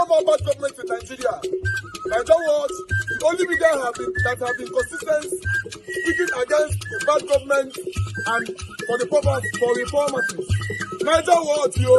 no more bad government in Nigeria. And that was the only media that have been consistent speaking against the bad government and for the purpose for reformers. Niger what yo.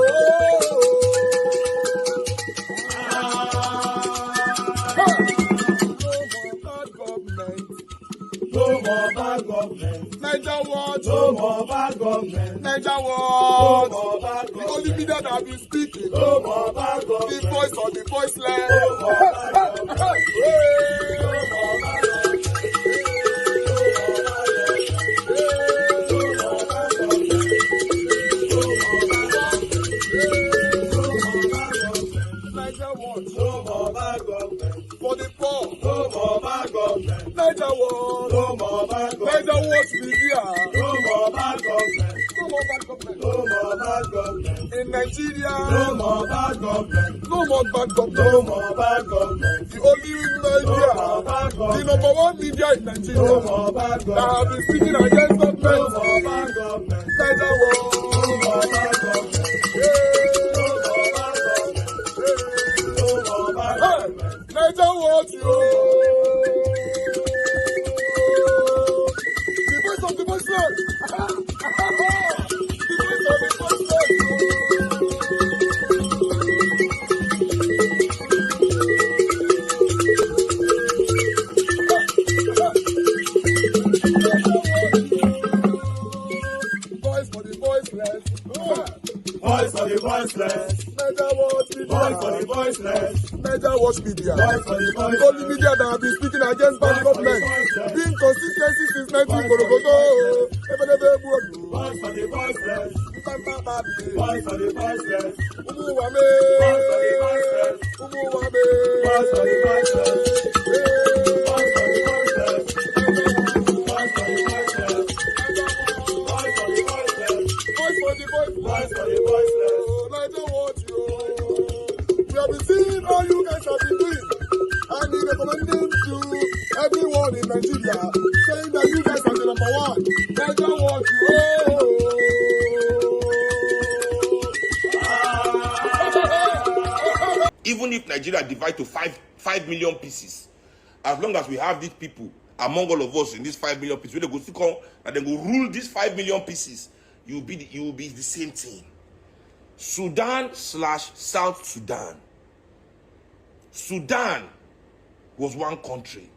No more bad government. Niger what? No more bad government. Niger what? No more bad government. The only media that have been speaking. No more bad government. The voice of the voiceless. No more bad government. No more bad government. For the poor, no more bad government. Niger what? No more bad government. Niger what be here? No more bad government. No more bad government. No more bad government. In Nigeria, no more bad government. No more bad government. No more bad government. The only media, the number one media in Nigeria, no more bad government. That have been speaking against government. No more bad government. Niger what? No more bad government. Niger what you? The voice of the voiceless. The voice of the voiceless. Voice for the voiceless. Voice for the voiceless. Niger what media? Voice for the voiceless. Niger watch media. The only media that have been speaking against bad government. Being consistency since 1944. Voice for the voiceless. Voice for the voiceless. Umuwame. Voice for the voiceless. Umuwame. Voice for the voiceless. Voice for the voiceless. Voice for the voiceless. Voice for the voiceless. Voice for the voiceless. Voice for the voiceless. Niger watch you. We have been seeing all you guys have been doing, and we recommending to everyone in Nigeria, saying that you guys are the number one. Niger what you. Even if Nigeria divide to 5 million pieces, as long as we have these people among all of us in these 5 million pieces, we go still come and then go rule these 5 million pieces. You will be the same thing. Sudan/South Sudan. Sudan was one country.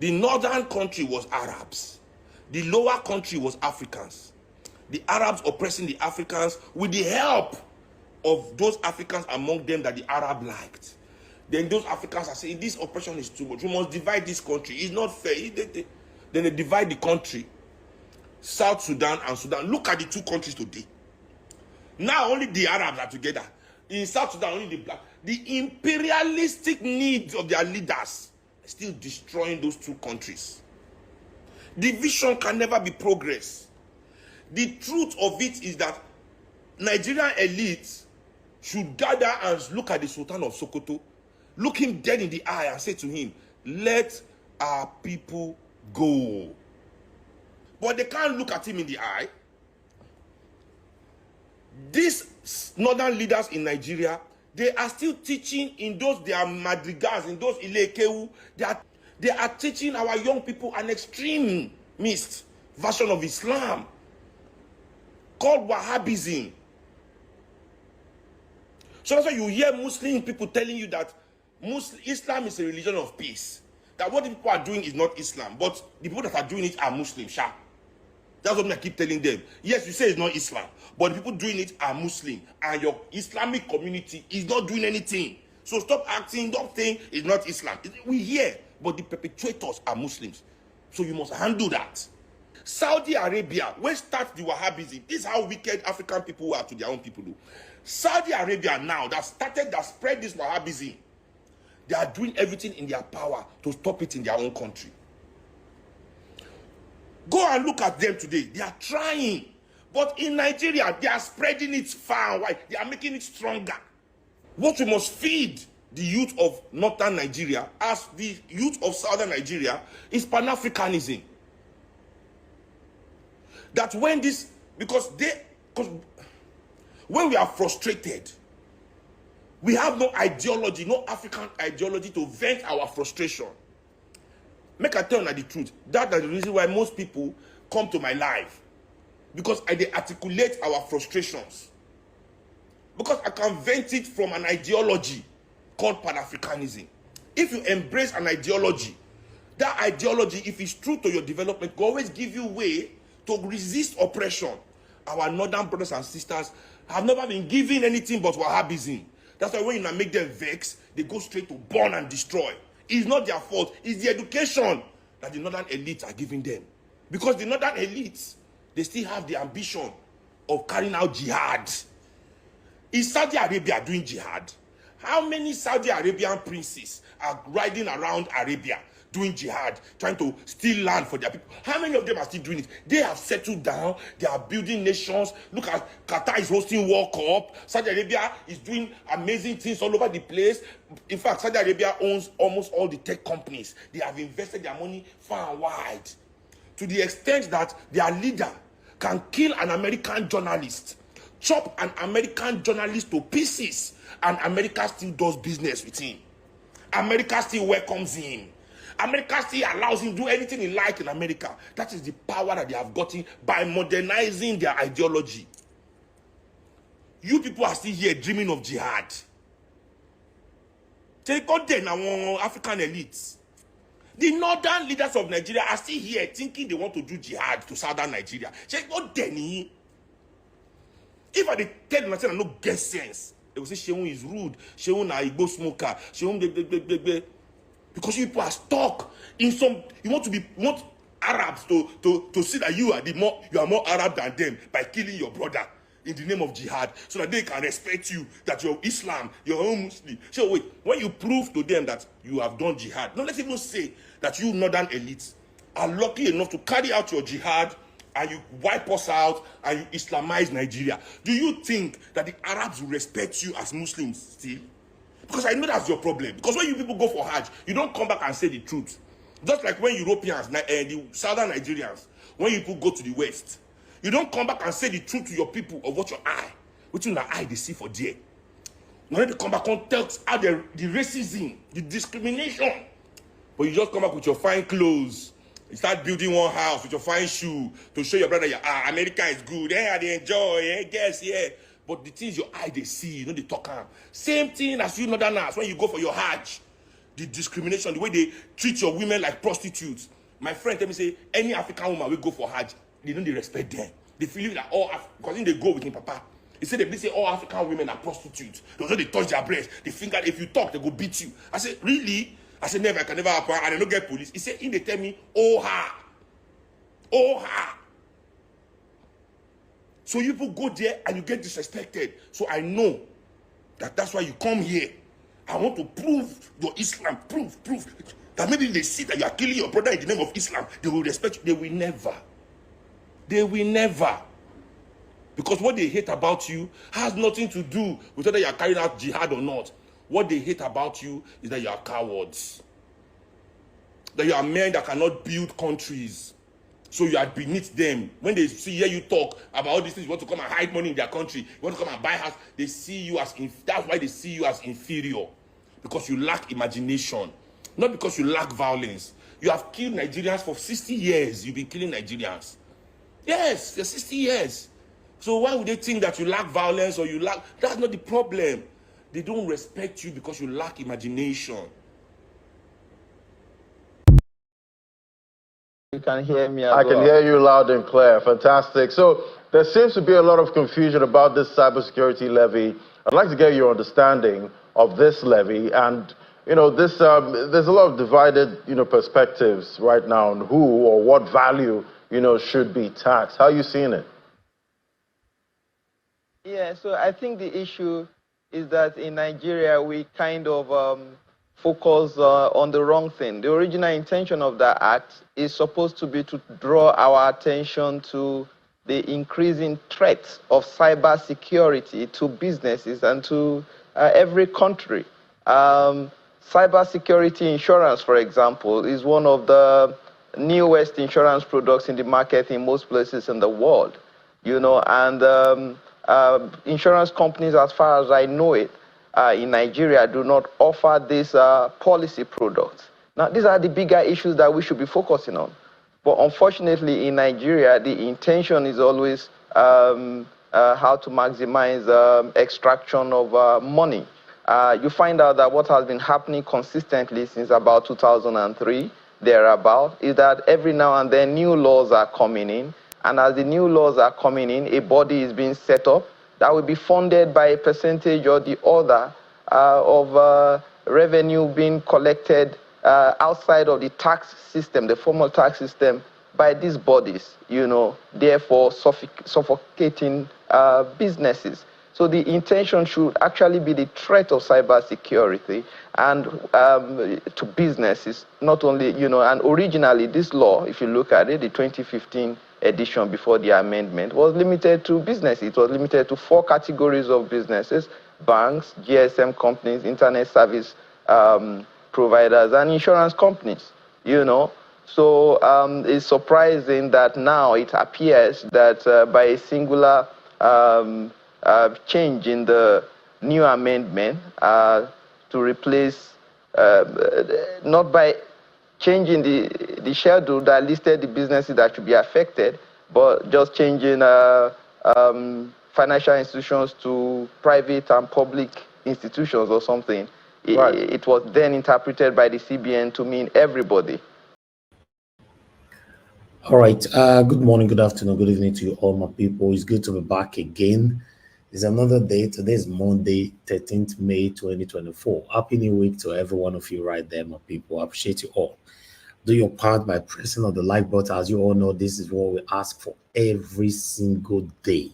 The northern country was Arabs. The lower country was Africans. The Arabs oppressing the Africans with the help of those Africans among them that the Arab liked. Then those Africans are saying, this oppression is too much. We must divide this country. It's not fair. Then they divide the country. South Sudan and Sudan. Look at the two countries today. Now only the Arabs are together. In South Sudan, only the black. The imperialistic needs of their leaders are still destroying those two countries. Division can never be progress. The truth of it is that Nigerian elites should gather and look at the Sultan of Sokoto, look him dead in the eye and say to him, let our people go. But they can't look at him in the eye. These northern leaders in Nigeria, they are still teaching in those their madrigals, in those Ilekeu, they are teaching our young people an extremist version of Islam called Wahhabism. So that's why you hear Muslim people telling you that Islam is a religion of peace. That what the people are doing is not Islam, but the people that are doing it are Muslim. Sha. That's what I keep telling them. Yes, you say it's not Islam, but the people doing it are Muslim, and your Islamic community is not doing anything. So stop acting, don't think it's not Islam. We hear, but the perpetrators are Muslims. So you must handle that. Saudi Arabia, when start the Wahhabism, this is how wicked African people are to their own people. Saudi Arabia now, that spread this Wahhabism, they are doing everything in their power to stop it in their own country. Go and look at them today. They are trying. But in Nigeria, they are spreading it far and wide. They are making it stronger. What we must feed the youth of northern Nigeria as the youth of southern Nigeria is Pan-Africanism. That when when we are frustrated, We have no ideology, no African ideology to vent our frustration. Make I tell you the truth. That's the reason why most people come to my life. Because I articulate our frustrations. Because I can vent it from an ideology called Pan-Africanism. If you embrace an ideology, that ideology, if it's true to your development, will always give you way to resist oppression. Our northern brothers and sisters have never been given anything but Wahhabism. That's why when you make them vex, they go straight to burn and destroy. It's not their fault. It's the education that the northern elites are giving them. Because the northern elites, they still have the ambition of carrying out jihad. Is Saudi Arabia doing jihad? How many Saudi Arabian princes are riding around Arabia doing jihad, trying to steal land for their people? How many of them are still doing it? They have settled down. They are building nations. Look at Qatar is hosting World Cup. Saudi Arabia is doing amazing things all over the place. In fact, Saudi Arabia owns almost all the tech companies. They have invested their money far and wide, to the extent that their leader can kill an American journalist, chop an American journalist to pieces, and America still does business with him. America still welcomes him. America still allows him to do anything he likes in America. That is the power that they have gotten by modernizing their ideology. You people are still here dreaming of jihad. They got there now, African elites. The northern leaders of Nigeria are still here thinking they want to do jihad to southern Nigeria. They got there. If I tell them I no get sense, they will say Sheun is rude, Sheun na Igbo smoker, Sheun blah. Because you people are stuck in some. You want Arabs to see that you are more Arab than them by killing your brother in the name of jihad, so that they can respect you, that you're Islam, you're own Muslim. So wait, when you prove to them that you have done jihad, no, let's even say that you northern elites are lucky enough to carry out your jihad and you wipe us out and you Islamize Nigeria. Do you think that the Arabs will respect you as Muslims still? Because I know that's your problem. Because when you people go for Hajj, you don't come back and say the truth. Just like when Europeans, the southern Nigerians, when you people go to the West, you don't come back and say the truth to your people of what your eye, which in the eye they see for there. When they come back and tell how the racism, the discrimination, but you just come back with your fine clothes, you start building one house with your fine shoe to show your brother, America is good, they enjoy, guess, yeah. But the things your eye they see, they talk. Same thing as you northerners when you go for your Hajj. The discrimination, the way they treat your women like prostitutes. My friend tell me, say, any African woman will go for Hajj, they respect them. They feel that because then they go with him, papa. He said they say all African women are prostitutes. They touch their breasts. They think that if you talk, they go beat you. I said, really? I said, never, I can never happen. And they don't get police. He said, they tell me, oh ha. So you people go there and you get disrespected. So I know that's why you come here. I want to prove your Islam. Prove. That maybe they see that you are killing your brother in the name of Islam. They will respect you. They will never. Because what they hate about you has nothing to do with whether you are carrying out jihad or not. What they hate about you is that you are cowards. That you are men that cannot build countries. So you are beneath them. When they hear you talk about all these things, you want to come and hide money in their country, you want to come and buy house, they see you as, that's why they see you as inferior. Because you lack imagination. Not because you lack violence. You have killed Nigerians for 60 years. You've been killing Nigerians. Yes, for 60 years. So why would they think that you lack violence or you lack... That's not the problem. They don't respect you because you lack imagination. You can hear me as I can hear you loud and clear. Fantastic. So there seems to be a lot of confusion about this cybersecurity levy. I'd like to get your understanding of this levy. And, there's a lot of divided, perspectives right now on who or what value, should be taxed. How are you seeing it? Yeah, so I think the issue is that in Nigeria, we kind of focus on the wrong thing. The original intention of that act is supposed to be to draw our attention to the increasing threats of cybersecurity to businesses and to every country. Cybersecurity insurance, for example, is one of the newest insurance products in the market in most places in the world. Insurance companies, as far as I know it, in Nigeria do not offer these policy products. Now, these are the bigger issues that we should be focusing on. But unfortunately, in Nigeria, the intention is always how to maximize extraction of money. You find out that what has been happening consistently since about 2003, thereabout, is that every now and then new laws are coming in. And as the new laws are coming in, a body is being set up that will be funded by a percentage or the other of revenue being collected outside of the tax system, the formal tax system, by these bodies, therefore suffocating businesses. So the intention should actually be the threat of cybersecurity and to businesses, not only, and originally this law, if you look at it, the 2015 edition before the amendment, was limited to business. It was limited to 4 categories of businesses: banks, GSM companies, internet service providers, and insurance companies, So it's surprising that now it appears that by a singular change in the new amendment to replace, not by changing the schedule that listed the businesses that should be affected, but just changing financial institutions to private and public institutions or something. Right. It was then interpreted by the CBN to mean everybody. All right. Good morning, good afternoon, good evening to you all, my people. It's good to be back again. It's another day. Today is Monday, 13th May 2024. Happy New Week to every one of you right there, my people. I appreciate you all. Do your part by pressing on the like button. As you all know, this is what we ask for every single day.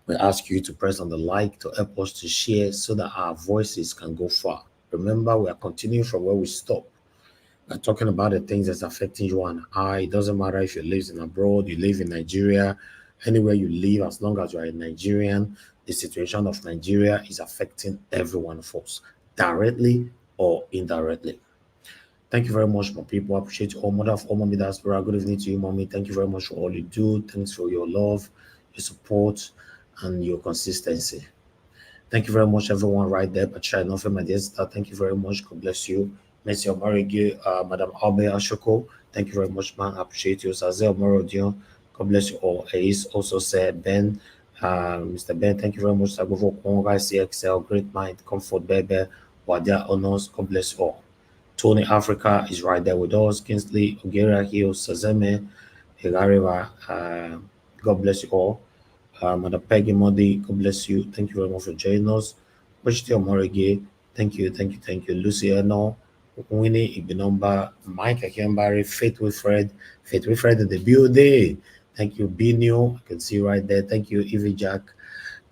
We ask you to press on the like to help us to share so that our voices can go far. Remember, we are continuing from where we stopped. We're talking about the things that's affecting you and I. It doesn't matter if you live in abroad, you live in Nigeria, anywhere you live, as long as you are a Nigerian, the situation of Nigeria is affecting every one of us, directly or indirectly. Thank you very much, my people. I appreciate you all. Mother of all, Mommy Diaspora, good evening to you, Mommy. Thank you very much for all you do. Thanks for your love, your support, and your consistency. Thank you very much, everyone right there. Patricia Nofe, my dear sister, thank you very much. God bless you. Messi Omarigi, Madam Albe Ashoko, thank you very much, man. I appreciate you. Sazel Morodion, God bless you all. Ace also said, Ben, Mr. Ben, thank you very much. Sagovo Konga, CXL, Great Mind, Comfort Bebe, Wadia Honors, God bless you all. Tony Africa is right there with us. Kingsley, Ogeria Hill, Sazeme, Higareva, God bless you all. Madam Peggy Modi, God bless you. Thank you very much for joining us. Wachiti Omorige, thank you. Luciano, Winnie Ibinomba, Mike Akembari, Faith Wilfred in the building. Thank you, Binio. I can see right there. Thank you, Evie Jack.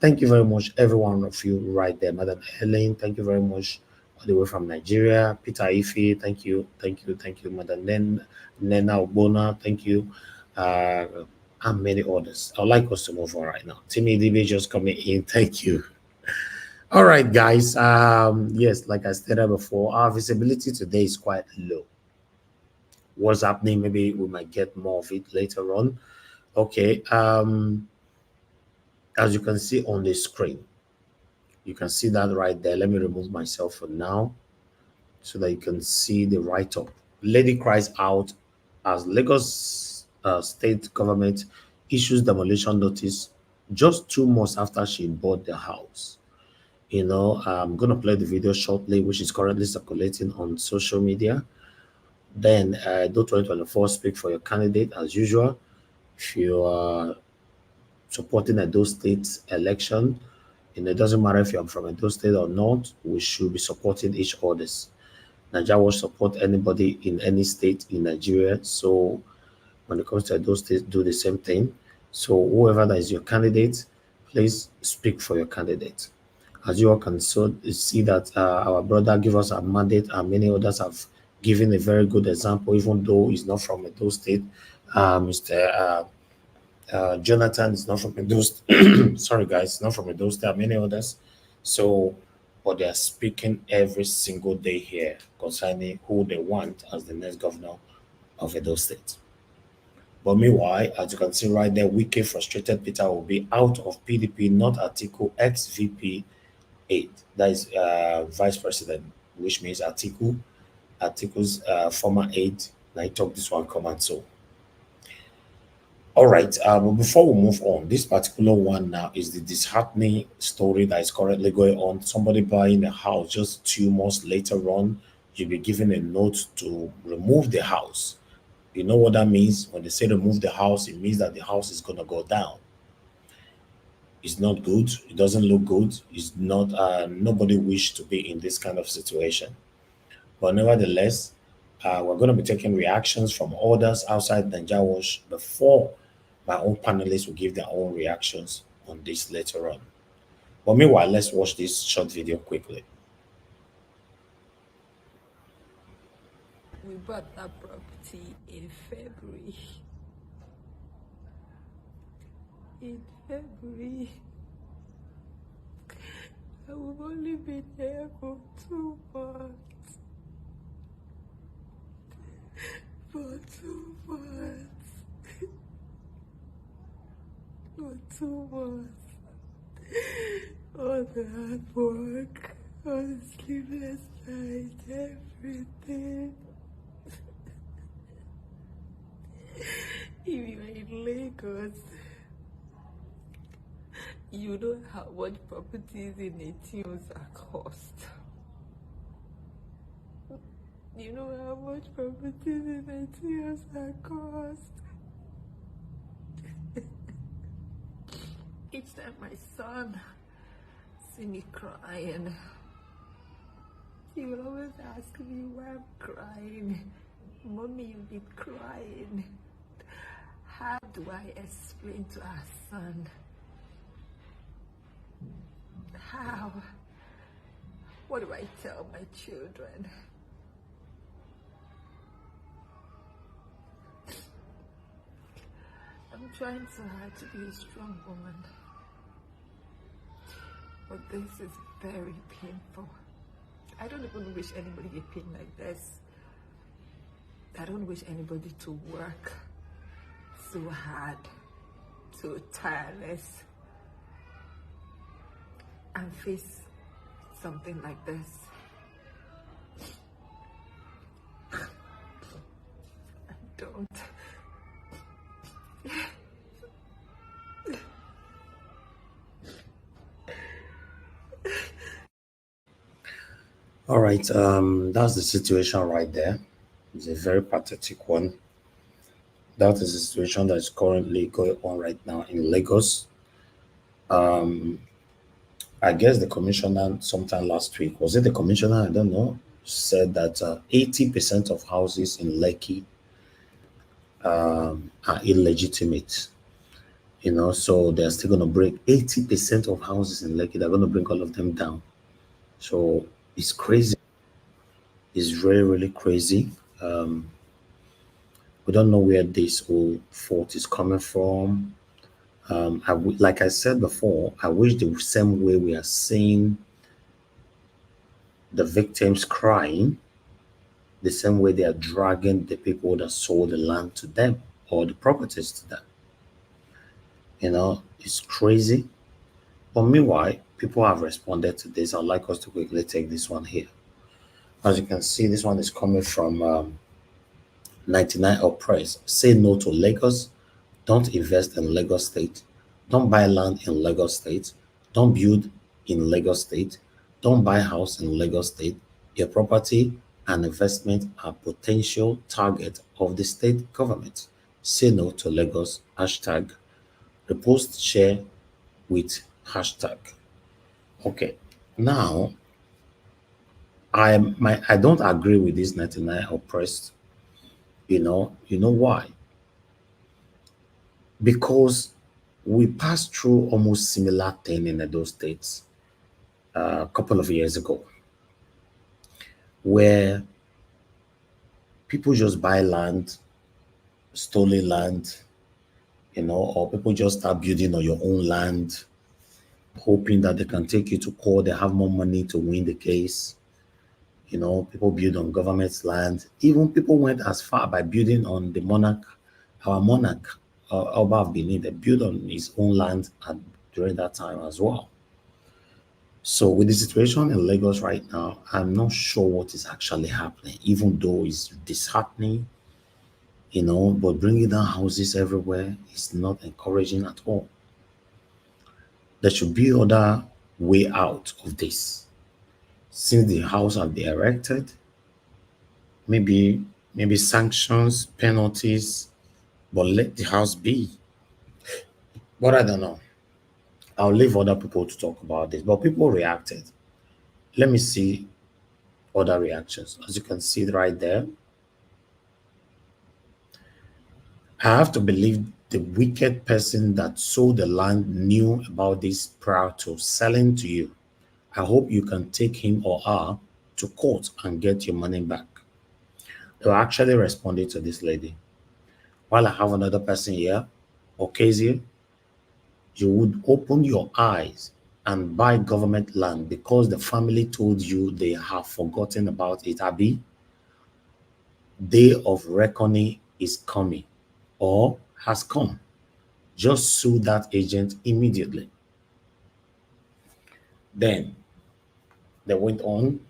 Thank you very much, every one of you right there. Madam Helen, thank you very much. All the way from Nigeria. Peter Ife, thank you. Madam Nena Obona, thank you. And many others. I'd like us to move on right now. Timmy DB just coming in. Thank you. All right, guys. Yes, like I stated before, our visibility today is quite low. What's happening? Maybe we might get more of it later on. Okay. As you can see on the screen, you can see that right there. Let me remove myself for now so that you can see the write-up. Lady cries out as Lagos state government issues demolition notice just 2 months after she bought the house. I'm going to play the video shortly, which is currently circulating on social media. Then EDO2024, speak for your candidate as usual. If you are supporting Edo State election, it doesn't matter if you're from Edo State or not, we should be supporting each other's. Nigeria will support anybody in any state in Nigeria. So when it comes to Edo State, do the same thing. So whoever that is your candidate, please speak for your candidate. As you all can see that our brother gave us a mandate, and many others have given a very good example, even though he's not from Edo State. Mr. Jonathan is not from Edo State. Sorry, guys, not from Edo State. Many others. So, but they are speaking every single day here concerning who they want as the next governor of Edo State. But meanwhile, as you can see right there, Wike frustrated Peter will be out of PDP, not Atiku, ex-VP aide, that is vice president, which means Atiku's former aide. I talk this one command. So all right, but before we move on, this particular one now is the disheartening story that is currently going on. Somebody buying a house, just 2 months later on, you'll be given a note to remove the house. You know what that means? When they say remove the house, it means that the house is going to go down. It's not good. It doesn't look good. It's not, nobody wish to be in this kind of situation. But nevertheless, we're going to be taking reactions from others outside Nigeria Watch before my own panelists will give their own reactions on this later on. But meanwhile, let's watch this short video quickly. We bought that property in February. In February. And we've only been there for 2 months. For 2 months. For 2 months. All the hard work, all the sleepless nights, everything. If you're in Lagos, you know how much properties in ATOs are cost. You know how much properties in ATOs are cost. Each time my son see me crying, he will always ask me why I'm crying. Mommy, you've been crying. How do I explain to our son? How? What do I tell my children? I'm trying so hard to be a strong woman, but this is very painful. I don't even wish anybody a pain like this. I don't wish anybody to work so hard, so tireless, and face something like this. I don't. All right, that's the situation right there. It's a very pathetic one. That is the situation that is currently going on right now in Lagos. I guess the commissioner sometime last week, was it the commissioner? I don't know, said that 80% of houses in Lekki are illegitimate. You know, so they're still going to break 80% of houses in Lekki. They're going to bring all of them down. So it's crazy. It's really, really crazy. We don't know where this whole fault is coming from. Like I said before, I wish the same way we are seeing the victims crying, the same way they are dragging the people that sold the land to them or the properties to them. You know, it's crazy. But meanwhile, people have responded to this. I'd like us to quickly take this one here. As you can see, this one is coming from 99 Press. Say no to Lagos. Don't invest in Lagos State. Don't buy land in Lagos State. Don't build in Lagos State. Don't buy house in Lagos State. Your property and investment are potential target of the state government. Say no to Lagos. Hashtag repost, share with hashtag. Okay, now I don't agree with this 99 oppressed. You know why? Because we passed through almost similar thing in those states a couple of years ago, where people just buy land, stolen land, or people just start building on your own land, hoping that they can take you to court. They have more money to win the case. People build on government's land. Even people went as far by building on our monarch, Oba of Benin. They built on his own land during that time as well. So with the situation in Lagos right now, I'm not sure what is actually happening, even though it's disheartening, but bringing down houses everywhere is not encouraging at all. There should be other way out of this. Since the house have been erected, maybe sanctions, penalties, but let the house be. But I don't know. I'll leave other people to talk about this. But people reacted. Let me see other reactions. As you can see right there, I have to believe the wicked person that sold the land knew about this prior to selling to you. I hope you can take him or her to court and get your money back. They actually responded to this lady. While I have another person here, Ocasio, you would open your eyes and buy government land because the family told you they have forgotten about it, Abi. Day of reckoning is coming or has come. Just sue that agent immediately. Then they went on.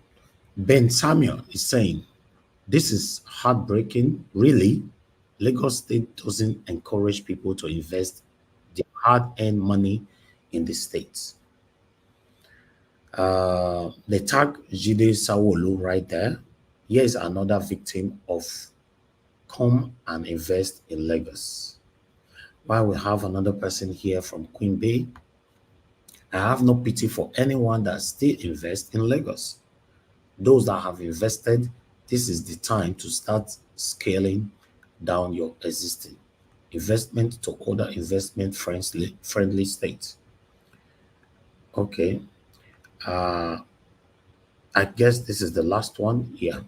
Ben Samuel is saying, this is heartbreaking. Really? Lagos State doesn't encourage people to invest their hard-earned money in the states. They tag Jide Sawolu right there. Here's another victim of come and invest in Lagos. While we have another person here from Queen Bay, I have no pity for anyone that still invests in Lagos. Those that have invested, this is the time to start scaling down your existing investment to other investment friendly states. Okay. I guess this is the last one here.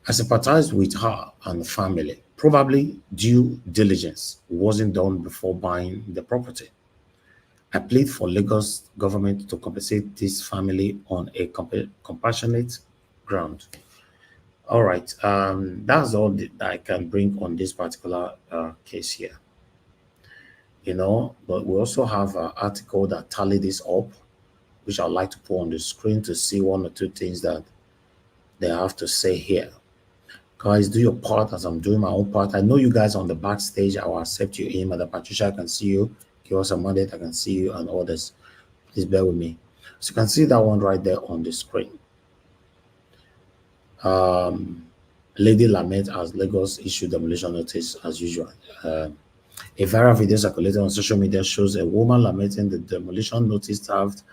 I sympathize with her and the family. Probably due diligence wasn't done before buying the property. I plead for Lagos government to compensate this family on a compassionate ground. All right, that's all that I can bring on this particular case here. But we also have an article that tally this up, which I'd like to put on the screen to see one or two things that they have to say here. Guys, do your part as I'm doing my own part. I know you guys on the backstage. I will accept you in. Mother Patricia, I can see you. Give us a mandate, I can see you, and others. Please bear with me. So you can see that one right there on the screen. Lady lament as Lagos issued demolition notice as usual. A viral video circulated on social media shows a woman lamenting the demolition notice served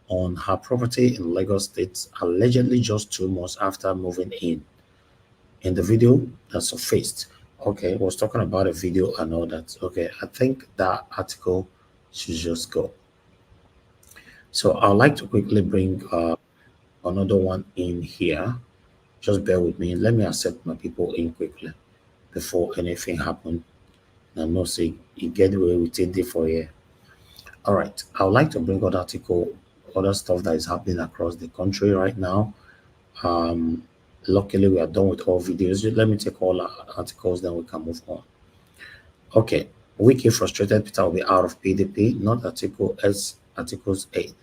on her property in Lagos State, allegedly just 2 months after moving in. In the video that surfaced, okay, was talking about a video and all that. Okay, I think that article should just go. So I'd like to quickly bring another one in here. Just bear with me. Let me accept my people in quickly before anything happens. And no say you get away with it for here. All right, I would like to bring other article, other stuff that is happening across the country right now. Luckily, we are done with all videos. Let me take all our articles, then we can move on. Okay, Wike frustrated Peter will be out of PDP, not Atiku's aid.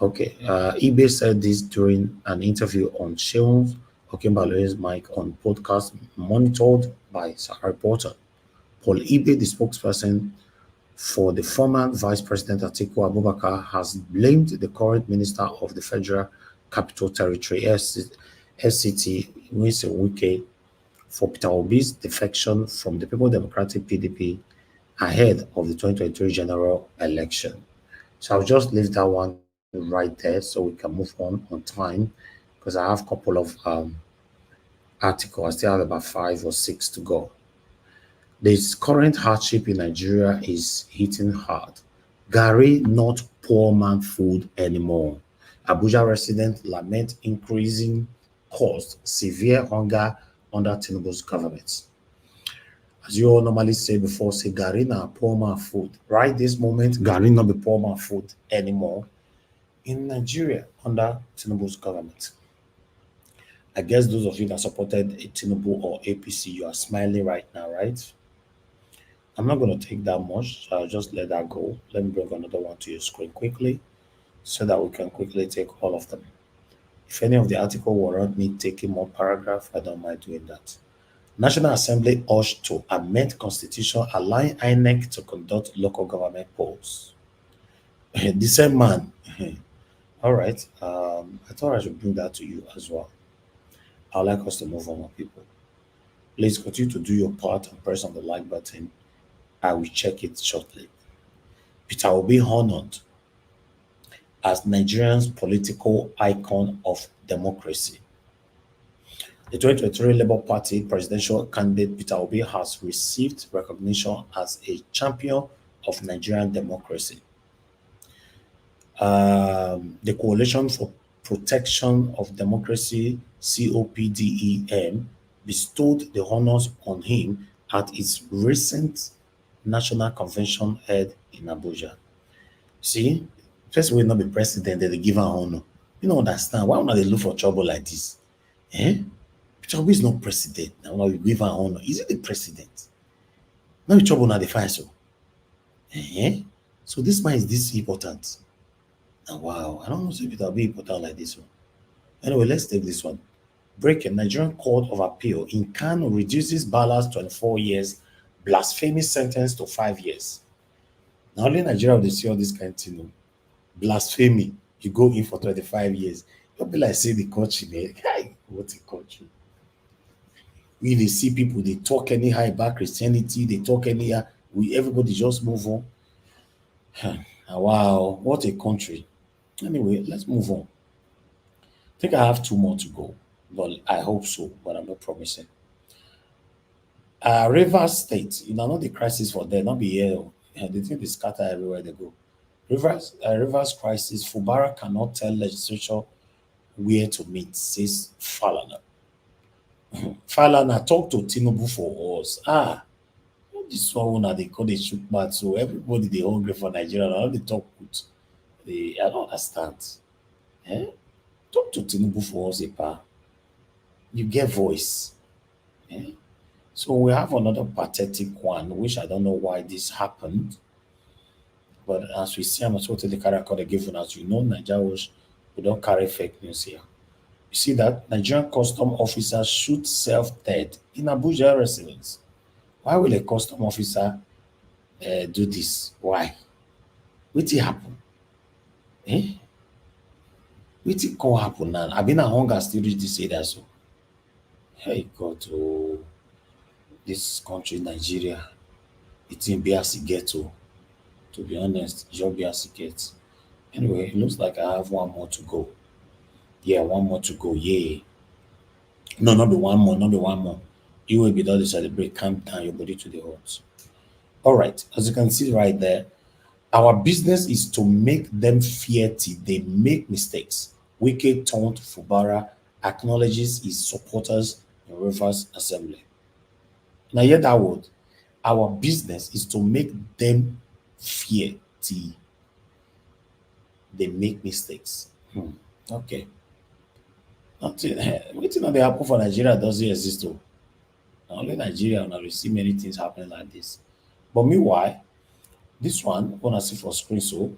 Okay, eBay said this during an interview on Sheon Okinbaloye's mic on podcast monitored by a reporter. Paul Ibe, the spokesperson for the former Vice President Atiku Abubakar, has blamed the current Minister of the Federal Capital Territory, FCT, Mr. Wike, for Peter Obi's defection from the People Democratic PDP ahead of the 2023 general election. So I'll just leave that one right there so we can move on time, because I have a couple of articles. I still have about 5 or 6 to go. This current hardship in Nigeria is hitting hard. Gary, not poor man food anymore. Abuja residents lament increasing cost, severe hunger under Tinubu's government. As you all normally say before, say Gary na poor man food. Right this moment, Gary not be poor man food anymore in Nigeria under Tinubu's government. I guess those of you that supported Tinubu or APC, you are smiling right now, right? I'm not going to take that much, so I'll just let that go. Let me bring another one to your screen quickly. so that we can quickly take all of them. If any of the article warrant me taking more paragraph, I don't mind doing that. National Assembly urged to amend Constitution allowing INEC to conduct local government polls. The same man. All right. I thought I should bring that to you as well. I'd like us to move on, people. Please continue to do your part and press on the like button. I will check it shortly. Peter will be honored as Nigerian's political icon of democracy. The 2023 Labour Party presidential candidate Peter Obi has received recognition as a champion of Nigerian democracy. The Coalition for Protection of Democracy, COPDEM, bestowed the honors on him at its recent national convention held in Abuja. See, first will not be president, they give an honor. You don't understand. Why would they look for trouble like this? Peter Obi is not president. Now we give an honor. Is it the president? Now the trouble now the fire so. So this man is this important. Now, wow, I don't know if it'll be important like this one. Anyway, let's take this one. Breaking Nigerian Court of Appeal in Kano reduces Bala's 24 years blasphemy sentence to 5 years. Now only Nigeria will see all this kind of thing. Blasphemy, you go in for 25 years. You'll be like say the country, man. Hey, what a country. We they see people, they talk anyhow about Christianity, they talk anyhow. Everybody just move on. Wow, what a country. Anyway, let's move on. I think I have 2 more to go, but I hope so, but I'm not promising. Rivers State, you know, the crisis for them, not be here. They think they scatter everywhere they go. Rivers crisis, Fubara cannot tell legislature where to meet, says Falana. Falana talk to Tinubu for us. This one they call the shoot bad, so everybody they hungry for Nigeria. Now they talk good. I don't understand. Talk to Tinubu for us, Epa. You get voice. So we have another pathetic one, which I don't know why this happened. But as we see, I'm not the character they give as you know, Nigerians we don't carry fake news here. You see that Nigerian custom officers shoot self-dead in Abuja residence. Why will a custom officer do this? Why? What happen? What can happen now? I've been a hunger still reach this area so. Hey God, oh, this country, Nigeria, it's in be as it get to be honest, it just be as it gets. Anyway, it looks like I have 1 more to go. Yeah, 1 more to go. Yeah. No, not be 1 more, not be 1 more. You will be done to celebrate, calm down your body to the heart. All right, as you can see right there, our business is to make them fear till they make mistakes. Wike turned Fubara acknowledges his supporters in Rivers Assembly. Now hear that word. Our business is to make them fear till they make mistakes. Okay. Nothing. Waiting they happen for Nigeria doesn't exist though. Only Nigeria now we see many things happening like this. But meanwhile, this one, when I see for screen, so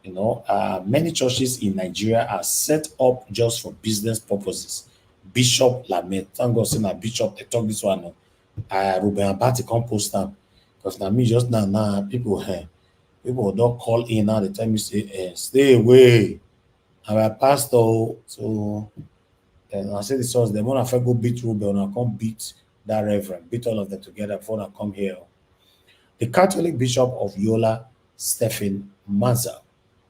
you know, many churches in Nigeria are set up just for business purposes. Bishop Lament, thank God, saying a bishop, they talk this one. Ruben Abati come post them because now me just now people don't call in now. They tell me say, stay away. Our pastor, so and I say the source. They want to go beat Ruben, and I come beat that reverend, beat all of them together before I come here. The Catholic Bishop of Yola, Stephen Maza,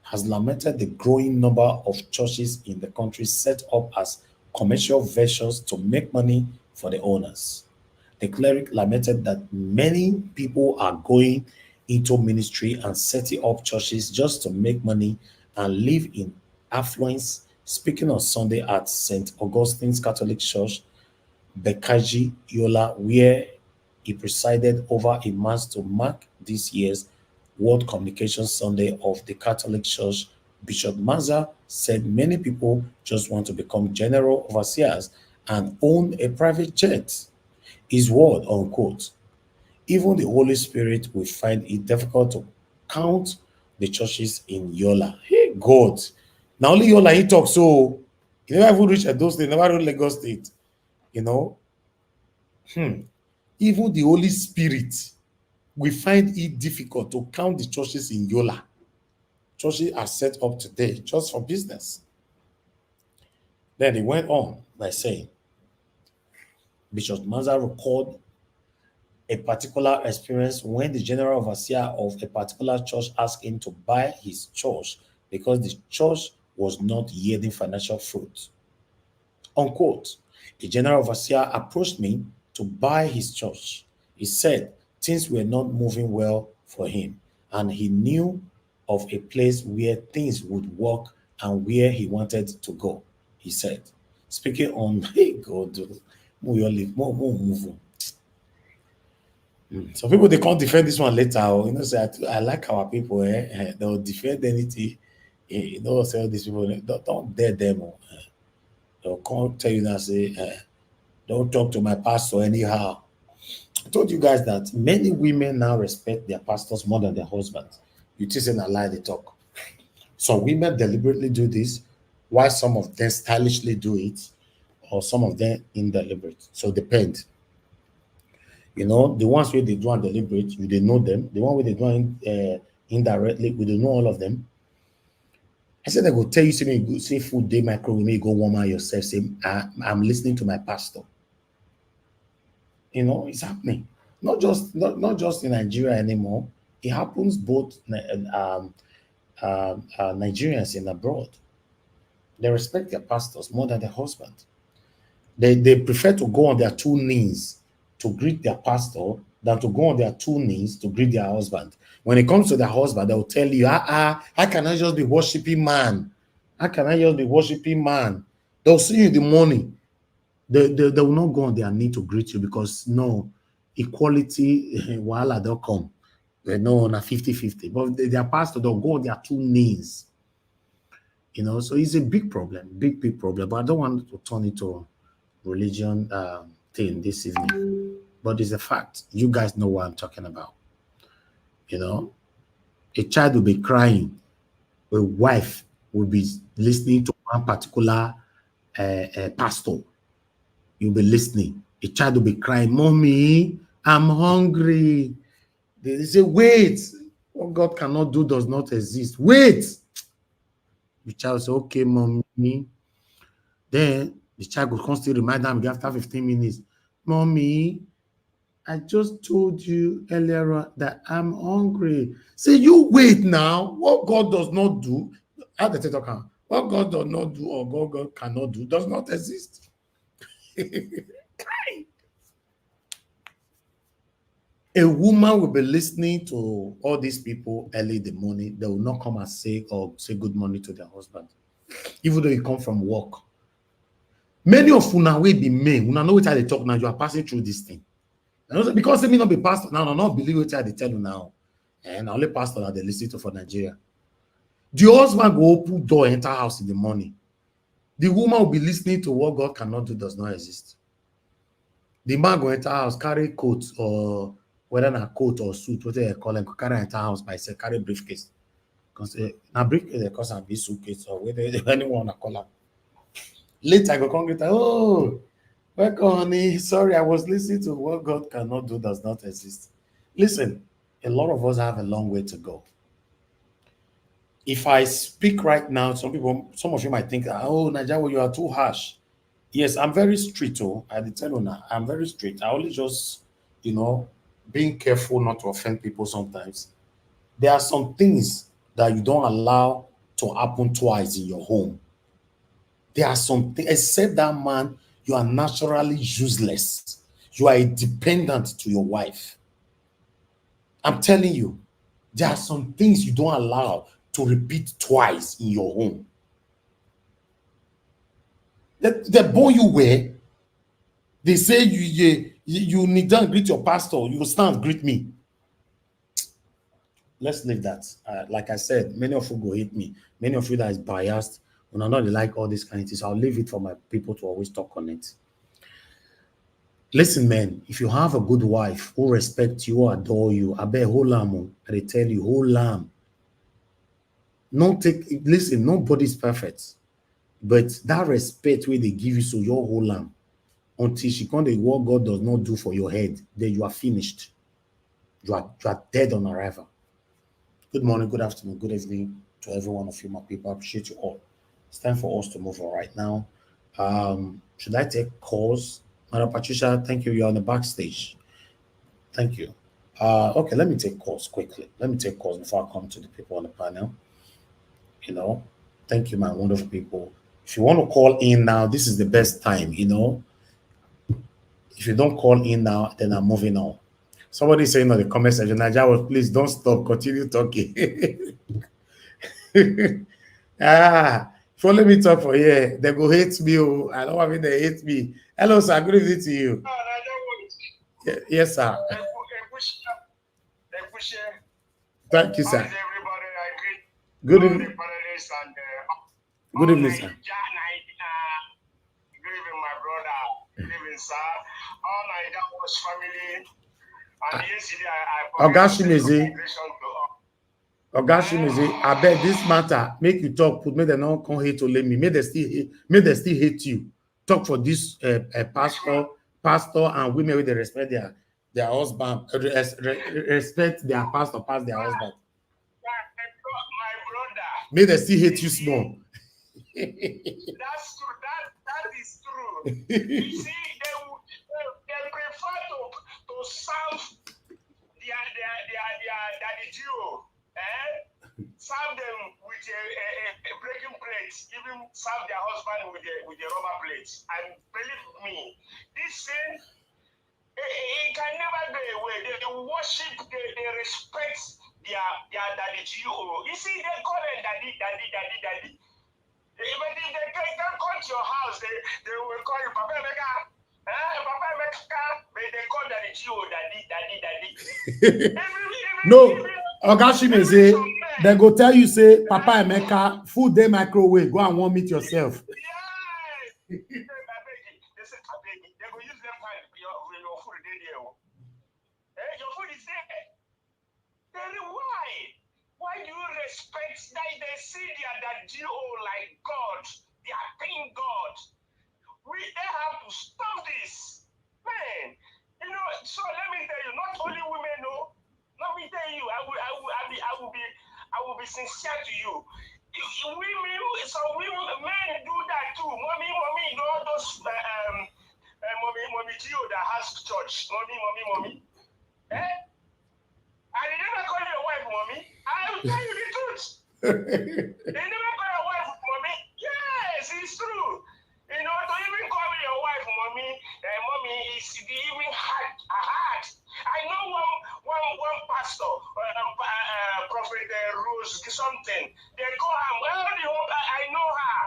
has lamented the growing number of churches in the country set up as commercial ventures to make money for the owners. The cleric lamented that many people are going into ministry and setting up churches just to make money and live in affluence. Speaking on Sunday at St. Augustine's Catholic Church, Bekaji Yola, where he presided over a mass to mark this year's World Communication Sunday of the Catholic Church, Bishop Maza said many people just want to become general overseers and own a private jet. His word, unquote. Even the Holy Spirit will find it difficult to count the churches in Yola. Hey, God. Now only Yola he talks, so he never even reached those states, never reached Lagos State. You know, even the Holy Spirit, we find it difficult to count the churches in Yola. Churches are set up today just for business. Then he went on by saying, Bishop Manza recalled a particular experience when the general overseer of a particular church asked him to buy his church because the church was not yielding financial fruit. Unquote. A general overseer approached me to buy his church. He said things were not moving well for him, and he knew of a place where things would work and where he wanted to go. He said, speaking on, hey God, move on. Some people they can't defend this one later. You know, say I like our people. They'll defend anything. You know, say these people don't dare them. They'll come tell you that say, don't talk to my pastor anyhow. I told you guys that many women now respect their pastors more than their husbands. You just say a lie they talk. Some women deliberately do this, while some of them stylishly do it, or some of them indeliberate. So depend. You know, the ones where they do and deliberate, you they know them. The one where they do indirectly, we don't know all of them. I said I go tell you something, say food day microwave, you go warm yourself, say I'm listening to my pastor. You know, it's happening. Not just in Nigeria anymore. It happens both Nigerians in abroad. They respect their pastors more than their husband. They prefer to go on their two knees to greet their pastor than to go on their two knees to greet their husband. When it comes to their husband, they'll tell you, how can I just be worshiping man? How can I just be worshiping man? They'll see you in the morning. They will not go on their knee to greet you because no, equality, voila, they'll come. They know on a 50-50. But their pastor, they'll go on their two knees. You know, so it's a big problem, big problem. But I don't want to turn it to religion thing this evening. But it's a fact. You guys know what I'm talking about. You know, a child will be crying. A wife will be listening to one particular pastor. You'll be listening. A child will be crying, Mommy, I'm hungry. They say, wait. What God cannot do does not exist. Wait. The child say, okay, Mommy. Then the child will constantly remind them after 15 minutes, Mommy, I just told you earlier on that I'm hungry. Say, you wait now. What God does not do, what God does not do or God cannot do does not exist. A woman will be listening to all these people early in the morning. They will not come and say good morning to their husband, even though you come from work. Many of you now will be men. Una know what they talk now. You are passing through this thing. Because they may not be pastor now, not believe what they tell you now. And only pastor that they listen to for Nigeria. The husband go open door, enter house in the morning. The woman will be listening to what God cannot do does not exist. The man go enter house, carry coat or whether a coat or suit, whatever they call them, carry enter house by say carry briefcase. Because now briefcase they cause a big suitcase or whether anyone wanna call them. Later I go come get welcome, honey. Sorry, I was listening to what God cannot do does not exist. Listen, a lot of us have a long way to go. If I speak right now, some of you might think, oh, Najawa, you are too harsh. Yes, I'm very strict. I tell you now, I'm very strict. I only just, being careful not to offend people sometimes. There are some things that you don't allow to happen twice in your home. There are some things, except that man, you are naturally useless. You are a dependent to your wife. I'm telling you, there are some things you don't allow to repeat twice in your home. The born you were, they say you need to greet your pastor, you stand greet me. Let's leave that. Like I said, many of you go hate me. Many of you that is biased, when I not like all these kind of things, I'll leave it for my people to always talk on it. Listen, man, if you have a good wife who respects you, adore you, I bet whole lamb, I tell you, whole lamb. Listen, nobody's perfect. But that respect where they give you, so your whole lamb, until she can't do what God does not do for your head, then you are finished. You are dead on arrival. Good morning, good afternoon, good evening to every one of you, my people. I appreciate you all. It's time for us to move on right now. Should I take calls? Madam Patricia, thank you. You're on the backstage. Thank you. Okay, let me take calls quickly. Let me take calls before I come to the people on the panel. Thank you, my wonderful people. If you want to call in now, this is the best time, If you don't call in now, then I'm moving on. Somebody saying on the comment section, Naija, please don't stop, continue talking. If you let me talk for here, they go hate me. Oh, I don't want me they hate me. Hello, sir. Good evening to you. Yes, sir. Thank you, sir. Good evening. Good evening, sir. Good evening, my brother. Good evening, sir. All Naija was family. And yesterday I bet this matter make you talk. Put me they not come hate to let me. May they still hate you. Talk for this pastor and women with the respect their husband, respect their pastor past their husband. My brother. May they still hate you small. That's true. That is true. You see, they prefer to serve their duo, serve them with a breaking plate, even serve their husband with a rubber plate. And believe me, this thing it can never go away. They worship, they respect their daddy duo. You see, they call them daddy. Even if they can't come to your house, they will call you Papa Emeka. Papa Emeka, they call daddy duo daddy. No, Ogashime say they go tell you say Papa Emeka, food they microwave, go and warm it yourself. Yes. They say they go use them time your food there. Your food is there. Then why do you respect that they see their GO like God, their king God? They have to stop this, man. So let me tell you, not only women know. Let me tell you, I will be sincere to you. Men do that too. Mommy, all those mommy Gio that has church. Mommy. And they never call your wife mommy. I will tell you the truth. They never call your wife mommy. Yes, it's true. To even call your wife mommy is even hard. I know one pastor, Prophet Rose something. They call her. I know her.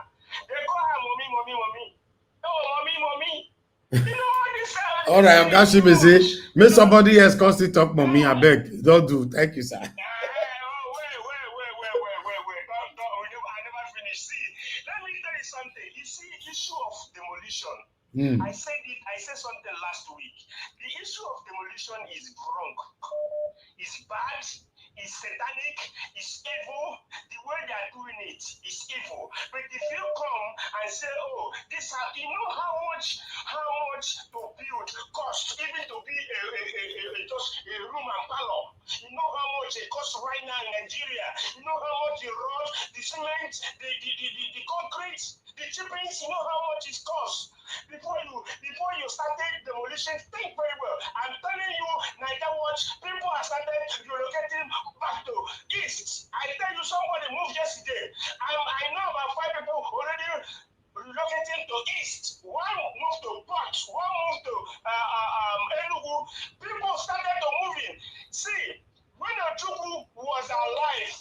They call her mommy. Oh, mommy. All right, Ogashime say, may somebody else constantly talk mommy. I beg, don't do. Thank you, sir. Wait. I never finished. See, let me tell you something. You see, issue of demolition. I said something last week. The issue of demolition is wrong. It's bad. It's satanic. It's evil. The way they are doing it is evil. But if you come and say, "Oh, this," you know how much to build cost, even to be just a room and parlor. You know how much it costs right now in Nigeria. You know how much the road, the cement, the concrete, the chippings. You know how much it costs. Before you started demolition, think very well. I'm telling you, Naija Watch, people are started relocating back to east. I tell you, somebody moved yesterday. I know about 5 people already relocating to east. One moved to Port, one moved to Enugu. People started to moving. See, when Atiku was alive,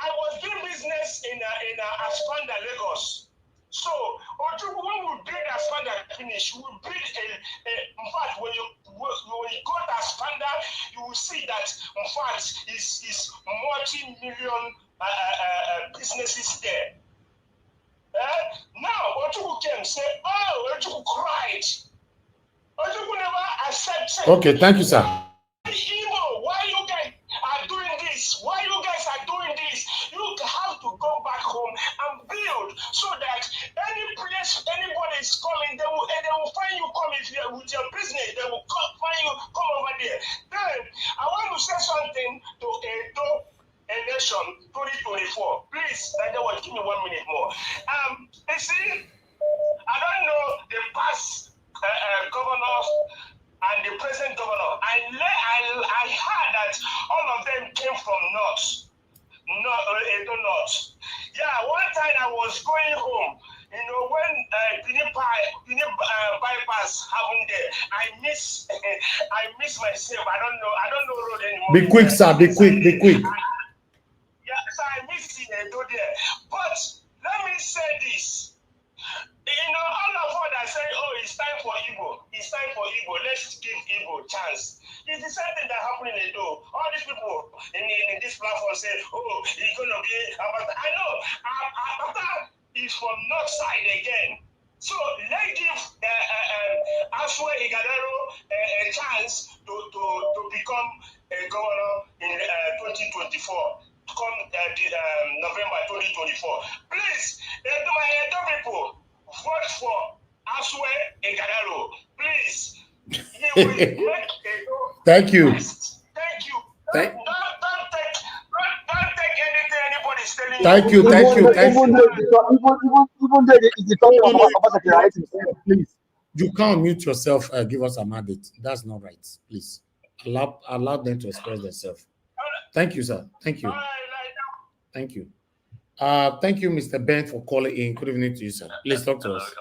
I was doing business in Aspanda, Lagos. So, when we build Aspanda finish, we will build in fact, when you go to Aspanda, you will see that, in fact, is multi-million businesses there. Now, Atiku came, say, oh, Atiku cried. Atiku never accepted. Okay, thank you, sir. Why you guys are doing this? Why you guys are doing this? You have to 2024. Please, Nigeria, give me 1 minute more. You see, I don't know the past governors and the present governor. I heard that all of them came from north. Edo North. Yeah, one time I was going home, when PDP bypass happened there, I miss myself. I don't know road anymore. Be quick, sir. Be quick. Yeah, so I miss Edo there. But let me say this. All of us that say, oh, it's time for Igbo. Let's give Igbo a chance. It's the same thing that happened in Edo. All these people in this platform say, oh, it's going to be about. I know. Abata is from north side again. So let's give Aswe Igadaro a chance to become a governor in 2024. Come November 2024. Please, my Edo people, vote for Aswe Igadaro. Please. Thank you. Thank you. Don't take anything anybody's telling you. Thank you. Even though it's the topic of Obaseki, please. You can't mute yourself. Give us a mandate. That's not right. Please allow them to express themselves. Thank you, sir. Thank you. Thank you. Thank you, Mr. Ben, for calling in. Good evening to you, sir. Please talk to us.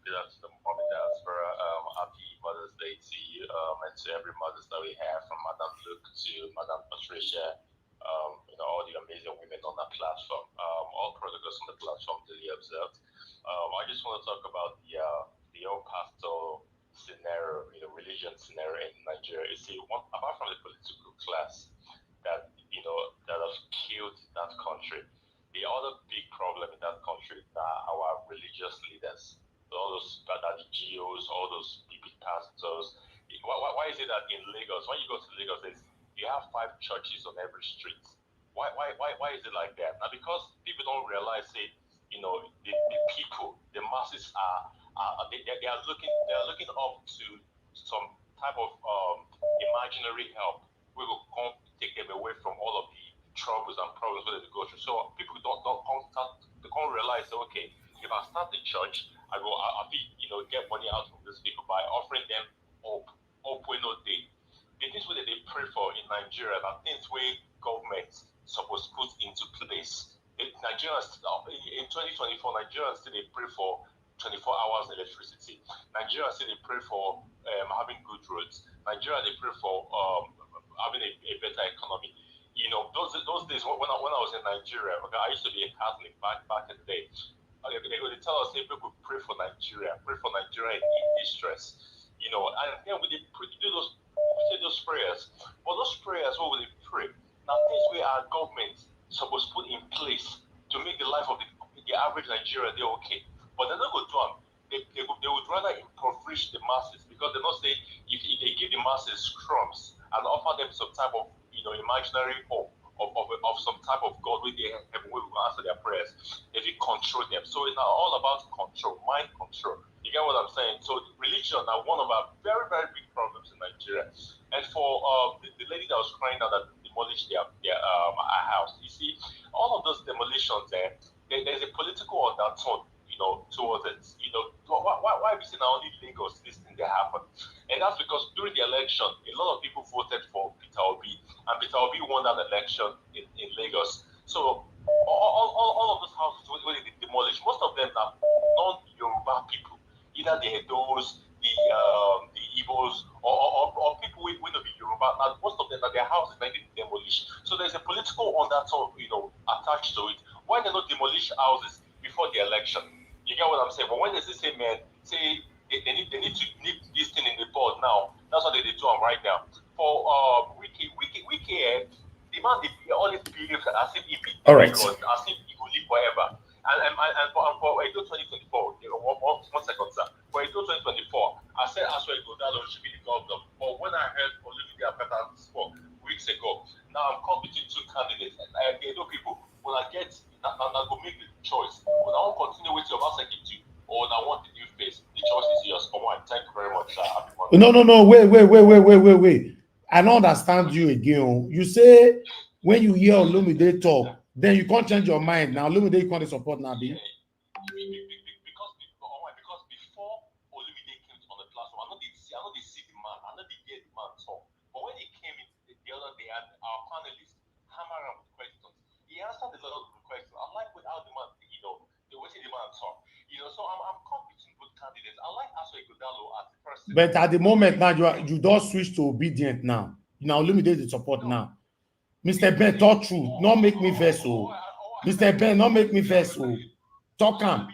Good afternoon, Mommy Diaspora. Happy Mother's Day to you, and to every mother's that we have, from Madam Luke to Madam Patricia, all the amazing women on that platform, all protocols on the platform duly observed. I just want to talk about the old pastor scenario, religion scenario in Nigeria. You see, apart from the political class that have killed that country, the other big problem in that country are our religious leaders. All those GOs, all those PP pastors. Why is it that in Lagos, when you go to Lagos, you have 5 churches on every street? Why is it like that? Now, because people don't realize it, the people, the masses they are looking up to some type of imaginary help. We will come take them away from all of the troubles and problems that they go through. So people don't realize that, okay, if I start the church, I'll get money out from these people by offering them hope day. The things where they pray for in Nigeria are things where government supposed to put into place. Nigerians in 2024, Nigerians still they pray for 24 hours electricity. Nigerians still they pray for having good roads. Nigeria they pray for having a better economy. Those days when I was in Nigeria, okay, I used to be a Catholic back in the day. They would tell us, hey, people pray for Nigeria in distress, and then we do those prayers. But those prayers, what will they pray? Now, things where our government supposed to put in place to make the life of the average Nigerian they're okay. But they're not going to do them. They would rather impoverish the masses, because they don't say if they give the masses crumbs and offer them some type of imaginary hope of some type of God where they will answer their prayers, if you control them. So it's now all about control, mind control. You get what I'm saying? So religion are one of our very, very big problems in Nigeria. And for the lady that was crying out that demolished their house, you see, all of those demolitions there's a political undertone, towards it. Why we see now only Lagos this thing that happened? And that's because during the election, a lot of people voted for Peter Obi, and Peter Obi won that election in Lagos. So all of those houses where they demolished, most of them are non-Yoruba people, either the Edos, the Igbos, or people who will be Yoruba. And most of them, their houses might be demolished. So there's a political undertone, attached to it. Why they not demolish houses before the election? You get what I'm saying? But when they say, man, say they need to nip this thing in the bud now, that's what they do right now. For Wike, the man always believes as if he be all right, God, as if he will live forever. And for EDO2024, one second, sir. For EDO2024, I said Aswe Godalo should be the governor. But when I heard Olivia Peta spoke weeks ago, now I'm competing 2 candidates, and the Edo people, when I get, and I go make the choice. When I want to continue with your Obaseki or I want the new face, the choice is yours. Come on, thank you very much, sir. Happy Monday. No. Wait. I don't understand you again. You say when you hear Olumide talk, then you can't change your mind. Now Olumide you can't support Nabi. Because before Olumide came on the platform, I know they see the man, I know they hear the man talk. But when he came in the other day, and our panelist hammer up with questions, he answered a lot of the questions. I like without the man, the way the man talk. So I'm competing with candidates. I like Aso Ighodalo as a person. But at the moment now, you don't switch to obedient now. Now Olumide the support now. Mr. Ben, talk true. Not make me vessel. Mr. Ben, not make me vessel. Talk him.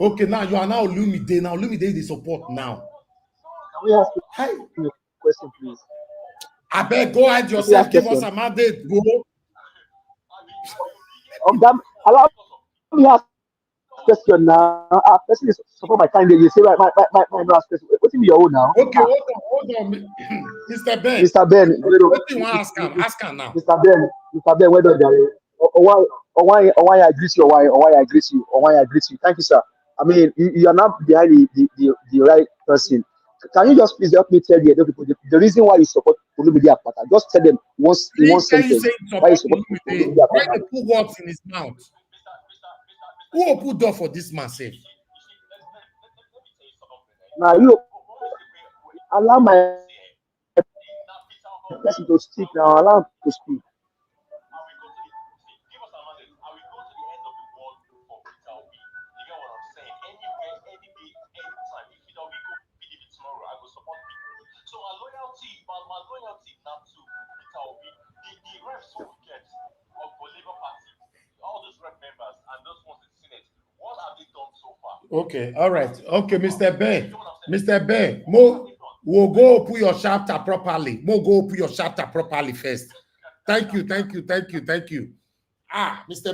Okay, now you are now Olumide. Now Olumide the support now. Can we ask you a question, please? I beg, go ahead yourself. Give us a mandate. Go. Allow me ask question now. Person is support my candidate. You say my last question. What's in your own now? Okay, hold on, Mr. Ben. Mr. Ben, what do you want to ask him? Ask him now. Mr. Ben, whether why I agree you, or why I agree you, or why I agree you. Thank you, sir. I mean, you are not behind the right person. Can you just please help me tell the other people the reason why you support Olumide Akpata? Just tell them once in one sentence why you support Olumide Akpata. Why they put words in his mouth? Who will put door for this man safe? Now you allow my person to speak now. Allow him to speak. My loyalty not to Peter Obi. The refs who we get of the Labour Party, all those rep members and those ones in the Senate, what have they done so far? Okay, all right. Okay, Mr. Ben. Mr. Ben, we'll go put your chapter properly. We'll go put your chapter properly first. Thank you. Mr.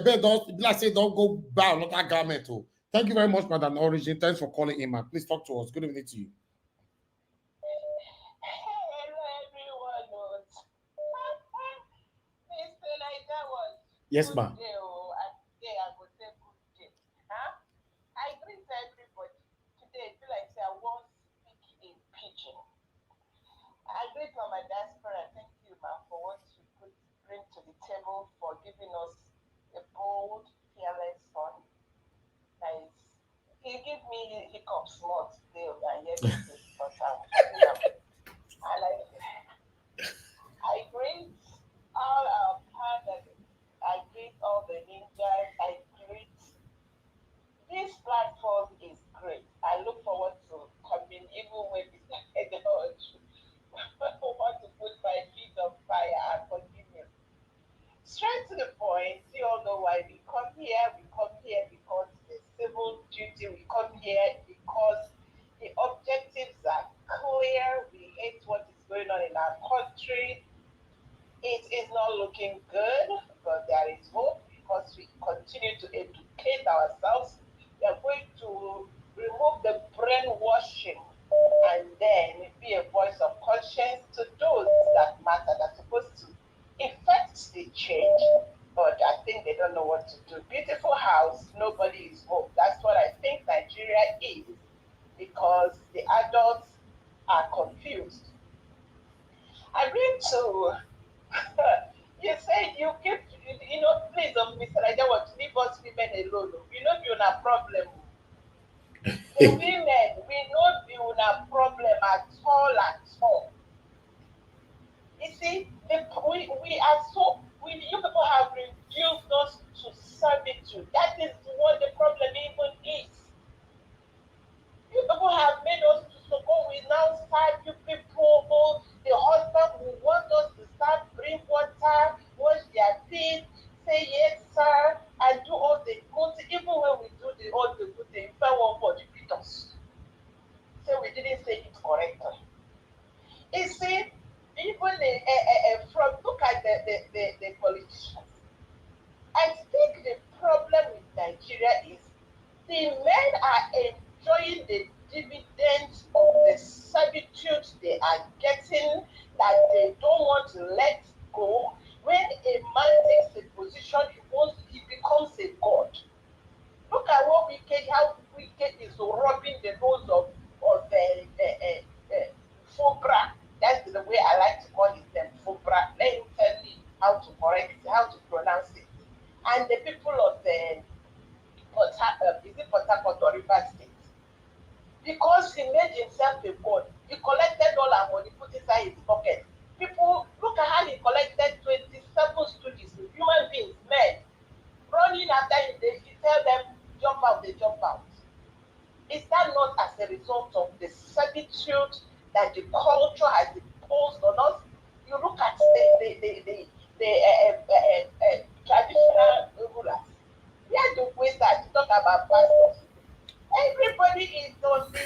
Ben, don't go buy another garment. Oh. Thank you very much, Madam Origin. Thanks for calling in, man. Please talk to us. Good evening to you. Yes, ma'am. I greet everybody. Today, I feel like I won't speak in pidgin. I greet my diaspora. Thank you, ma'am, for what you bring to the table, for giving us a bold, fearless son. He give me hiccups more today than yesterday, but I greet all our partners. I greet all the ninjas. I greet. This platform is great. I look forward to coming, even when I don't want to put my feet on fire and continue. Straight to the point, you all know why we come here. We come here because the civil duty. We come here because the objectives are clear. We hate what is going on in our country. It is not looking good, but there is hope because we continue to educate ourselves. We are going to remove the brainwashing and then be a voice of conscience to those that matter, that's supposed to effect the change, but I think they don't know what to do. Beautiful house, nobody is home. That's what I think Nigeria is, because the adults are confused. I read to you say you keep, please, Mr. Ida, want to leave us women alone. We know you're not a problem. The women, we know you're not a problem at all. You see, we are so, you people have reduced us to servitude. That is what the problem even is. You people have made us to support. We now serve you people. The husband will want us to start bring water, wash their feet, say yes, sir, and do all the good things. Even when we do all the good things, if I want for the beat us. So we didn't say it correctly. You see, even look at the politicians. I think the problem with Nigeria is the men are enjoying the dividends of the servitude they are getting that they don't want to let go. When a man takes a position, he becomes a god. Look at how Wike is rubbing the nose of FOBRA. That's the way I like to call it, them FOBRA. Let him tell me how to correct it, how to pronounce it. And the people of the is it Port Harcourt or River State? Because he made himself a god, he collected all our money, put inside his pocket. People, look at how he collected 27 students, human beings, men, running after him. He tell them, jump out, they jump out. Is that not as a result of the servitude that the culture has imposed on us? You look at the traditional rulers. Where do we start to talk about pastors? Everybody is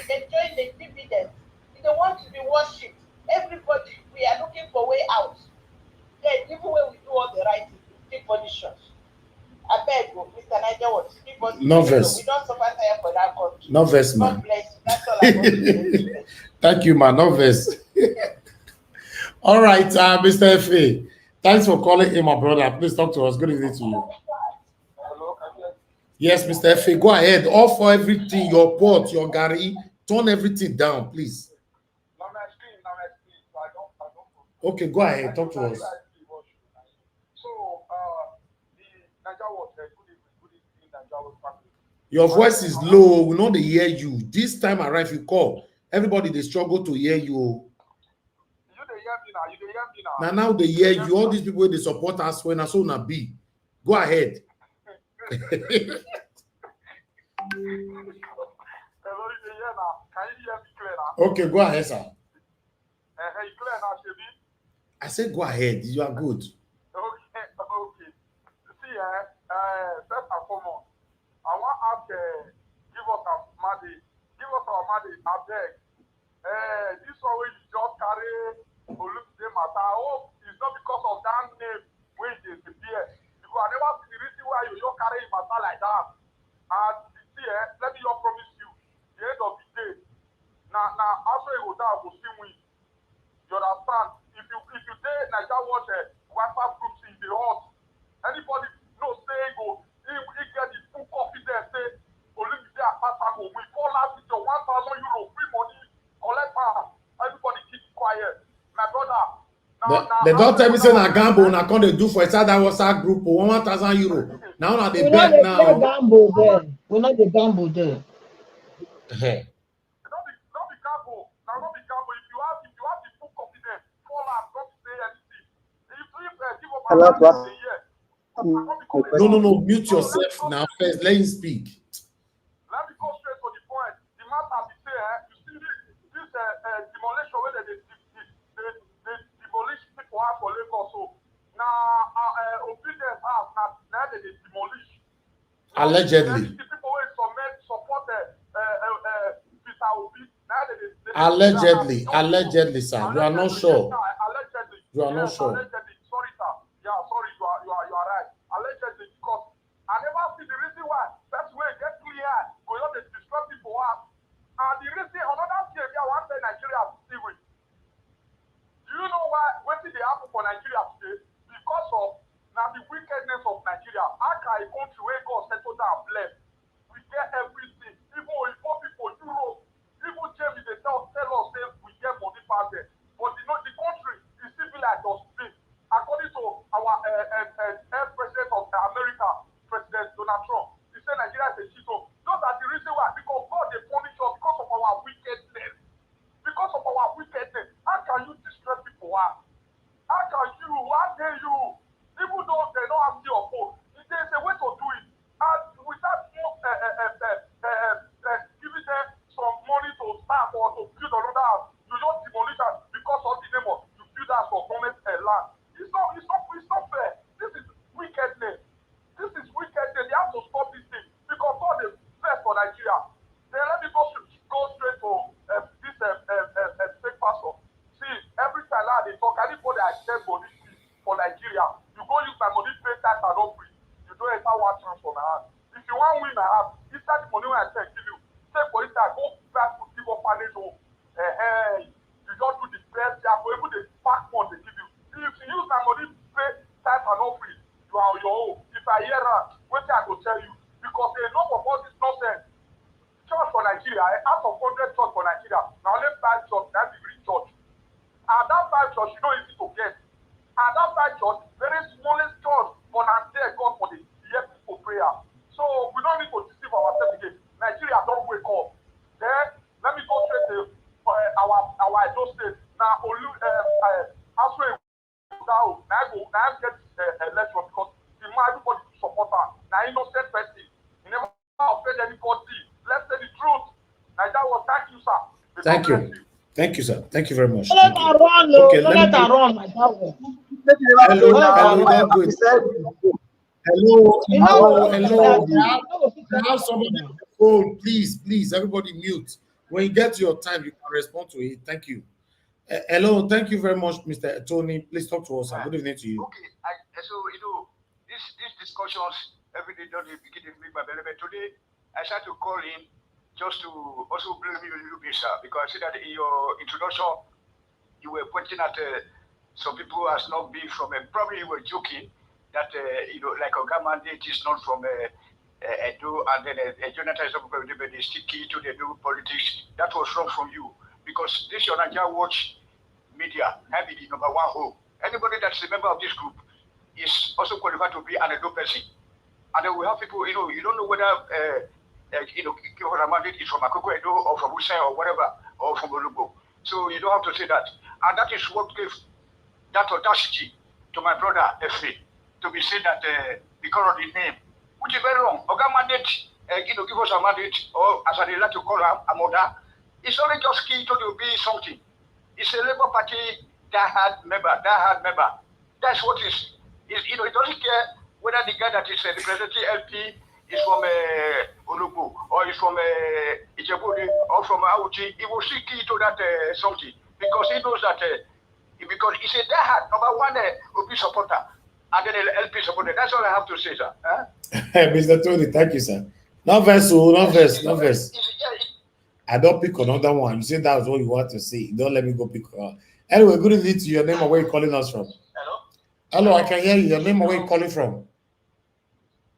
enjoying the dividends. They want to be worshipped. Everybody, we are looking for way out. Then even when we do all the right things, we keep punishing. I beg you, Mr. Niger, what? Give us Novice. We don't suffer tire for that country. Novice, man. God bless you. That's all I want to say. Thank you, man. Novice. All right, Mr. F.A. Thanks for calling in, my brother. Please talk to us. Good evening to you. Yes, Mr. F.A., go ahead. Offer everything, your pot, your gari, turn everything down, please. Okay, go ahead. Talk to us. Your voice is low. We know they hear you. This time around, if you call, everybody, they struggle to hear you. Now they hear you. All these people, they support us when I saw na be. Go ahead. Okay, go ahead, sir. I said go ahead. You are good. Okay. See, first and foremost, I want to give us our money. Give us our money. I beg. This one way you just carry Olumide matter. I hope it's not because of that name where it disappear. Because I never see the reason why you just carry matter like that. And see, let me just promise you, the end of the day. Now after you go down, we'll still win. You understand? If you say Nigeria watch WhatsApp groups in the hot, anybody no say go, he get the full confidence say Olympic Apata go win. Fall out with your €1,000 free money, collect power. Everybody keep quiet. My brother. They don't tell me say na gamble na come they do for inside that WhatsApp group for €1,000. Now they bet now. We not gamble there. We not the gamble there. Not be gamble. Now not be gamble. If you have the full confidence, fall out, don't say anything. If give up a year. No. Mute yourself now first. Let him speak. Let me go straight to the point. The matter be say, you see this demolition where they demolish people out for Lagos. So now obedience house now they demolish. Allegedly. People will support Peter Obi. Allegedly, sir. You are not sure. Allegedly. You are not sure. Allegedly. Sorry, sir. Yeah, sorry. You are right. Allegedly, because I never see the reason why. That's where it gets clear. Going on the destructive for us. And the reason another thing I want to say Nigeria is still with. Do you know why? What did they happen for Nigeria today? Because of now the wickedness of Nigeria. How can a country where God settle down bless? We get everything. Even people, Europe, even James, they tell us say we get money past there. But you know the country is still like us today. According to our president of America, President Donald Trump, he said Nigeria is a shit hole. Those are the reason why. Because God they punish us because of our wickedness. Because of our wickedness. How can you destroy people? How dare you? Even though they don't have your phone, there's a way to do it. And without giving them some money to start or to build another house, you don't demolish it because of the name of you build house for government land. It's not fair. This is wickedness. They have to stop this thing because all the best for Nigeria. Then let me go straight to this fake pastor. See, every time they talk, anybody I send money for Nigeria, you go use my money, pay tax and not free. You don't enter one chance for my hand. If you want to win my hand, it's that money when I take give you. Take for instance, go back to give up manage home. You don't do the best job, or even the back one they give you. If you use my money, pay tax and not free, you are on your own. If I hear that, what I go tell you, because enough of all this nonsense. Church for Nigeria, out of 100 church for Nigeria, now only 5 church, that degree church. church, you know, easy to get. And outside church, very smallest church, but I'm there, God, for the year for prayer. So we don't need to deceive ourselves again. Nigeria don't wake up. Then let me go straight to our Edo state. Now, halfway now get election because everybody support her. Now, innocent person. He never offended anybody. Let's say the truth. Now, that was thank you, sir. Thank you. Thank you, sir. Thank you very much. Let her run, okay, let her run, my dog. Hello, hello. I have somebody on the phone. Please, everybody mute. When you get to your time, you can respond to it. Thank you. Hello, thank you very much, Mr. Tony. Please talk to us. Good evening to you. Okay, so you know, these discussions every day don't begin to make my belly. But today, I tried to call in just to also blame you a little bit, sir, because I see that in your introduction, you were pointing at some people has not been from probably you were joking that you know, like Oga mandate is not from Edo, and then Jonathan is not from Edo, but they still key to the Edo politics. That was wrong from you because this your Nigeria Watch media have the number one home. Anybody that's a member of this group is also qualified to be an Edo person, and then we have people, you know, you don't know whether you know, mandate is from Akoko Edo or from Usa or whatever, or from Olugo. So you don't have to say that. And that is what gave that audacity to my brother, Efe, to be saying that because of the name, which is very wrong. Oga mandate, you know, give us a mandate, or as I like to call her, a mother. It's only just key to be something. It's a Labour Party diehard member. That's what is. You know, it doesn't care whether the guy that is representing LP is from Olubu or is from Ijebu or from Auchi. He will see key to that something because he knows that because he's a diehard number one OP supporter and then LP supporter. That's all I have to say, sir. Huh? Mr. Tony, thank you, sir. No verse. I don't pick another one. You said that was what you want to say. Don't let me go pick. Anyway, good evening to your name and where you calling us from. Hello, I can hear you. Your name and where you calling from.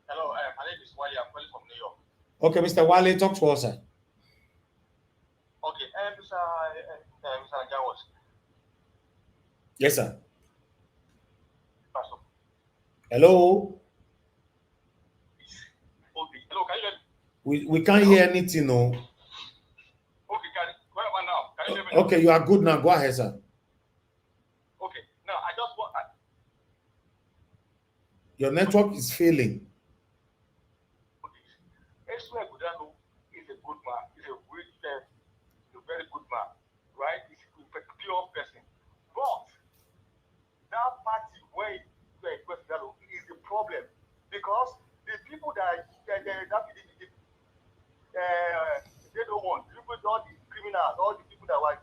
Hello, my name is Wale. I'm calling from New York. Okay, Mr. Wale, talk to us, sir. Okay, Mr. Jawas. Yes, sir. Hello. Okay, hello, can you hear me? We can't hear anything, no. Okay, what about now? Can you hear me? Okay, you are good now. Go ahead, sir. Okay, now I just want. Your network is failing. Esme Gudano is a good man. He's a great man. He's a very good man, right? He's a pure person. But that party where is the problem because the people that they don't want, people, all the criminals, all the people that were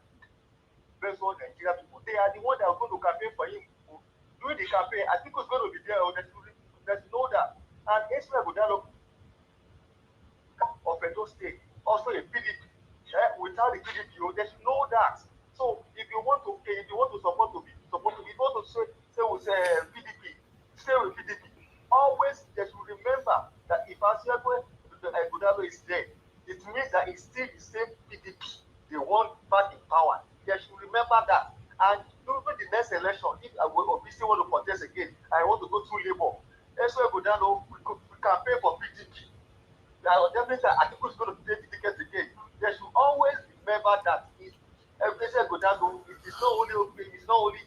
best on Nigeria people, they are the ones that are going to campaign for him. During the campaign, I think it's going to be there. There's no that. And Esme Gudano of Edo State, also a PDP. Without the PDP, there's no that. So if you want to support to be, if you want to say with PDP, stay with PDP. Always they should remember that if Asiagwe Gudalo is there, it means that it's still the same PDP. They want back in power. They should remember that. And during the next election, if I will still want to contest again, I want to go through Labour. Esme Gudalo, we campaign for PDP. Definitely, Atiku is going to take the ticket again. They should always remember that if Esme Gudalo, it is not only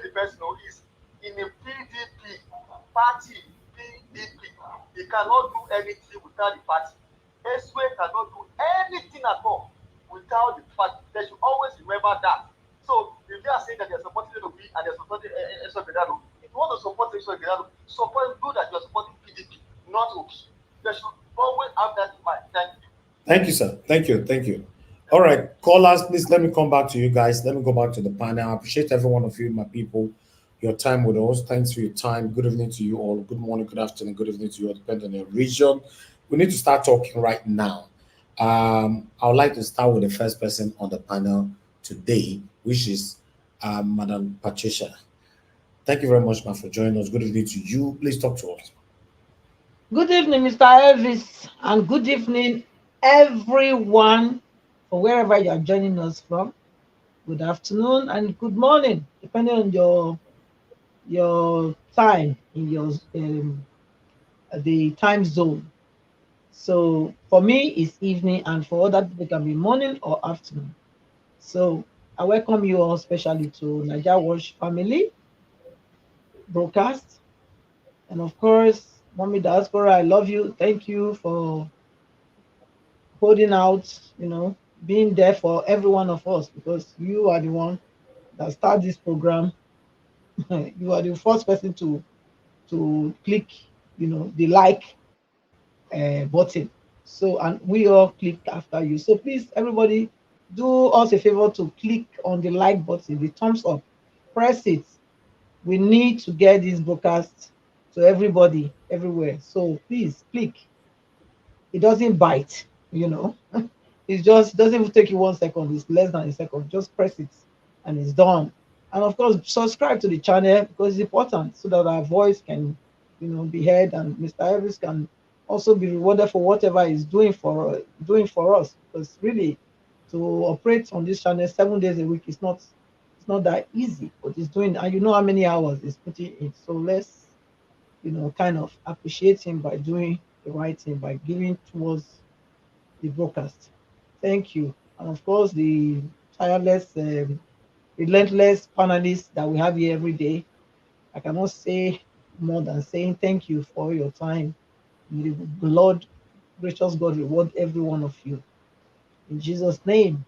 the person who is in a PDP party. PDP, he cannot do anything without the party. Esme cannot do anything at all without the party. They should always remember that. So if they are saying that they are supporting LP and they are supporting Esme Gudalo, if you want to support Esme Gudalo, support do that you are supporting PDP, not OP. They should always have that in mind. Thank you. Thank you, sir. Thank you. All right, callers, please let me come back to you guys. Let me go back to the panel. I appreciate every one of you, my people, your time with us. Thanks for your time. Good evening to you all. Good morning, good afternoon, good evening to you all, depending on your region. We need to start talking right now. I would like to start with the first person on the panel today, which is Madam Patricia. Thank you very much, ma'am, for joining us. Good evening to you. Please talk to us. Good evening, Mr. Elvis, and good evening, everyone, for wherever you are joining us from. good afternoon, and good morning, depending on your time in your the time zone. So for me, it's evening, and for other people, it can be morning or afternoon. So I welcome you all, especially to Niger Watch family broadcast, and of course, Mommy Diaspora, I love you. Thank you for holding out. Being there for every one of us, because you are the one that start this program. You are the first person to click, the like button. So, and we all click after you. So please, everybody, do us a favor to click on the like button, the thumbs up, press it. We need to get this broadcast to everybody, everywhere. So please click. It doesn't bite, you know. It just doesn't even take you 1 second. It's less than a second. Just press it and it's done. And of course, subscribe to the channel, because it's important, so that our voice can, be heard, and Mr. Elvis can also be rewarded for whatever he's doing for us. Because really, to operate on this channel 7 days a week is not that easy. But he's doing, and you know how many hours he's putting in. So let's, kind of appreciate him by doing the right thing, by giving towards the broadcast. Thank you. And of course, the tireless, relentless panelists that we have here every day. I cannot say more than saying thank you for your time. May the Lord, gracious God, reward every one of you. In Jesus' name.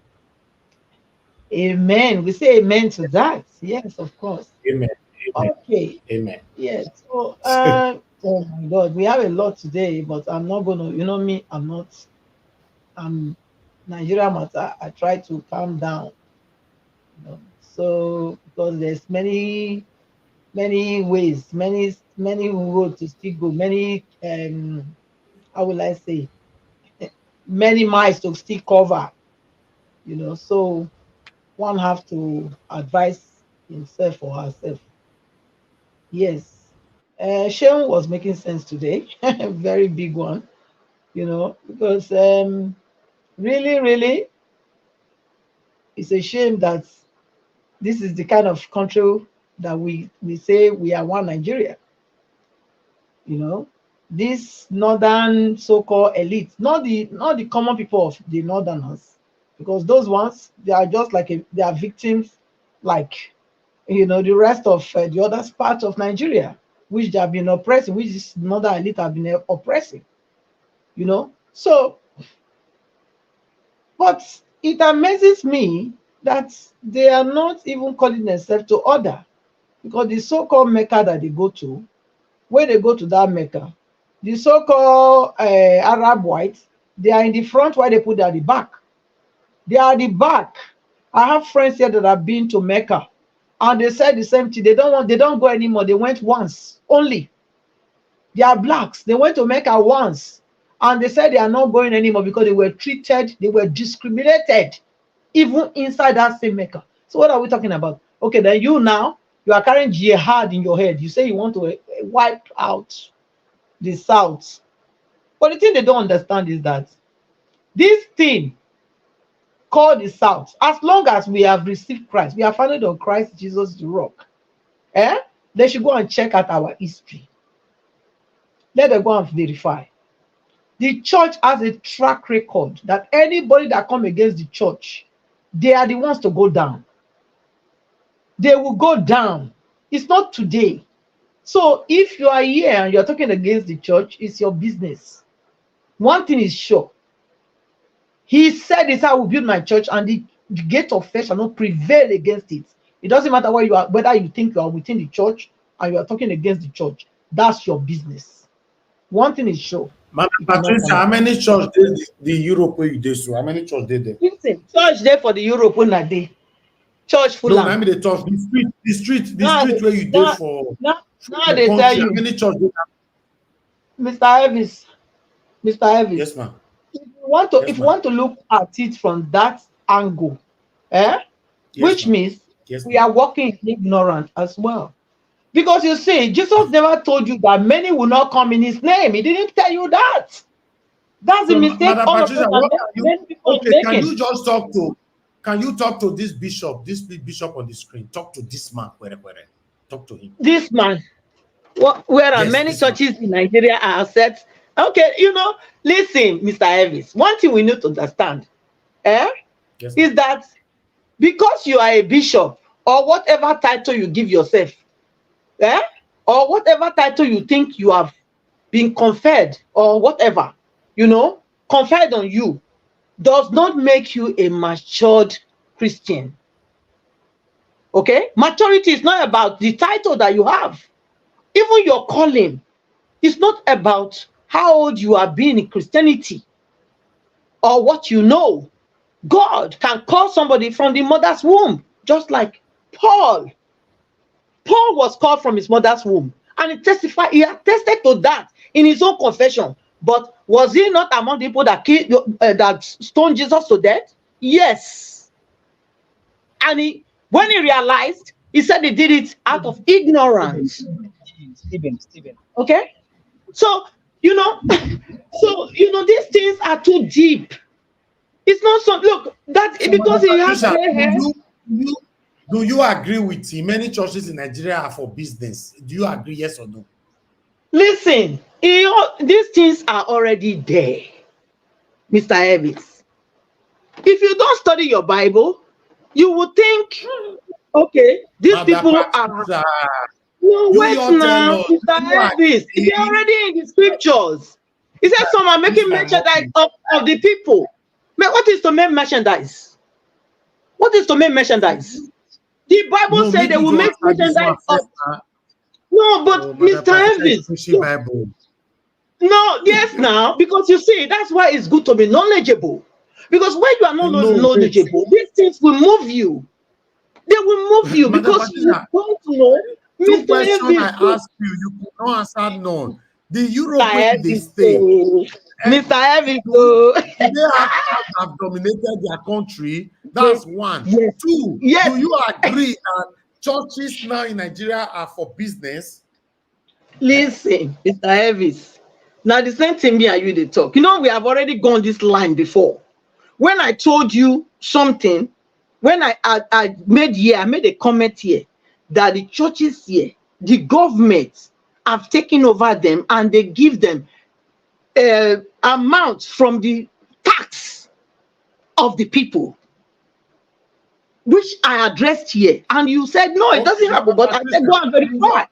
Amen. We say amen to that. Yes, of course. Amen. Amen. Okay. Amen. Yes. So, oh my God, we have a lot today, but I'm not going to, me, I'm Nigeria matter. I try to calm down. So, because there's many ways, many roads to still go, many, how will I say, many miles to still cover, so one have to advise himself or herself. Yes. Sharon was making sense today. Very big one, because really, it's a shame that this is the kind of country that we say we are one Nigeria. This northern so-called elite, not the common people of the northerners, because those ones, they are just like they are victims, like the rest of the other part of Nigeria, which they have been oppressing, which this northern elite have been oppressing. So, but it amazes me that they are not even calling themselves to order, because the so-called Mecca that they go to, when they go to that Mecca, the so-called Arab whites, they are in the front while they put them at the back. They are at the back. I have friends here that have been to Mecca, and they said the same thing. They don't go anymore. They went once only. They are blacks. They went to Mecca once, and they said they are not going anymore because they were treated, they were discriminated, even inside that same Mecca. So what are we talking about? Okay, then you are carrying jihad in your head. You say you want to wipe out the South. But the thing they don't understand is that this thing called the South, as long as we have received Christ, we are founded on Christ Jesus the rock, they should go and check out our history. Let them go and verify. The church has a track record that anybody that come against the church, they are the ones to go down. They will go down. It's not today. So if you are here and you're talking against the church, it's your business. One thing is sure. He said this, I will build my church, and the gate of hell shall not prevail against it. It doesn't matter where you are, whether you think you are within the church and you are talking against the church. That's your business. One thing is sure. Madam Patricia, how many church did the Europe where you did so? How many church did there? Listen, church there for the Europe when I did. Church full. No, I mean the church, the street where you did for now the they country. tell you. How many church did Mr. Elvis. Yes, ma'am. If you want to look at it from that angle, Yes, which means we are walking in ignorance as well. Because you see, Jesus never told you that many will not come in his name. He didn't tell you that. That's the mistake Madam all of Patricia, us many people are making. can you just talk to Can you talk to this bishop on the screen? Talk to this man. Talk to him. This man. Where are many churches in Nigeria are set? Okay, listen, Mr. Elvis. One thing we need to understand, is that because you are a bishop or whatever title you give yourself, or whatever title you think you have been conferred or whatever, conferred on you, does not make you a matured Christian. Okay? Maturity is not about the title that you have. Even your calling is not about how old you have been in Christianity or what you know. God can call somebody from the mother's womb, just like Paul. Paul was called from his mother's womb, and he attested to that in his own confession. But was he not among the people that that stoned Jesus to death? Yes. And when he realized, he said he did it out of ignorance. Stephen. Okay? So, these things are too deep. It's not so, look, that so because he has gray hair. Do you agree with him? Many churches in Nigeria are for business. Do you agree, yes or no? Listen, these things are already there, Mr. Elvis. If you don't study your Bible, you would think, okay, these people are... No, wait now, Mr. Elvis. It's already in the scriptures. He said some are making merchandise of the people. What is to make merchandise? What is to make merchandise? The Bible said they will make merchandise of... No, but Mr. Elvis. No, yes, now, because you see, that's why it's good to be knowledgeable. Because when you are not knowledgeable, these things will move you. They will move you because you don't know. Two questions I ask you, you cannot answer none. The European they stay. Mr. Elvis, they have dominated their country. That's one. Yes. Two, yes. Do you agree that churches now in Nigeria are for business? Listen, Mr. Elvis. Now the same thing me and you they talk. We have already gone this line before. When I told you something, when I made a comment here that the churches here, the government have taken over them and they give them amounts from the tax of the people, which I addressed here, and you said no, it doesn't happen. But I said go and verify.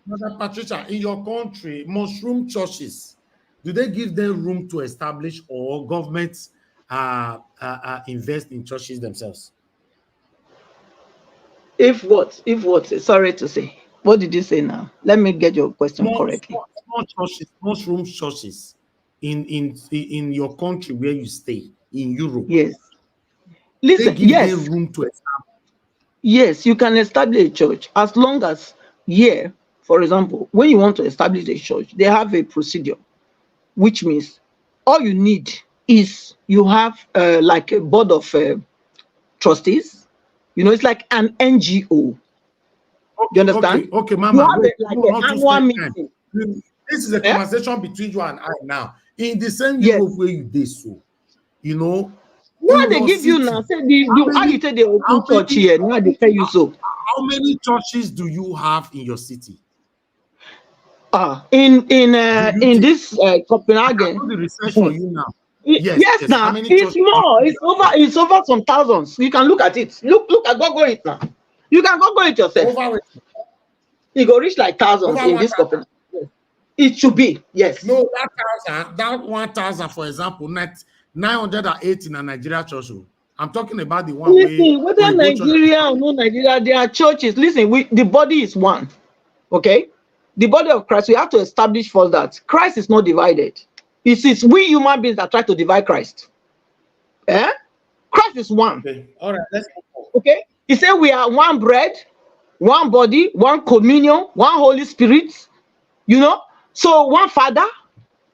Mother Patricia, in your country, mushroom churches, do they give them room to establish, or governments invest in churches themselves? If what? Sorry to say. What did you say now? Let me get your question correctly. Small churches, mushroom churches in your country where you stay, in Europe. Yes. Listen, they give them room to establish. Yes, you can establish a church as long as here, for example, when you want to establish a church, they have a procedure, which means all you need is you have like a board of trustees. It's like an NGO. You understand? Okay, Mama. An annual meeting. This is a conversation between you and I now. In the same Europe where you did so, What they give you now? Say how you say they open church here? Now they tell you so. How many churches do you have in your city? In this Copenhagen. I'm the research for you now. Yes. Now it's more. It's over some thousands. You can look at it. Look at Google it now. You can Google it yourself. It go reach like thousands in this Copenhagen. It should be, yes. No, that 1,000, for example, 980 in a Nigeria church. I'm talking about the one. Listen, whether Nigeria or no Nigeria, there are churches. Listen, the body is one. Okay? The body of Christ, we have to establish first that Christ is not divided. It's we human beings that try to divide Christ. Christ is one. Okay. All right, let's go. Okay? He said we are one bread, one body, one communion, one Holy Spirit. So one Father.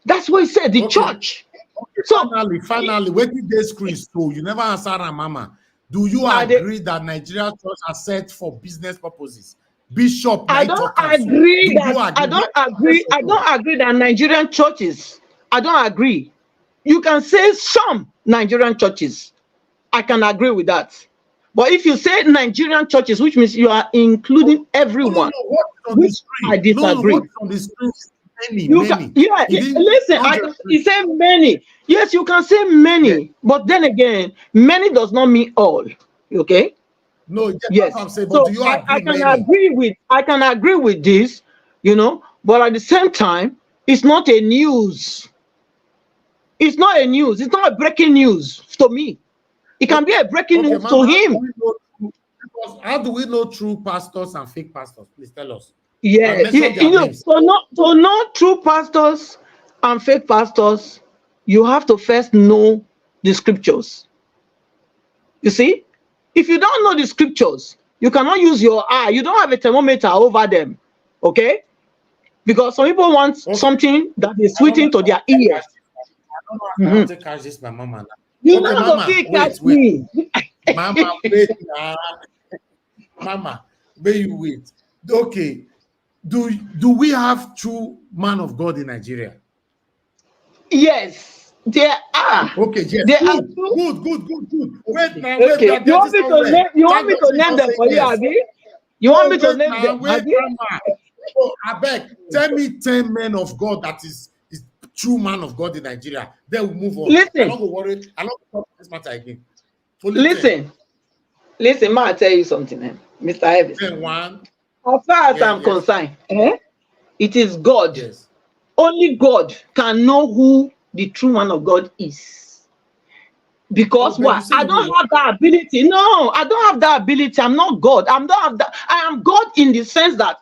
That's what he said, the church. Okay, so finally, when did they screen so you never answer, Mama. Do you agree that Nigeria church are set for business purposes? Bishop, I don't agree that Nigerian churches. I don't agree. You can say some Nigerian churches, I can agree with that. But if you say Nigerian churches, which means you are including everyone, which I disagree. What's on the screen? Many. Listen, I can say many. Yes, you can say many, but then again, many does not mean all. Okay? No, yes. I'm saying, so do you agree? I can agree with this, but at the same time, it's not a news. It's not a news. It's not a breaking news to me. It can be a breaking news to him. How do we know true pastors and fake pastors? Please tell us. Yeah, so not true pastors and fake pastors, you have to first know the scriptures. You see, if you don't know the scriptures, you cannot use your eye. You don't have a thermometer over them, okay? Because some people want something that is sweeting to their ears. I don't know how to catch this, my mama. You're not going to catch me. Mama, wait. Mama, wait. Okay. Do we have true man of God in Nigeria? Yes, there are. Okay, yes. There are Good. Wait now. Okay. Wait, you want me to name them for you, Abi? You want me to name them? Wait, Mama. Oh, I beg. Tell me 10 men of God that is true man of God in Nigeria. Then we'll move on. Listen. I'm not going to worry. I'm not going to talk this matter again. So listen, ma, I'll tell you something, Mr. Evans. As far as I'm concerned, it is God. Yes. Only God can know who the true man of God is. Because what? I don't have that ability. No, I don't have that ability. I'm not God. I am God in the sense that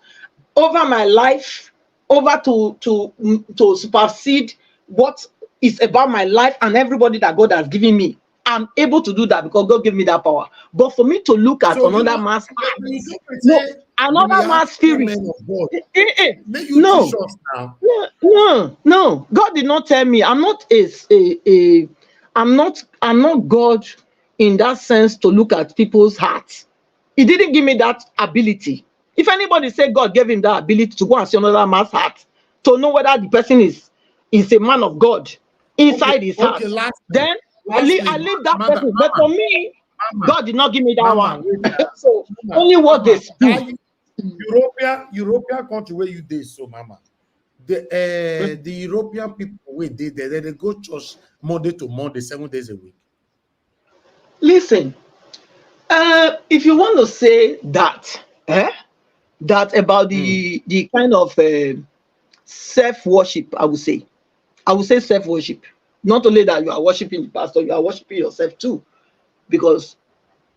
over my life, over to supersede what is about my life and everybody that God has given me. I'm able to do that because God gave me that power. But for me to look at another man's heart, another man's spirit, no. God did not tell me. I'm not God in that sense to look at people's hearts. He didn't give me that ability. If anybody say God gave him that ability to go and see another man's heart, to know whether the person is a man of God inside his heart, then I leave that person. But for me, God did not give me that one. So only what they speak. European country where you did so, Mama. The European people where they go church Monday to Monday, 7 days a week. Listen, if you want to say that, that about the kind of self-worship, I would say self-worship. Not only that you are worshiping the pastor, you are worshiping yourself too. Because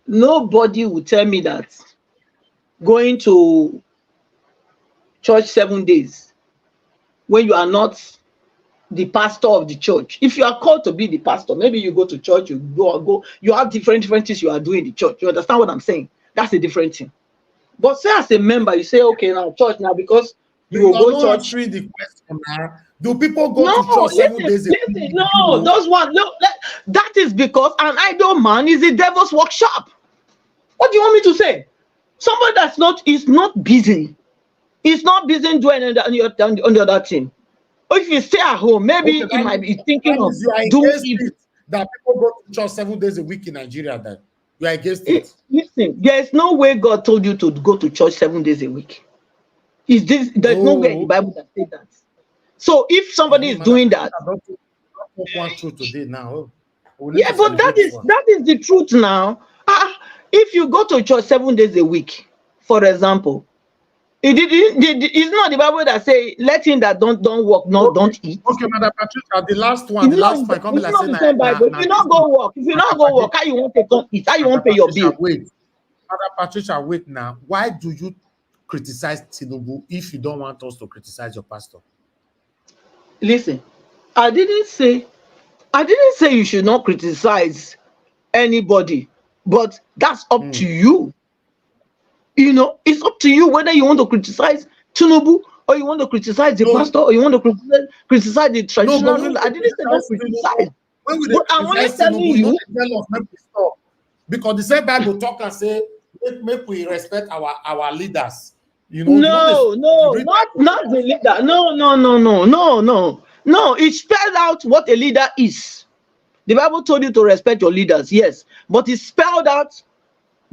nobody will tell me that going to church 7 days when you are not the pastor of the church. If you are called to be the pastor, maybe you go to church, you have different things you are doing in the church. You understand what I'm saying? That's a different thing. But say as a member, you say, okay, now church now, because you will go church. The question now. Do people go to church 7 days a week? No, those ones. No, that is because an idle man is a devil's workshop. What do you want me to say? Somebody is not busy. He's not busy doing on the other thing. Or if you stay at home, maybe he might be thinking of doing it. That people go to church 7 days a week in Nigeria. That you are against it. Listen, there is no way God told you to go to church 7 days a week. There's no way in the Bible that says that. So if somebody is doing that, today now. Yeah, but that is the truth now. If you go to church 7 days a week, for example, it's not the Bible that say let him that don't work, don't eat. Okay, Madam Patricia, the last one. If you not go work, how you want to come eat? How you want to pay your bill? Wait, Madam Patricia, wait now. Why do you criticize Tinubu if you don't want us to criticize your pastor? Listen, I didn't say you should not criticize anybody, but that's up to you. It's up to you whether you want to criticize Tinubu or you want to criticize the pastor or you want to criticize the traditional ruler. I didn't say don't criticize. But I'm only telling you. Because the same Bible talk and say, make we respect our leaders. Not the leader. No. It spells out what a leader is. The Bible told you to respect your leaders, yes, but it spelled out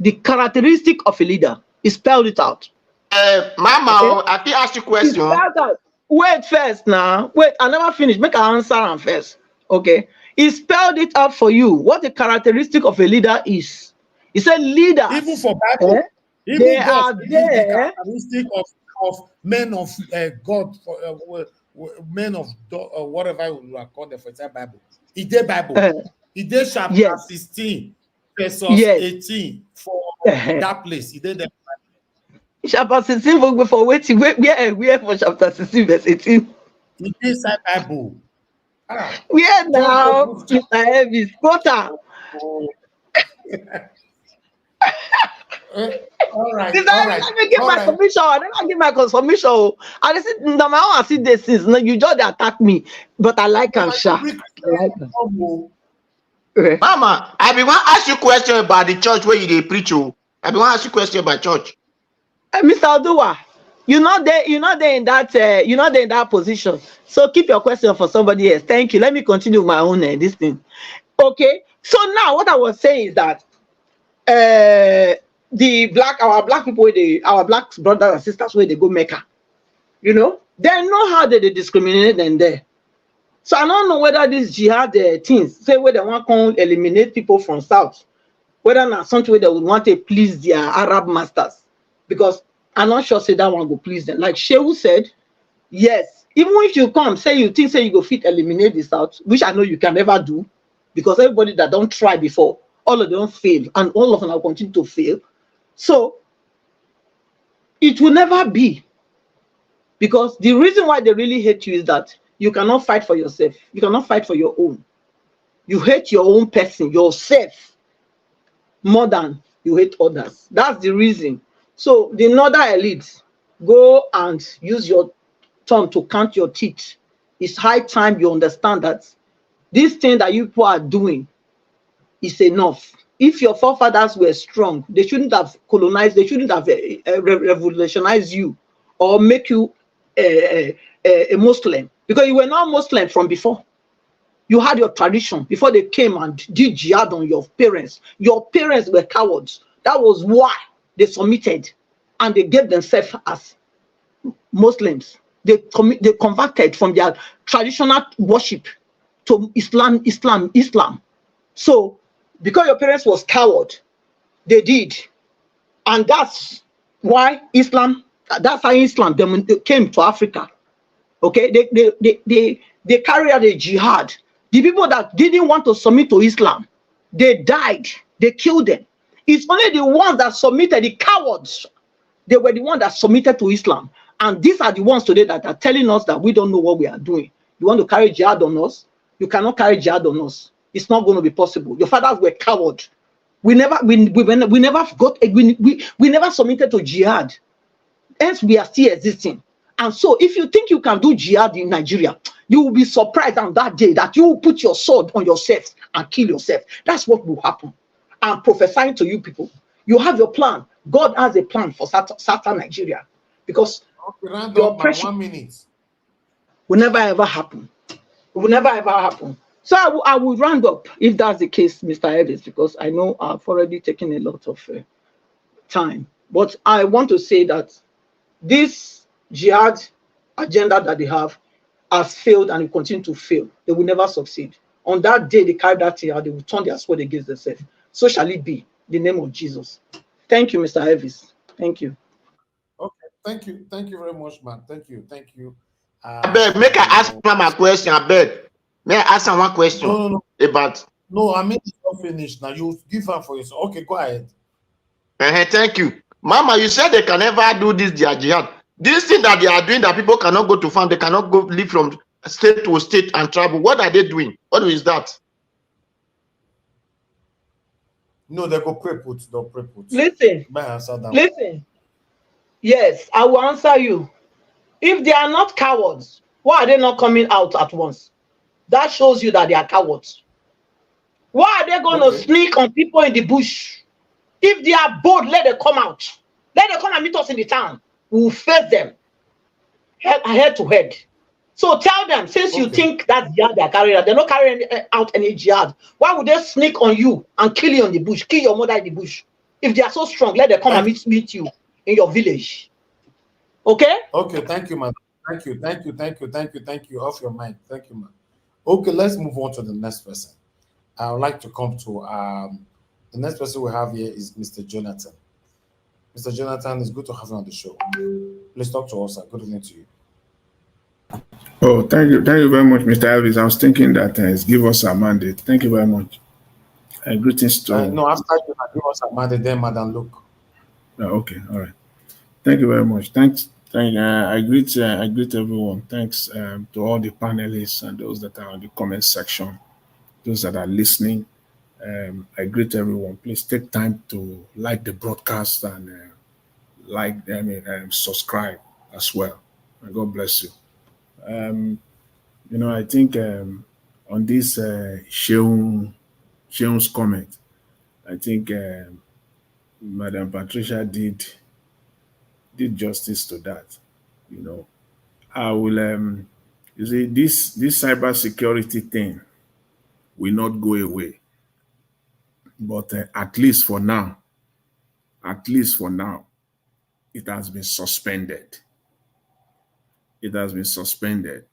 the characteristic of a leader. It spelled it out. Mama, Okay? I can ask you a It question. spelled out. Wait first now. Wait, I never finished. Make an answer and first. Okay. He spelled it out for you. What the characteristic of a leader is. He said leaders. Even for Bible, even they God are gives there. the characteristic of men of God, men of whatever you are called for example Bible. He did Bible. He did chapter 16, verse 18 for that place. He did that. Chapter 16 for waiting. Where for chapter 16, verse 18? He did inside Bible. Where now, Mr. Elvis? Quota. All right. Let me give my submission. Let me give my confirmation. I said, no, my own see this is no, you just attack me, but I like him, sha. Mama, I be want to ask you a question about the church where you preach. I be want to ask you a question about church. Mr. Oduwa, you're not there in that position. So keep your question for somebody else. Thank you. Let me continue my own this thing. Okay. So now what I was saying is that our black people, our black brothers and sisters, where they go Mecca, they know how they discriminate them there. So I don't know whether this jihad things say where they want to eliminate people from south, whether not something where they would want to please their Arab masters, because I'm not sure say that one go please them. Like Shehu said, yes, even if you come say you go fit eliminate the south, which I know you can never do, because everybody that don't try before, all of them fail, and all of them will continue to fail. So it will never be, because the reason why they really hate you is that you cannot fight for yourself. You cannot fight for your own. You hate your own person, yourself, more than you hate others. That's the reason. So the northern elites, go and use your tongue to count your teeth. It's high time you understand that this thing that you people are doing is enough. If your forefathers were strong, they shouldn't have colonized, they shouldn't have revolutionized you or make you a Muslim, because you were not Muslim from before. You had your tradition before they came and did jihad on your parents. Your parents were cowards. That was why they submitted and they gave themselves as Muslims. They converted from their traditional worship to Islam. So because your parents was coward, they did. And that's why Islam, that's how Islam came to Africa. Okay, they carried out a jihad. The people that didn't want to submit to Islam, they died, they killed them. It's only the ones that submitted, the cowards, they were the ones that submitted to Islam. And these are the ones today that are telling us that we don't know what we are doing. You want to carry jihad on us? You cannot carry jihad on us. It's not going to be possible. Your fathers were cowards. We never submitted to jihad. Hence, we are still existing. And so, if you think you can do jihad in Nigeria, you will be surprised on that day that you will put your sword on yourself and kill yourself. That's what will happen. I'm prophesying to you people. You have your plan. God has a plan for Southern Nigeria, because your oppression 1 minute will never ever happen. It will never ever happen. So I will round up if that's the case, Mr. Evans, because I know I've already taken a lot of time. But I want to say that this jihad agenda that they have has failed and will continue to fail. They will never succeed. On that day they carry that jihad, they will turn their sword against themselves. So shall it be. In the name of Jesus. Thank you, Mr. Elvis. Thank you. Okay, thank you very much, man. Thank you. Make I ask my question. I beg. May I ask one question? No. About? No, I mean it's not finished now. You give her for yourself. Okay, go ahead. Thank you, Mama. You said they can never do this jihad. This thing that they are doing, that people cannot go to farm, they cannot go live from state to state and travel. What are they doing? What is that? No, they go pray put. They'll pray put. Listen. Yes, I will answer you. If they are not cowards, why are they not coming out at once? That shows you that they are cowards. Why are they going to sneak on people in the bush? If they are bold, let them come out. Let them come and meet us in the town. We will face them head to head. So tell them, since you think that jihad they are carrying out, they're not carrying out any jihad. Why would they sneak on you and kill you in the bush, kill your mother in the bush? If they are so strong, let them come and meet you in your village. Okay? Okay, thank you, man. Thank you. Off your mind. Thank you, man. Okay, let's move on to the next person. I would like to come to the next person we have here is Mr. Jonathan. Mr. Jonathan, it's good to have you on the show. Please talk to us. Good evening to you. Oh, thank you very much, Mr. Elvis. I was thinking that give us a mandate. Thank you very much. Greetings to. No, after you give us a mandate, then Madam Luke. Okay, all right. Thank you very much. Thanks. I greet everyone. Thanks to all the panelists and those that are on the comment section, those that are listening. I greet everyone. Please take time to like the broadcast and subscribe as well. And God bless you. I think on this Sheun's comment, I think Madam Patricia did justice to that. I will you see this cybersecurity thing will not go away, but at least for now, it has been suspended. It has been suspended,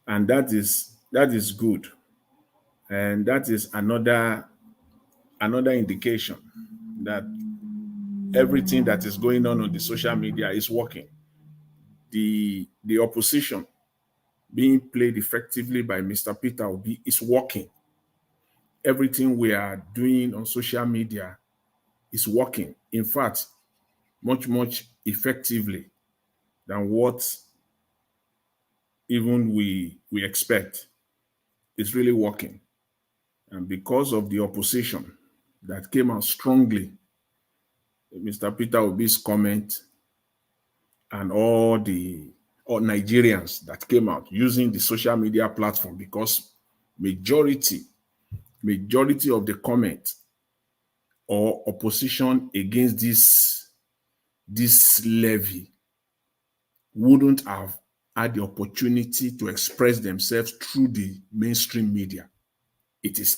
and that is good, and that is another indication that everything that is going on the social media is working. The opposition being played effectively by Mr. Peter Obi is working. Everything we are doing on social media is working. In fact, much effectively than what even we expect. It's really working. And because of the opposition that came out strongly, Mr. Peter Obi's comment, and all Nigerians that came out using the social media platform, because majority of the comment or opposition against this levy wouldn't have had the opportunity to express themselves through the mainstream media.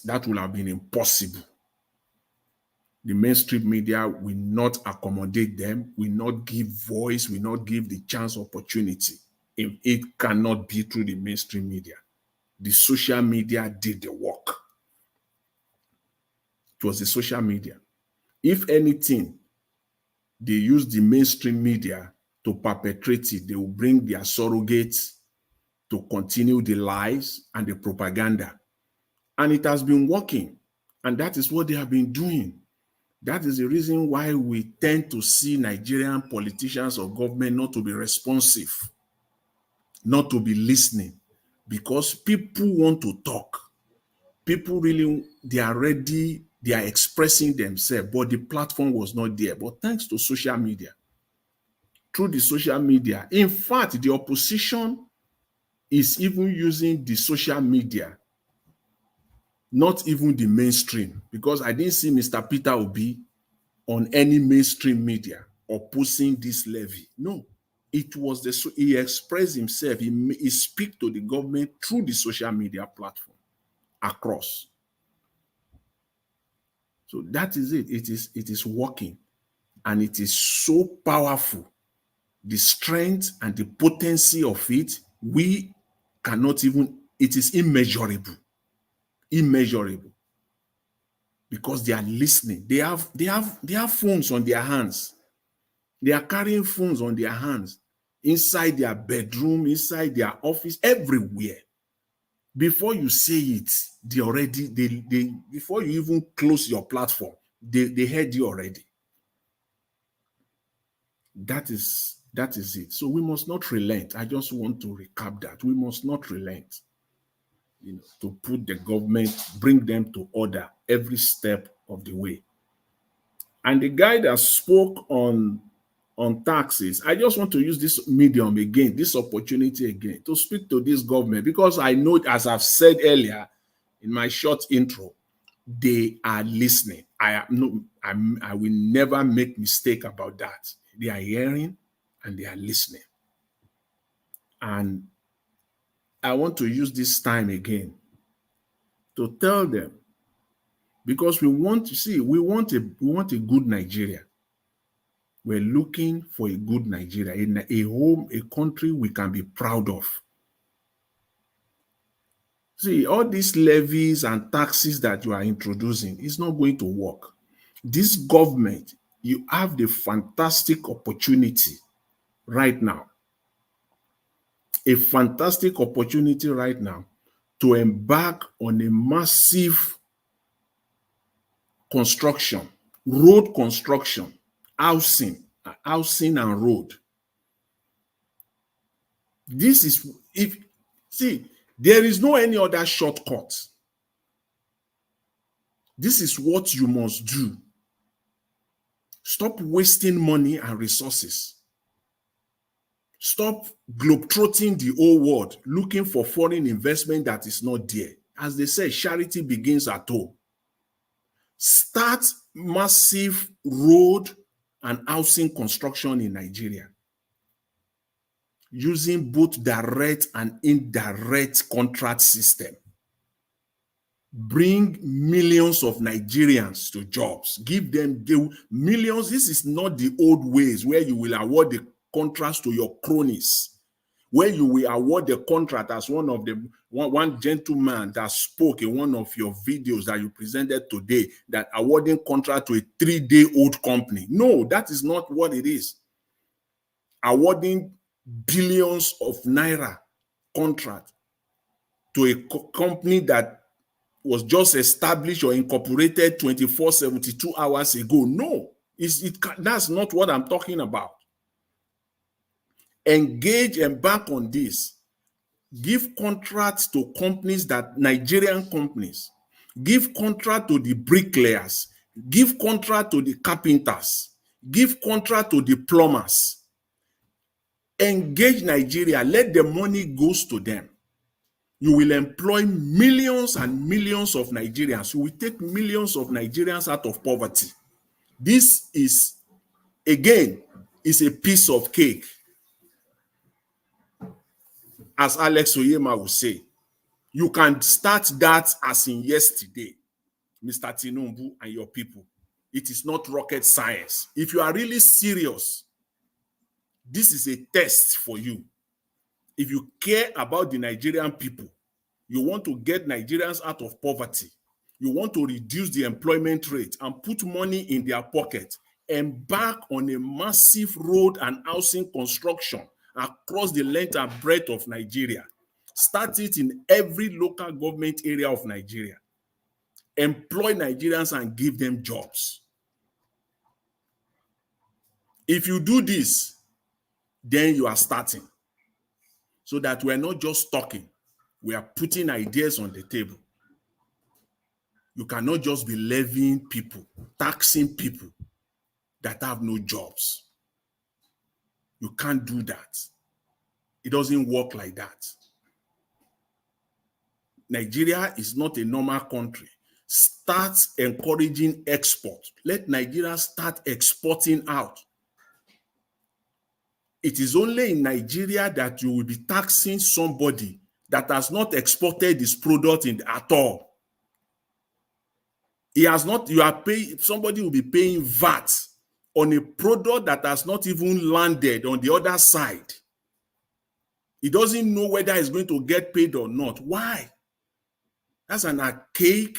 That would have been impossible. The mainstream media will not accommodate them, will not give voice, will not give the chance opportunity. If it cannot be through the mainstream media. The social media did the work. It was the social media. If anything, they use the mainstream media to perpetrate it. They will bring their surrogates to continue the lies and the propaganda. And it has been working. And that is what they have been doing. That is the reason why we tend to see Nigerian politicians or government not to be responsive, not to be listening, because people want to talk. People really, they are ready, they are expressing themselves, but the platform was not there. But thanks to social media, through the social media, in fact, the opposition is even using the social media, not even the mainstream, because I didn't see Mr. Peter Obi on any mainstream media opposing this levy. No, it was he expressed himself, he speak to the government through the social media platform across. So that is it. It is working, and it is so powerful. The strength and the potency of it, we cannot even, it is immeasurable. Immeasurable. Because they are listening. They have phones on their hands. They are carrying phones on their hands, inside their bedroom, inside their office, everywhere. Before you say it, before you even close your platform, they heard you already. That is it. So we must not relent. I just want to recap that. We must not relent, to put the government, bring them to order every step of the way. And the guy that spoke on taxes, I just want to use this medium again, this opportunity again, to speak to this government, because I know, as I've said earlier in my short intro, they are listening. I will never make mistake about that. They are hearing and they are listening. And I want to use this time again to tell them, because we want to see, we want a good Nigeria. We're looking for a good Nigeria, a home, a country we can be proud of. See, all these levies and taxes that you are introducing is not going to work. This government, you have the fantastic opportunity right now, to embark on a massive construction, road construction, housing and road. This is, there is no any other shortcut. This is what you must do. Stop wasting money and resources. Stop globetrotting the whole world, looking for foreign investment that is not there. As they say, charity begins at home. Start massive road and housing construction in Nigeria, using both direct and indirect contract system. Bring millions of Nigerians to jobs. Give them millions. This is not the old ways where you will award the contracts to your cronies, where you will award the contract as one gentleman that spoke in one of your videos that you presented today, that awarding contract to a 3-day-old company. No, that is not what it is. Awarding billions of naira contract to a company that was just established or incorporated 72 hours ago. No, that's not what I'm talking about. Embark on this. Give contracts to companies Nigerian companies. Give contract to the bricklayers. Give contract to the carpenters. Give contract to the plumbers. Engage Nigeria. Let the money goes to them. You will employ millions and millions of Nigerians. You will take millions of Nigerians out of poverty. This is, again, is a piece of cake. As Alex Oyema will say, you can start that as in yesterday, Mr. Tinubu and your people. It is not rocket science. If you are really serious, this is a test for you. If you care about the Nigerian people, you want to get Nigerians out of poverty, you want to reduce the employment rate and put money in their pocket, embark on a massive road and housing construction across the length and breadth of Nigeria. Start it in every local government area of Nigeria. Employ Nigerians and give them jobs. If you do this, then you are starting. So that we're not just talking, we are putting ideas on the table. You cannot just be levying people, taxing people that have no jobs. You can't do that. It doesn't work like that. Nigeria is not a normal country. Start encouraging export. Let Nigeria start exporting out. It is only in Nigeria that you will be taxing somebody that has not exported his product at all. He has not, somebody will be paying VAT on a product that has not even landed on the other side. He doesn't know whether he's going to get paid or not. Why? That's an archaic,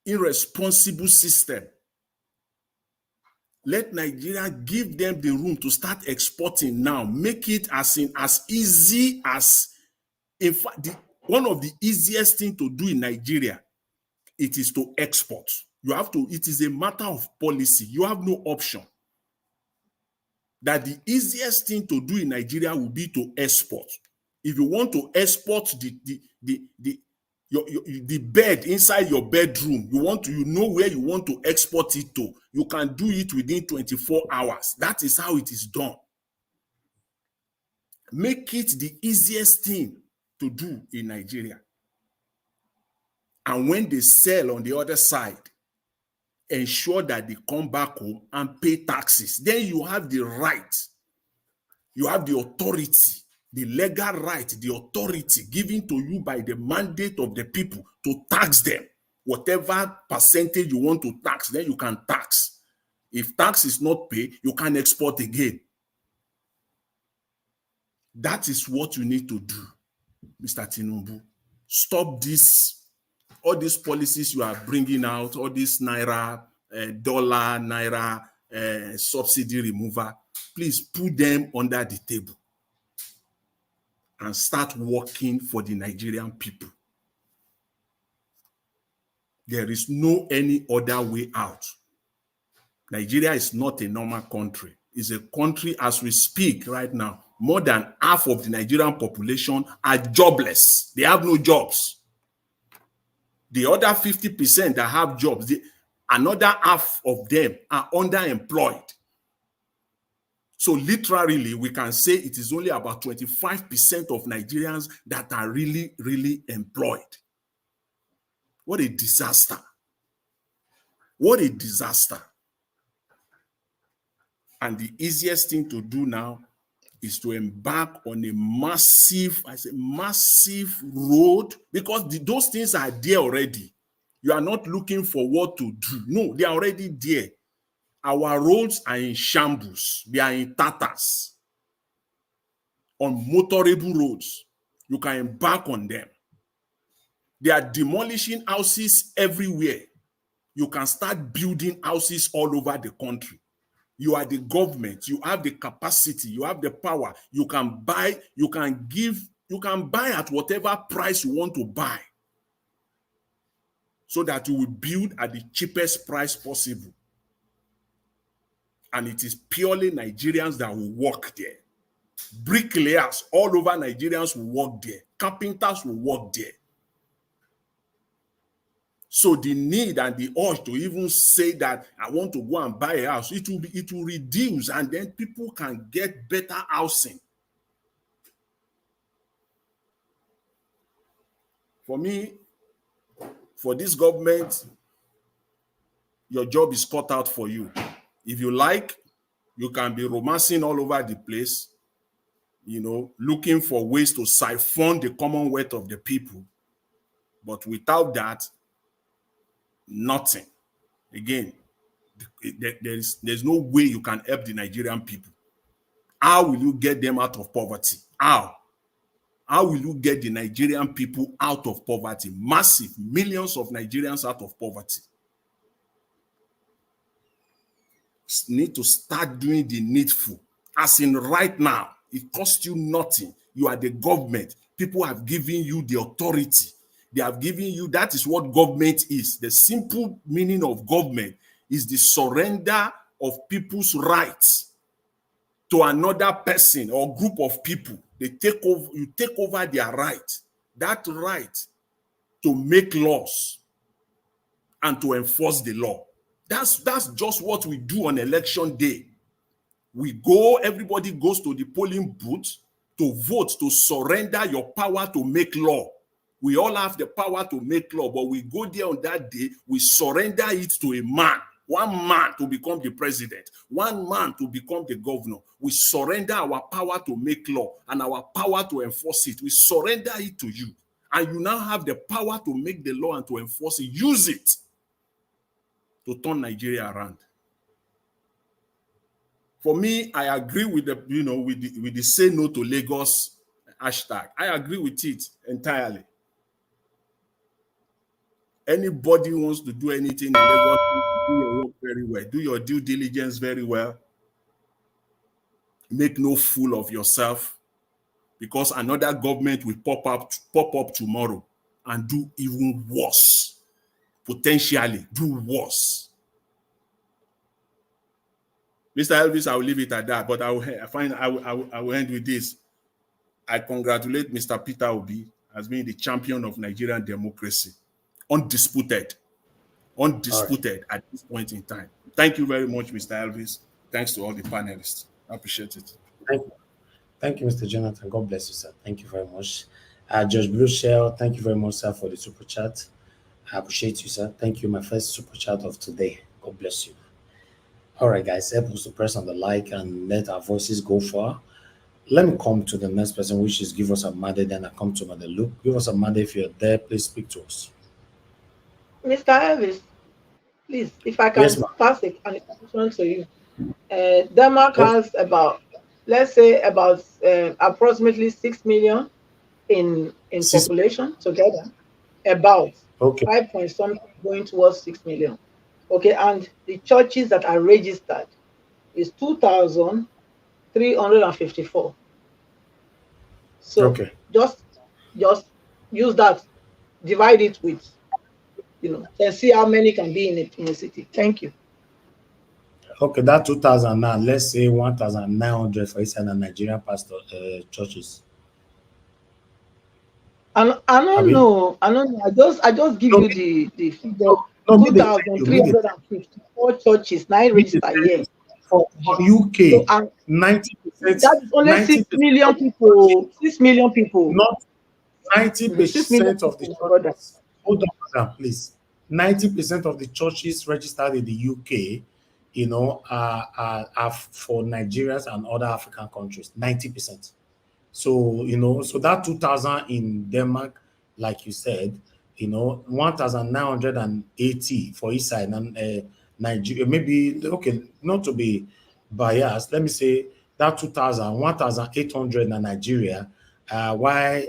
irresponsible system. Let Nigeria give them the room to start exporting now. Make it as easy as, in fact, one of the easiest things to do in Nigeria, it is to export. You have to, it is a matter of policy. You have no option. That the easiest thing to do in Nigeria will be to export. If you want to export the bed inside your bedroom, you know where you want to export it to. You can do it within 24 hours. That is how it is done. Make it the easiest thing to do in Nigeria. And when they sell on the other side, ensure that they come back home and pay taxes. Then you have the right, you have the authority the legal right, the authority given to you by the mandate of the people to tax them. Whatever percentage you want to tax, then you can tax. If tax is not paid, you can export again. That is what you need to do, Mr. Tinubu. Stop this, all these policies you are bringing out, all this naira, dollar, naira, subsidy remover. Please put them under the table and start working for the Nigerian people. There is no any other way out. Nigeria is not a normal country. It's a country, as we speak right now, more than half of the Nigerian population are jobless. They have no jobs. The other 50% that have jobs, another half of them are underemployed. So literally, we can say it is only about 25% of Nigerians that are really, really employed. What a disaster. What a disaster. And the easiest thing to do now is to embark on a massive, massive road, because those things are there already. You are not looking for what to do. No, they are already there. Our roads are in shambles. They are in tatters. On motorable roads, you can embark on them. They are demolishing houses everywhere. You can start building houses all over the country. You are the government. You have the capacity. You have the power. You can buy, you can give, you can buy at whatever price you want to buy, so that you will build at the cheapest price possible. And it is purely Nigerians that will work there. Bricklayers all over Nigerians will work there. Carpenters will work there. So the need and the urge to even say that I want to go and buy a house, it will reduce, and then people can get better housing. For me, for this government, your job is cut out for you. If you like, you can be romancing all over the place, looking for ways to siphon the commonwealth of the people. But without that, nothing. Again, there's no way you can help the Nigerian people. How will you get them out of poverty? How will you get the Nigerian people out of poverty? Massive, millions of Nigerians out of poverty. Need to start doing the needful. As in right now, it costs you nothing. You are the government. People have given you the authority. They have given you, that is what government is. The simple meaning of government is the surrender of people's rights to another person or group of people. They take over, you take over their right. That right to make laws and to enforce the law. That's just what we do on election day. We go, everybody goes to the polling booth to vote, to surrender your power to make law. We all have the power to make law, but we go there on that day, we surrender it to a man, one man to become the president, one man to become the governor. We surrender our power to make law and our power to enforce it. We surrender it to you. And you now have the power to make the law and to enforce it. Use it to turn Nigeria around. For me, I agree with the, with the say no to Lagos hashtag. I agree with it entirely. Anybody who wants to do anything in Lagos, do your work very well. Do your due diligence very well. Make no fool of yourself, because another government will pop up tomorrow and do even worse. Potentially do worse. Mr. Elvis, I will leave it at that, but I will end with this. I congratulate Mr. Peter Obi as being the champion of Nigerian democracy. Undisputed at this point in time. Thank you very much, Mr. Elvis. Thanks to all the panelists. I appreciate it. Thank you, Mr. Jonathan. God bless you, sir. Thank you very much. Judge Blue Shell, thank you very much, sir, for the super chat. I appreciate you, sir. Thank you. My first super chat of today. God bless you. All right, guys, help us to press on the like and let our voices go far. Let me come to the next person, which is Give Us a Mother. Then I come to Mother Luke. Give Us a Mother. If you're there, please speak to us. Mr. Elvis, please, if I can pass an information to you. Denmark has about, let's say, about approximately 6 million in population together, about 5 point something going towards 6 million. Okay, and the churches that are registered is 2,354. So just use that, divide it with, and see how many can be in a city. Thank you. Okay, that 2,000 now, let's say 1,900 for each and Nigerian pastor churches. I don't know. I just give you the figure. 2,354 churches now registered here. For UK, so, 90%. That is only 6 million people. 6 million people. Not 90% of the churches. Hold on, madam, please. 90% of the churches registered in the UK, are for Nigerians and other African countries. 90%. So, so that 2,000 in Denmark, like you said, 1,980 for each side, and Nigeria, maybe, okay, not to be biased, let me say that 2,000, 1,800 in Nigeria, while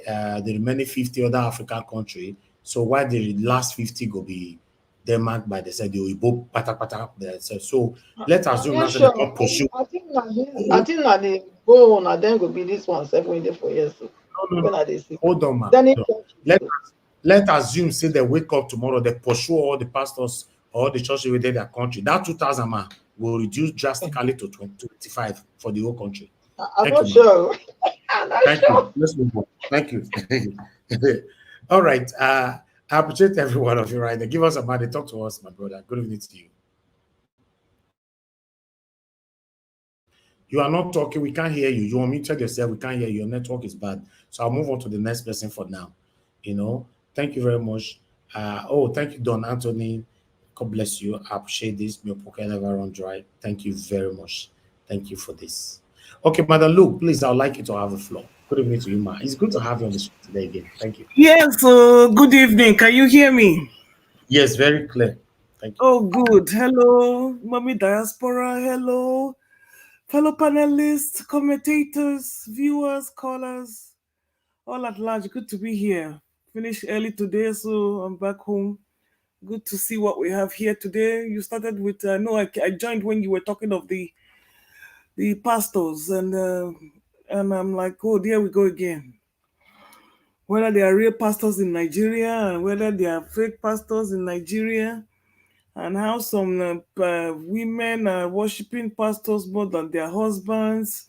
the remaining 50 other African country. So why the last 50 go be Denmark by the side, they will pata. So let's assume that they don't pursue. I think that they go on and then go be this one 7 4 years. So no. Hold on, man. Let's assume, say they wake up tomorrow, they pursue all the pastors or the churches within their country. That 2,000 man will reduce drastically to 25 for the whole country. I'm not sure. Thank you. Let's move on. Thank you. All right. I appreciate every one of you right there. Give us a minute. Talk to us, my brother. Good evening to you. You are not talking. We can't hear you. You unmuted yourself. We can't hear you. Your network is bad. So I'll move on to the next person for now. Thank you very much. Thank you, Don Anthony. God bless you. I appreciate this. Your pocket never run dry. Thank you very much. Thank you for this. Okay, Madam Luke, please, I would like you to have the floor. Good evening to you, ma. It's good to have you on the show today again. Thank you. Yes, good evening. Can you hear me? Yes, very clear. Thank you. Oh, good. Hello, Mommy Diaspora. Hello, fellow panelists, commentators, viewers, callers, all at large. Good to be here. Finished early today, so I'm back home. Good to see what we have here today. You started with, I joined when you were talking of the pastors, and I'm like, oh, there we go again. Whether they are real pastors in Nigeria and whether they are fake pastors in Nigeria, and how some women are worshiping pastors more than their husbands.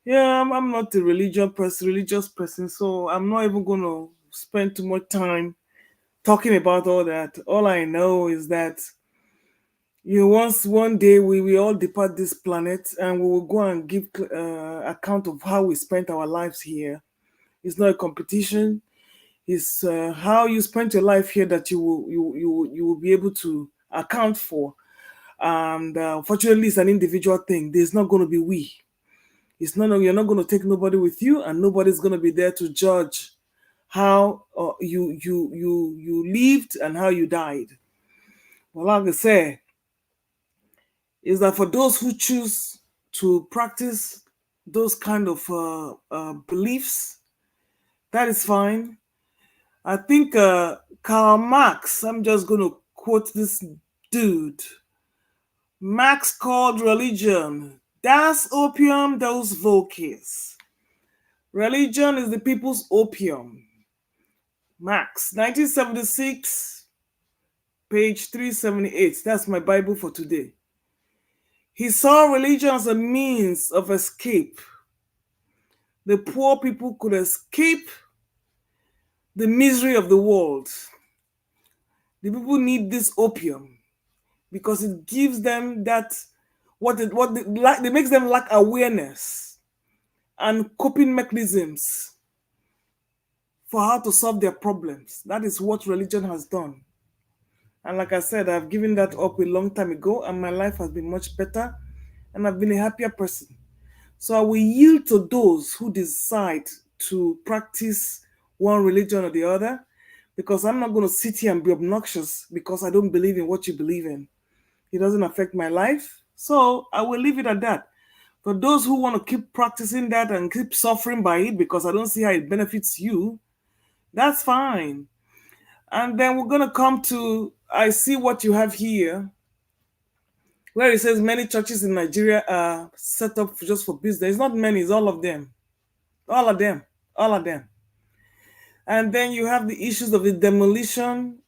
Yeah, I'm not a religious person, so I'm not even going to spend too much time talking about all that. All I know is that one day we will all depart this planet and we will go and give account of how we spent our lives here. It's not a competition. It's how you spent your life here that you will be able to account for. And fortunately, it's an individual thing. There's not going to be we. You're not going to take nobody with you, and nobody's going to be there to judge how you lived and how you died. Well, like I say, is that for those who choose to practice those kind of beliefs, that is fine. I think Karl Marx, I'm just going to quote this dude. Marx called religion Das Opium des Volkes. Religion is the people's opium. Marx, 1976, page 378. That's my Bible for today. He saw religion as a means of escape. The poor people could escape the misery of the world. The people need this opium because it gives them that it makes them lack awareness and coping mechanisms for how to solve their problems. That is what religion has done. And like I said, I've given that up a long time ago, and my life has been much better, and I've been a happier person. So I will yield to those who decide to practice one religion or the other, because I'm not going to sit here and be obnoxious because I don't believe in what you believe in. It doesn't affect my life. So I will leave it at that. For those who want to keep practicing that and keep suffering by it because I don't see how it benefits you, that's fine. And then we're going to come to, I see what you have here, where it says many churches in Nigeria are set up just for business. It's not many, it's all of them. All of them. All of them. And then you have the issues of the demolition.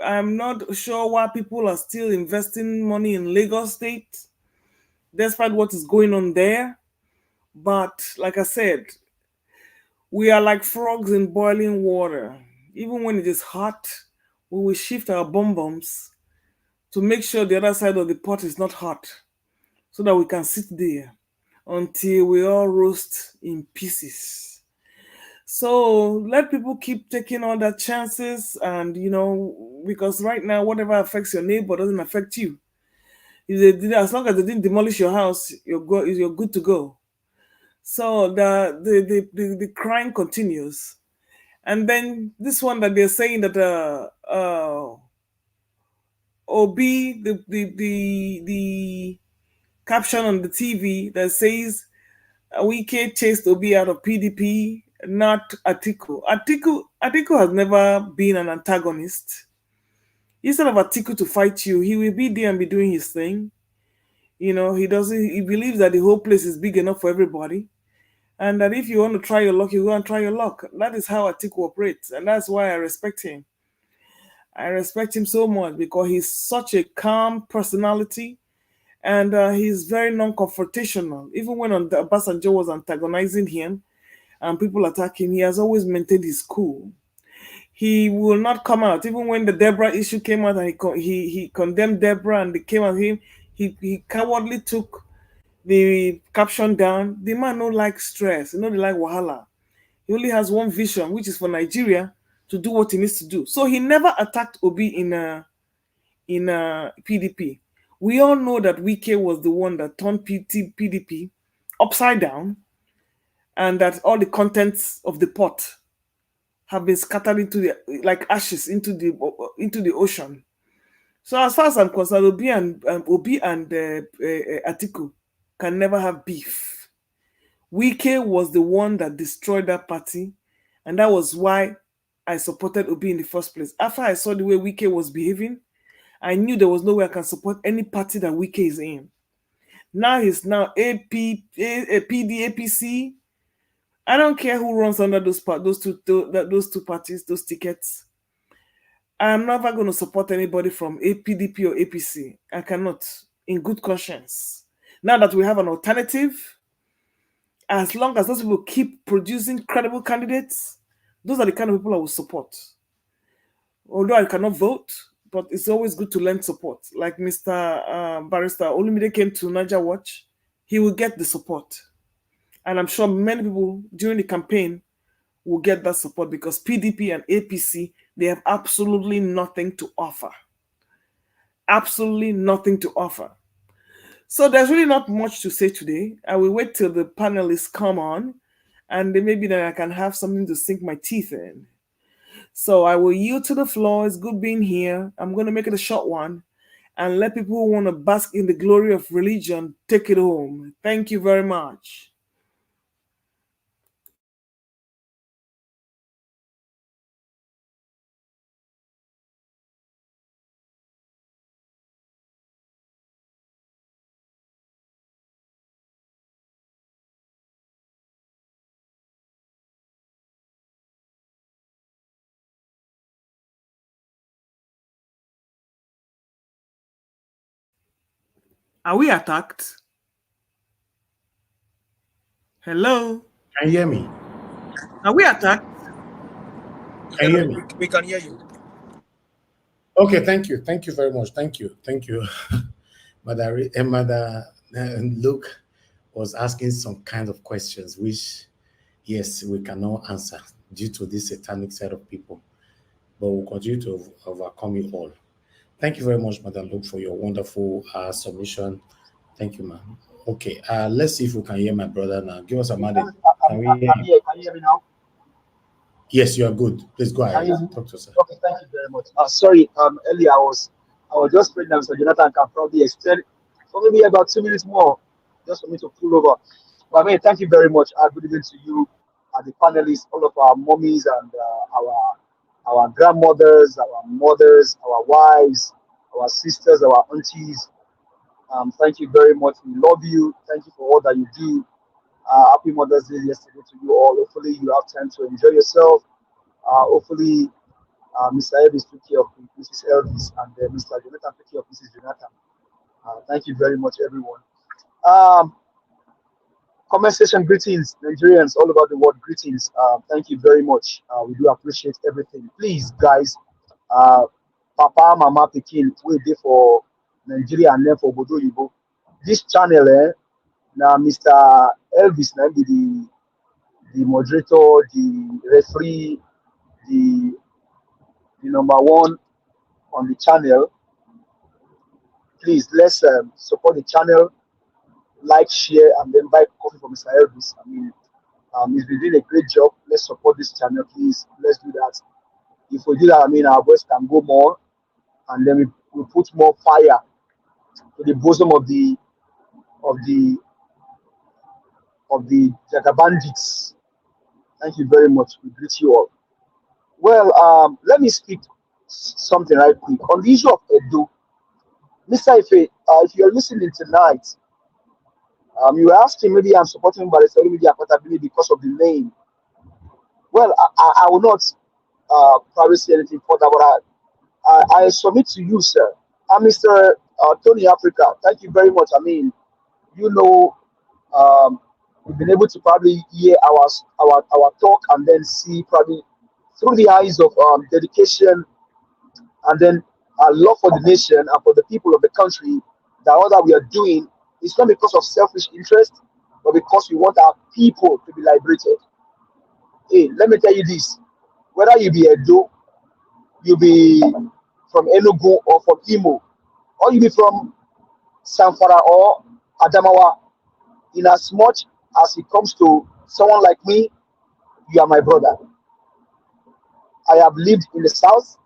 I'm not sure why people are still investing money in Lagos State, despite what is going on there. But like I said, we are like frogs in boiling water. Even when it is hot, we will shift our bombs to make sure the other side of the pot is not hot, so that we can sit there until we all roast in pieces. So let people keep taking all their chances, and because right now whatever affects your neighbor doesn't affect you. As long as they didn't demolish your house, you're good to go. So the crime continues. And then this one that they're saying that Obi, the caption on the TV that says Wike chased Obi out of PDP, not Atiku. Atiku has never been an antagonist. Instead of Atiku to fight you, he will be there and be doing his thing. He believes that the whole place is big enough for everybody. And that if you want to try your luck, you go and try your luck. That is how Atiku operates. And that's why I respect him. I respect him so much because he's such a calm personality. And he's very non-confrontational. Even when Obasanjo was antagonizing him and people attack him, he has always maintained his cool. He will not come out. Even when the Deborah issue came out and he condemned Deborah and they came at him, he cowardly took the caption down. The man don't like stress. He don't like wahala. He only has one vision, which is for Nigeria to do what he needs to do. So he never attacked Obi in PDP. We all know that Wike was the one that turned PDP upside down, and that all the contents of the pot have been scattered into like ashes into the ocean. So as far as I'm concerned, Obi and Atiku can never have beef. Wike was the one that destroyed that party, and that was why I supported Obi in the first place. After I saw the way Wike was behaving, I knew there was no way I can support any party that Wike is in. Now he's PD, APC. I don't care who runs under those two parties, those tickets. I'm never going to support anybody from PDP or APC. I cannot, in good conscience. Now that we have an alternative, as long as those people keep producing credible candidates, those are the kind of people I will support. Although I cannot vote, but it's always good to lend support. Like Mr. Barrister Olumide came to Niger Watch, he will get the support. And I'm sure many people during the campaign will get that support because PDP and APC, they have absolutely nothing to offer. Absolutely nothing to offer. So there's really not much to say today. I will wait till the panelists come on, and then maybe then I can have something to sink my teeth in. So I will yield to the floor. It's good being here. I'm going to make it a short one and let people who want to bask in the glory of religion take it home. Thank you very much. Are we attacked? Hello? Can you hear me? Are we attacked? Can you hear me? We can hear you. Okay, thank you. Thank you very much. Thank you. Mother Luke was asking some kind of questions, which, yes, we cannot answer due to this satanic set of people. But we'll continue to overcome it all. Thank you very much, Madam Luke, for your wonderful submission. Thank you, ma'am. Okay, let's see if we can hear my brother now. Give us a minute. I'm here. Can you hear me now? Yes, you are good. Please go ahead. Talk to us. Okay, thank you very much. Sorry, earlier I was just praying that Mr. Jonathan can probably extend for maybe about 2 minutes more, just for me to pull over. But I mean, thank you very much. Good evening to you, the panelists, all of our mummies and our grandmothers, our mothers, our wives, our sisters, our aunties. Thank you very much. We love you. Thank you for all that you do. Happy Mother's Day yesterday to you all. Hopefully, you have time to enjoy yourself. Hopefully, Mr. Elvis took care of Mrs. Elvis, and Mr. Jonathan took care of Mrs. Jonathan. Thank you very much, everyone. Commercialization greetings, Nigerians all over the world. Greetings. Thank you very much. We do appreciate everything. Please, guys, Papa, Mama, Pekin, we there for Nigeria and then for Bodo Yibo. This channel, now Mr. Elvis, now be the moderator, the referee, the number one on the channel. Please, let's support the channel, like, share, and then buy coffee for Mr. Elvis. I mean, he's been doing a great job. Let's support this channel, please. Let's do that. If we do that, I mean, our voice can go more, and then we put more fire to the bosom of the Jaga bandits. Thank you very much. We greet you all. Well, let me speak something right quick on the issue of Edo. Mr. Ife, if you're listening tonight, you were asking maybe I'm supporting by the social media accountability because of the name. Well, I will not probably say anything further, but I submit to you, sir. Mr. Tony Africa, thank you very much. I mean, you know, we've been able to probably hear our talk and then see probably through the eyes of dedication and then love for the nation and for the people of the country that all that we are doing is not because of selfish interest, but because we want our people to be liberated. Hey, let me tell you this: whether you be Edo, you be from Enugu or from Imo, or you be from Zamfara or Adamawa, in as much as it comes to someone like me, you are my brother. I have lived in the south,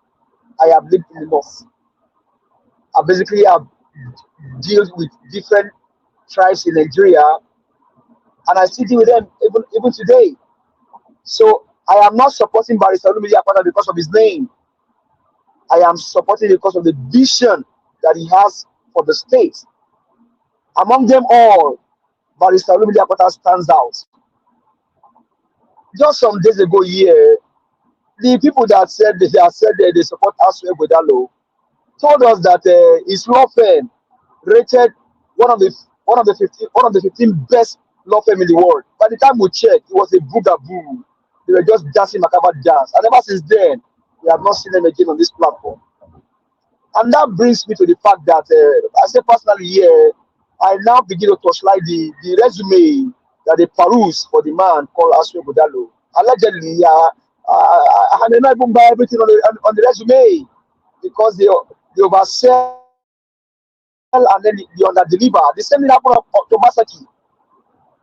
I have lived in the north. I basically have dealt with different tribes in Nigeria, and I still deal with them even today. So I am not supporting Barrister Olumide Akpata because of his name. I am supporting it because of the vision that he has for the state. Among them all, Barrister Olumide Akpata stands out. Just some days ago here, the people that said they support Asue Godalo told us that his law firm rated one of the 15 best law firm in the world. By the time we checked, it was a boogaboo. They were just dancing macabre dance, and ever since then, we have not seen them again on this platform. And that brings me to the fact that I say personally here, I now begin to torchlight the resume that they peruse for the man called Asue Godalo. Allegedly, I may not even buy everything on the resume because they oversell and then they underdeliver. The same thing happened to Masaki.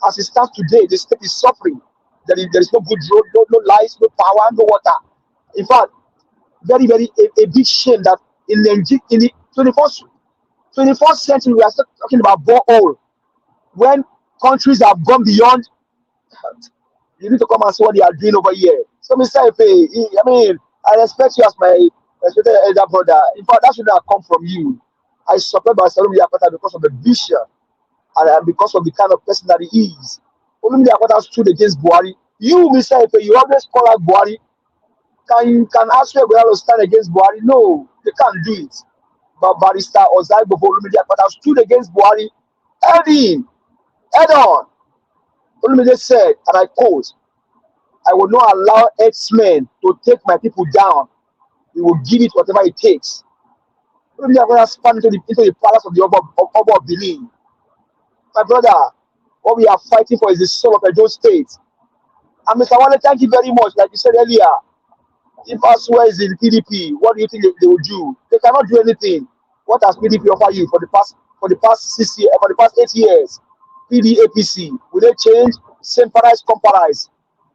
As it stands today, the state is suffering. There is no good road, no lights, no power, no water. In fact, very, very a big shame that in the 21st century we are still talking about borehole when countries have gone beyond. You need to come and see what they are doing over here. So, Mr. Ife, I mean, I respect you as my respected elder brother. In fact, that should have come from you. I support Barrister Olumide Akpata because of the vision and because of the kind of person that he is. Olumide Akpata stood against Buhari. You, Mr. Ife, you always call out Buhari. Can Asue Godalo stand against Buhari? No, they can't do it. But Barrister Ozaibo Olumide Akpata stood against Buhari head on. Olumide said, and I quote, "I will not allow X-Men to take my people down. We will give it whatever it takes." Olumide Akpata span into the palace of the Oba of Benin. My brother, what we are fighting for is the soul of Edo State. And Mr. Wale, thank you very much. Like you said earlier, if Asue is in PDP, what do you think they will do? They cannot do anything. What has PDP offered you for the past 6 years, for the past 8 years? PDAPC, will they change? Same paradise, comparize.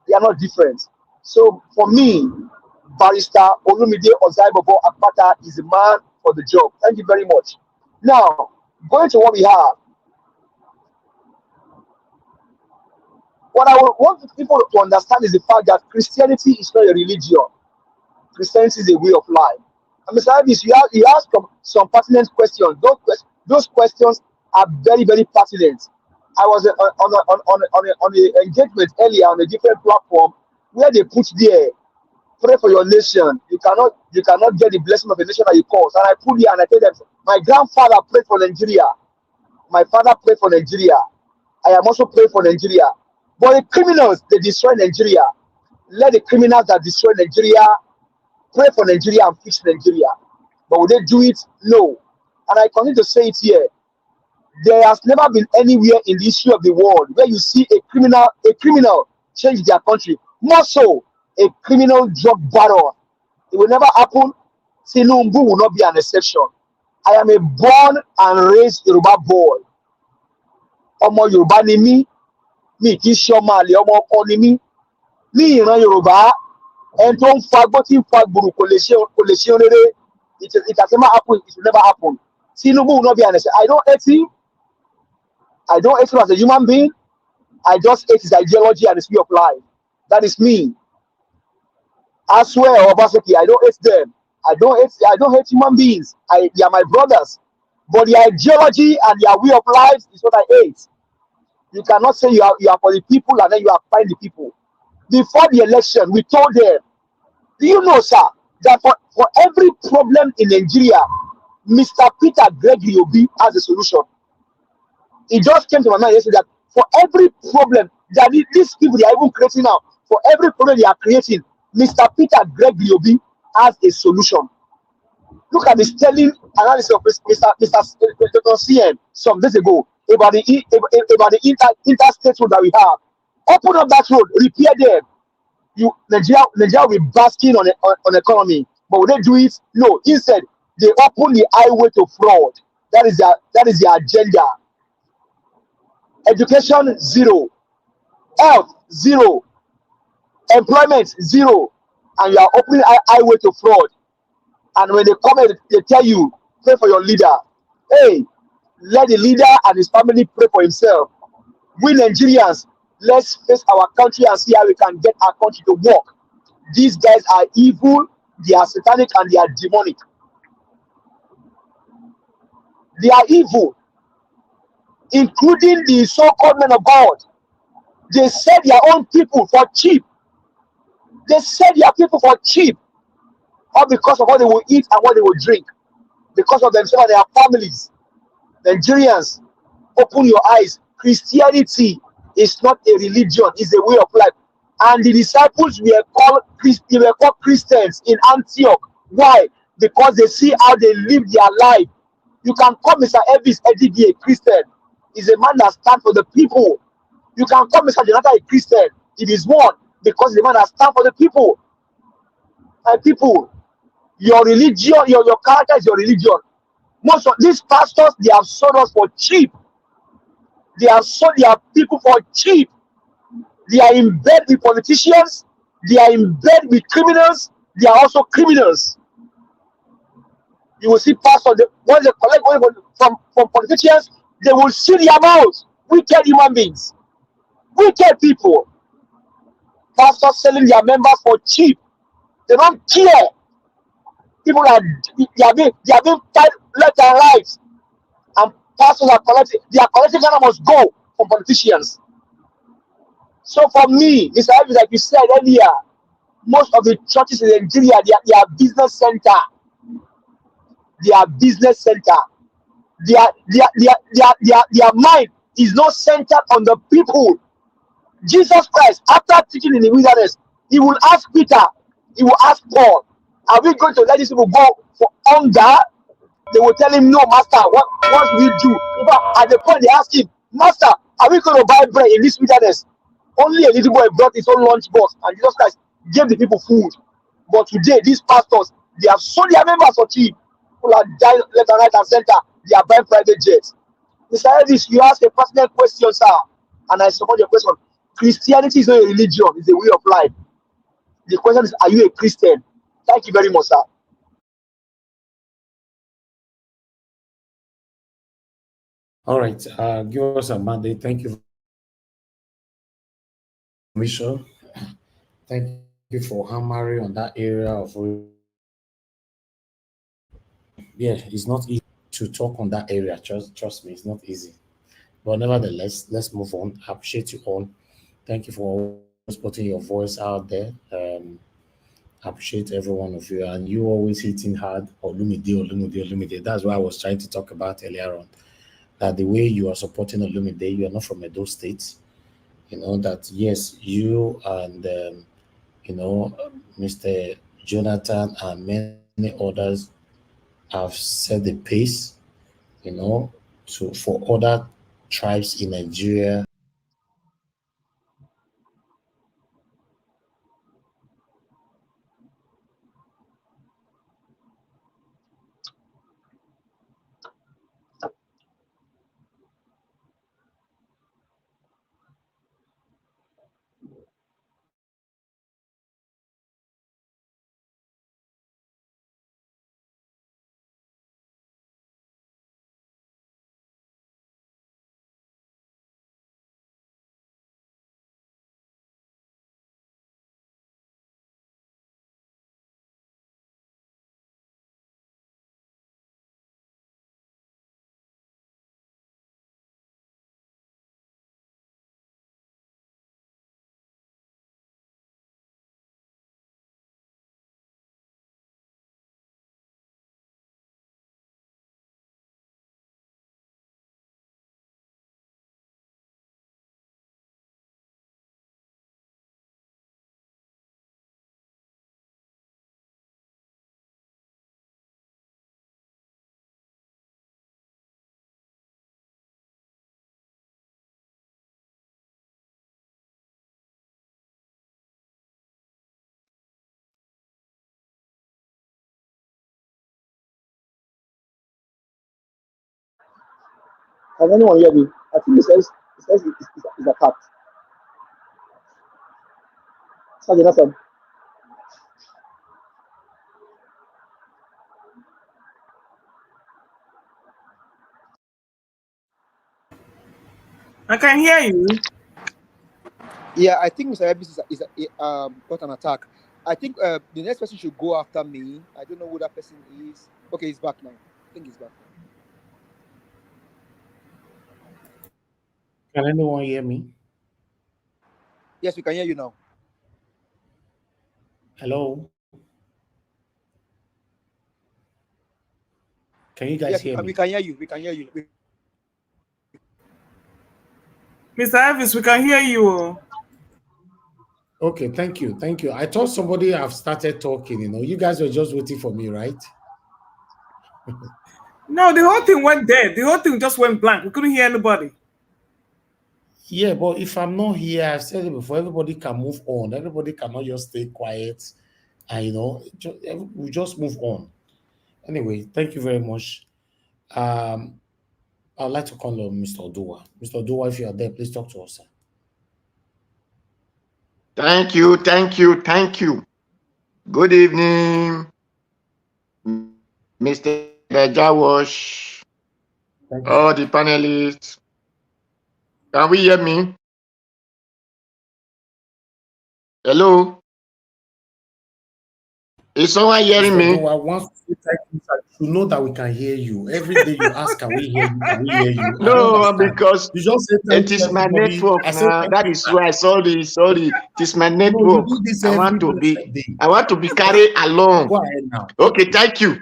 They are not different. So for me, Barrister Olumide Ozaibobo Akpata is the man for the job. Thank you very much. Now, going to what we have. What I want people to understand is the fact that Christianity is not a religion. Christianity is a way of life. And Mr. Davis, you asked some pertinent questions. Those questions are very, very pertinent. I was on an engagement earlier on a different platform where they put there, pray for your nation. You cannot get the blessing of a nation that you cause. And I put here and I tell them, my grandfather prayed for Nigeria. My father prayed for Nigeria. I am also praying for Nigeria. But the criminals, they destroy Nigeria. Let the criminals that destroy Nigeria pray for Nigeria and fix Nigeria. But will they do it? No. And I continue to say it here. There has never been anywhere in the history of the world where you see a criminal change their country. More so, a criminal drug baron. It will never happen. Tinubu will not be an exception. I am a born and raised Yoruba boy. Ọmọ Yorùbá ni mí, mi kì í ṣe ọmọ àlè, ọmọ ọkọ ni mí. Ní ìran Yorùbá, ẹni tó ń fagbó tí ń fa gbùrù kò lè ṣe rere. It has never happened. It will never happen. Tinubu will not be an exception. I don't hate him. I don't hate him as a human being. I just hate his ideology and his way of life. That is me. I swear, Obaseki, I don't hate them. I don't hate human beings. They are my brothers. But their ideology and their way of life is what I hate. You cannot say you are for the people and then you are fighting the people. Before the election, we told them, do you know, sir, that for every problem in Nigeria, Mr. Peter Gregory Obi has a solution. It just came to my mind yesterday that for every problem that these people they are even creating now, for every problem they are creating, Mr. Peter Gregory Obi has a solution. Look at the sterling analysis of Mr. CN some days ago about the interstate road that we have. Open up that road, repair them. Nigeria will be basking on economy, but will they do it? No. Instead, they open the highway to fraud. That is their agenda. Education, zero. Health, zero. Employment, zero. And you are opening highway to fraud. And when they come in, they tell you, pray for your leader. Hey, let the leader and his family pray for himself. We Nigerians, let's face our country and see how we can get our country to work. These guys are evil, they are satanic, and they are demonic. They are evil, including the so-called men of God. They sell their own people for cheap. They sell their people for cheap. All because of what they will eat and what they will drink. Because of themselves and their families. Nigerians, open your eyes. Christianity is not a religion, it's a way of life. And the disciples were called Christians in Antioch. Why? Because they see how they live their life. You can call Mr. Elvis Eddie a Christian. He's a man that stands for the people. You can call Mr. Jonathan a Christian. It is one because the man that stands for the people. And people, your religion, your character is your religion. Most of these pastors, they have sold us for cheap. They have sold their people for cheap. They are in bed with politicians. They are in bed with criminals. They are also criminals. You will see pastors, once they collect money from politicians, they will seal their mouths. Wicked human beings. Wicked people. Pastors selling their members for cheap. They don't care. People are being tied left and right. And pastors are collecting, their collecting Ghana must go from politicians. So for me, Mr. Evans, like you said earlier, most of the churches in Nigeria, they are business center. They are business center. Their mind is not centered on the people. Jesus Christ, after teaching in the wilderness, he will ask Peter, he will ask Paul, are we going to let these people go for hunger? They will tell him, no, master, what will we do? At the point they ask him, master, are we going to buy bread in this wilderness? Only a little boy brought his own lunch box, and Jesus Christ gave the people food. But today, these pastors, they have sold their members for cheap. People are dying left and right and center. They are buying private jets. Mr. Elvis, you asked a personal question, sir, and I support your question. Christianity is not a religion, it's a way of life. The question is, are you a Christian? Thank you very much, sir. All right, give us a mandate. Thank you, Commission. Thank you for hammering on that area of. Yeah, it's not easy to talk on that area. Trust me, it's not easy. But nevertheless, let's move on. I appreciate you all. Thank you for always putting your voice out there. I appreciate every one of you, and you always hitting hard. Olumide. That's what I was trying to talk about earlier on. That the way you are supporting Olumide, you are not from Edo State. You know that yes, you and Mr. Jonathan and many others have set the pace, for other tribes in Nigeria. Can anyone hear me? I think it's a cat. Sir Jonathan. I can hear you. Yeah, I think Mr. Elvis got an attack. I think the next person should go after me. I don't know who that person is. Okay, he's back now. I think he's back now. Can anyone hear me? Yes, we can hear you now. Hello? Can you guys hear me? We can hear you. We can hear you. Mr. Elvis, we can hear you. Okay, thank you. Thank you. I thought somebody have started talking, you guys were just waiting for me, right? No, the whole thing went dead. The whole thing just went blank. We couldn't hear anybody. Yeah, but if I'm not here, I've said it before, everybody can move on. Everybody cannot just stay quiet and, we just move on. Anyway, thank you very much. I'd like to call on Mr. Odua. Mr. Odua, if you are there, please talk to us, sir. Thank you. Good evening, Mr. Jawash, all the panelists. Can we hear me? Hello? Is someone hearing me? Odua, once you know that we can hear you. Every day you ask, can we hear you? Can we hear you? No, because you just say it is my network now. That is why sorry. It is my network. I want to be carried along. Go ahead now. Okay, thank you.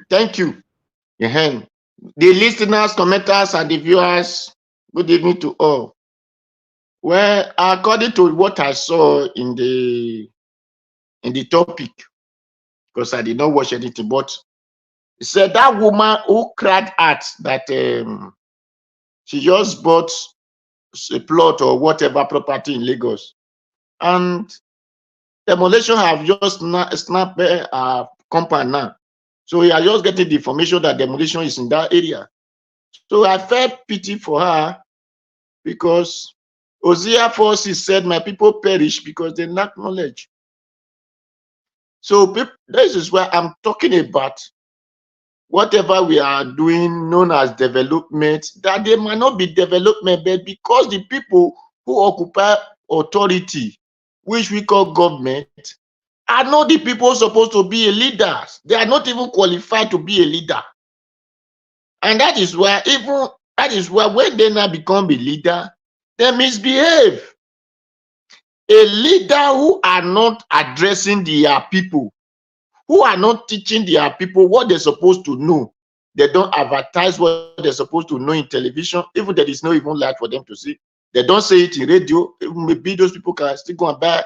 The listeners, commenters, and the viewers, good evening to all. Well, according to what I saw in the topic, because I did not watch anything, but it said that woman who cried out that she just bought a plot or whatever property in Lagos, and demolition have just snapped a compound now. So we are just getting the information that demolition is in that area. So I felt pity for her because Hosea 4:6 said, my people perish because they lack knowledge. So this is where I'm talking about whatever we are doing known as development, that they might not be development, but because the people who occupy authority, which we call government, are not the people supposed to be leaders. They are not even qualified to be a leader. And that is why when they now become a leader, they misbehave. A leader who are not addressing their people, who are not teaching their people what they're supposed to know. They don't advertise what they're supposed to know in television, even there is no even light for them to see. They don't say it in radio. Maybe those people can still go and buy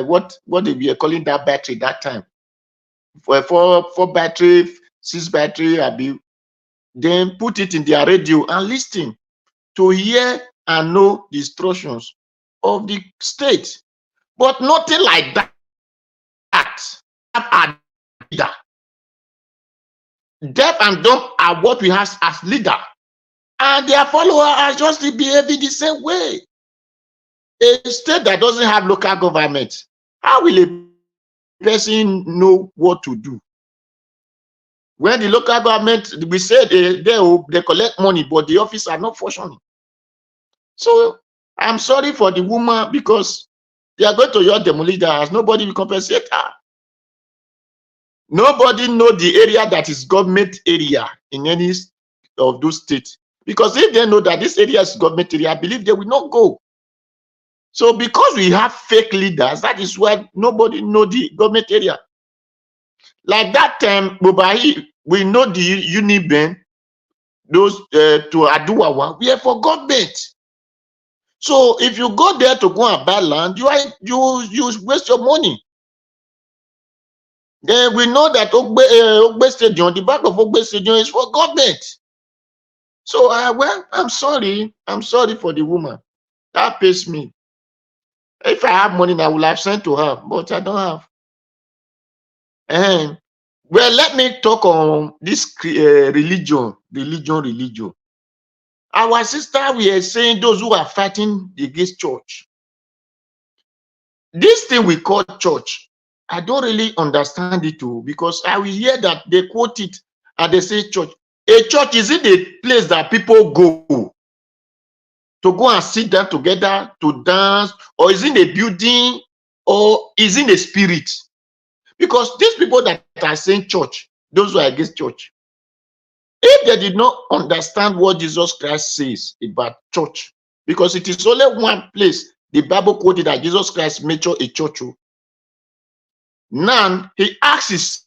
what they were calling that battery that time. For 4 battery, 6 battery, then put it in their radio and listen to hear and know the instructions of the state. But nothing like that. Deaf and dumb are what we have as leader, and their followers are just behaving the same way. A state that doesn't have local government, how will a person know what to do? When the local government, we say they collect money, but the office are not functioning. So I'm sorry for the woman because they are going to your demolish the house. Nobody will compensate her. Nobody know the area that is government area in any of those states. Because if they know that this area is government area, I believe they will not go. So because we have fake leaders, that is why nobody know the government area. Like that time, Bobahi, we know the Uniben, those to Aduwawa, we are for government. So if you go there to go and buy land, you waste your money. Then we know that Ogbe Stadium, the back of Ogbe Stadium is for government. So, well, I'm sorry for the woman. That pays me. If I have money, I will have sent to her, but I don't have. And well, let me talk on this religion. Our sister, we are saying those who are fighting against church. This thing we call church, I don't really understand it too, because I will hear that they quote it and they say church. A church is it a place that people go to go and sit down together to dance, or is it a building, or is it a spirit? Because these people that are saying church, those who are against church, if they did not understand what Jesus Christ says about church, because it is only one place the Bible quoted that Jesus Christ made a church. Now he asked his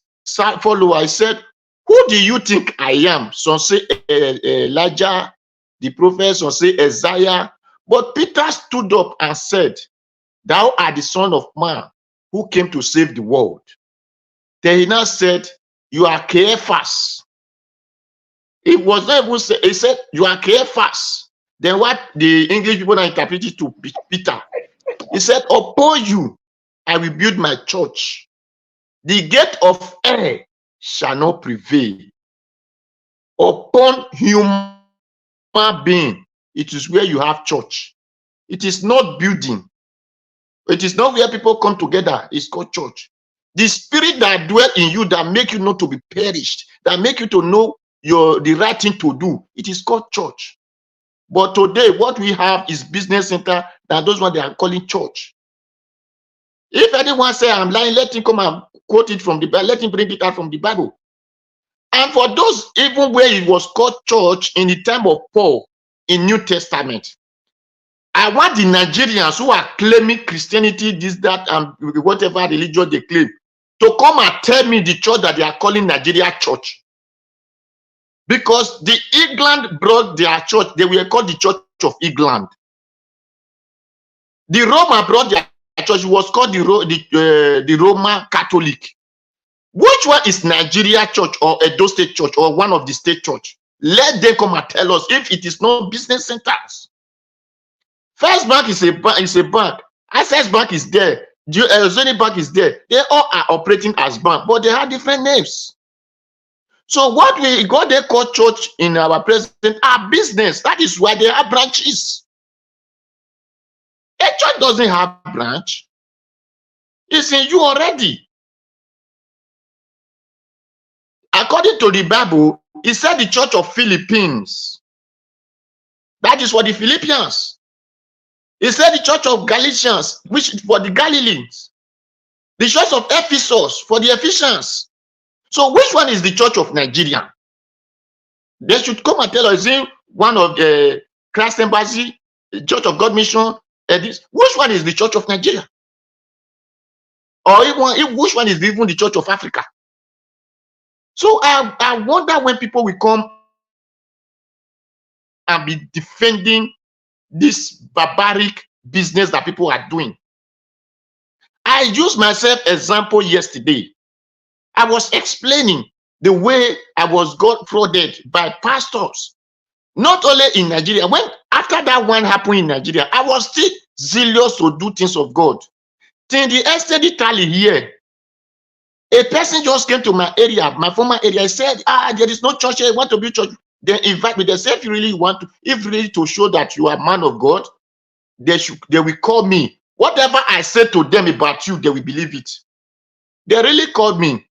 follower, he said, who do you think I am? Some say Elijah, the prophet, some say Isaiah. But Peter stood up and said, thou art the Son of Man who came to save the world. Then he now said, you are Caiaphas. It was not even say, he said, you are Caiaphas. Then what the English people interpreted to Peter, he said, upon you I will build my church. The gate of hell shall not prevail. Upon human being, it is where you have church. It is not building. It is not where people come together. It's called church. The spirit that dwell in you, that make you not to be perished, that make you to know the right thing to do, it is called church. But today, what we have is business center, that those ones they are calling church. If anyone say I'm lying, let him come and quote it from the Bible. Let him bring it out from the Bible. And for those, even where it was called church in the time of Paul in New Testament, I want the Nigerians who are claiming Christianity, this, that, and whatever religion they claim, to come and tell me the church that they are calling Nigeria church. Because the England brought their church, they were called the Church of England. The Roman brought their church, was called the Roman Catholic. Which one is Nigeria church or Edo State church or one of the state church? Let them come and tell us if it is not business centers. First Bank is a bank. Access Bank is there. Zenith Bank is there. They all are operating as bank, but they have different names. So what we go they call church in our president are business. That is why they have branches. A church doesn't have branch. It's in you already. According to the Bible, it said the church of Philippines. That is for the Philippians. It said the church of Galatians, which is for the Galileans. The church of Ephesus for the Ephesians. So which one is the church of Nigeria? They should come and tell us, is one of the Christ Embassy, the Church of God Mission, this. Which one is the church of Nigeria? Or even which one is even the church of Africa? So I wonder when people will come and be defending this barbaric business that people are doing. I used myself example yesterday. I was explaining the way I was got frauded by pastors, not only in Nigeria. When after that one happened in Nigeria, I was still zealous to do things of God. Till the extended tally here, a person just came to my area, my former area. I said, there is no church here. I want to be church. They invite me. They said, if you really want to, if really to show that you are a man of God, they will call me. Whatever I said to them about you, they will believe it. They really called me.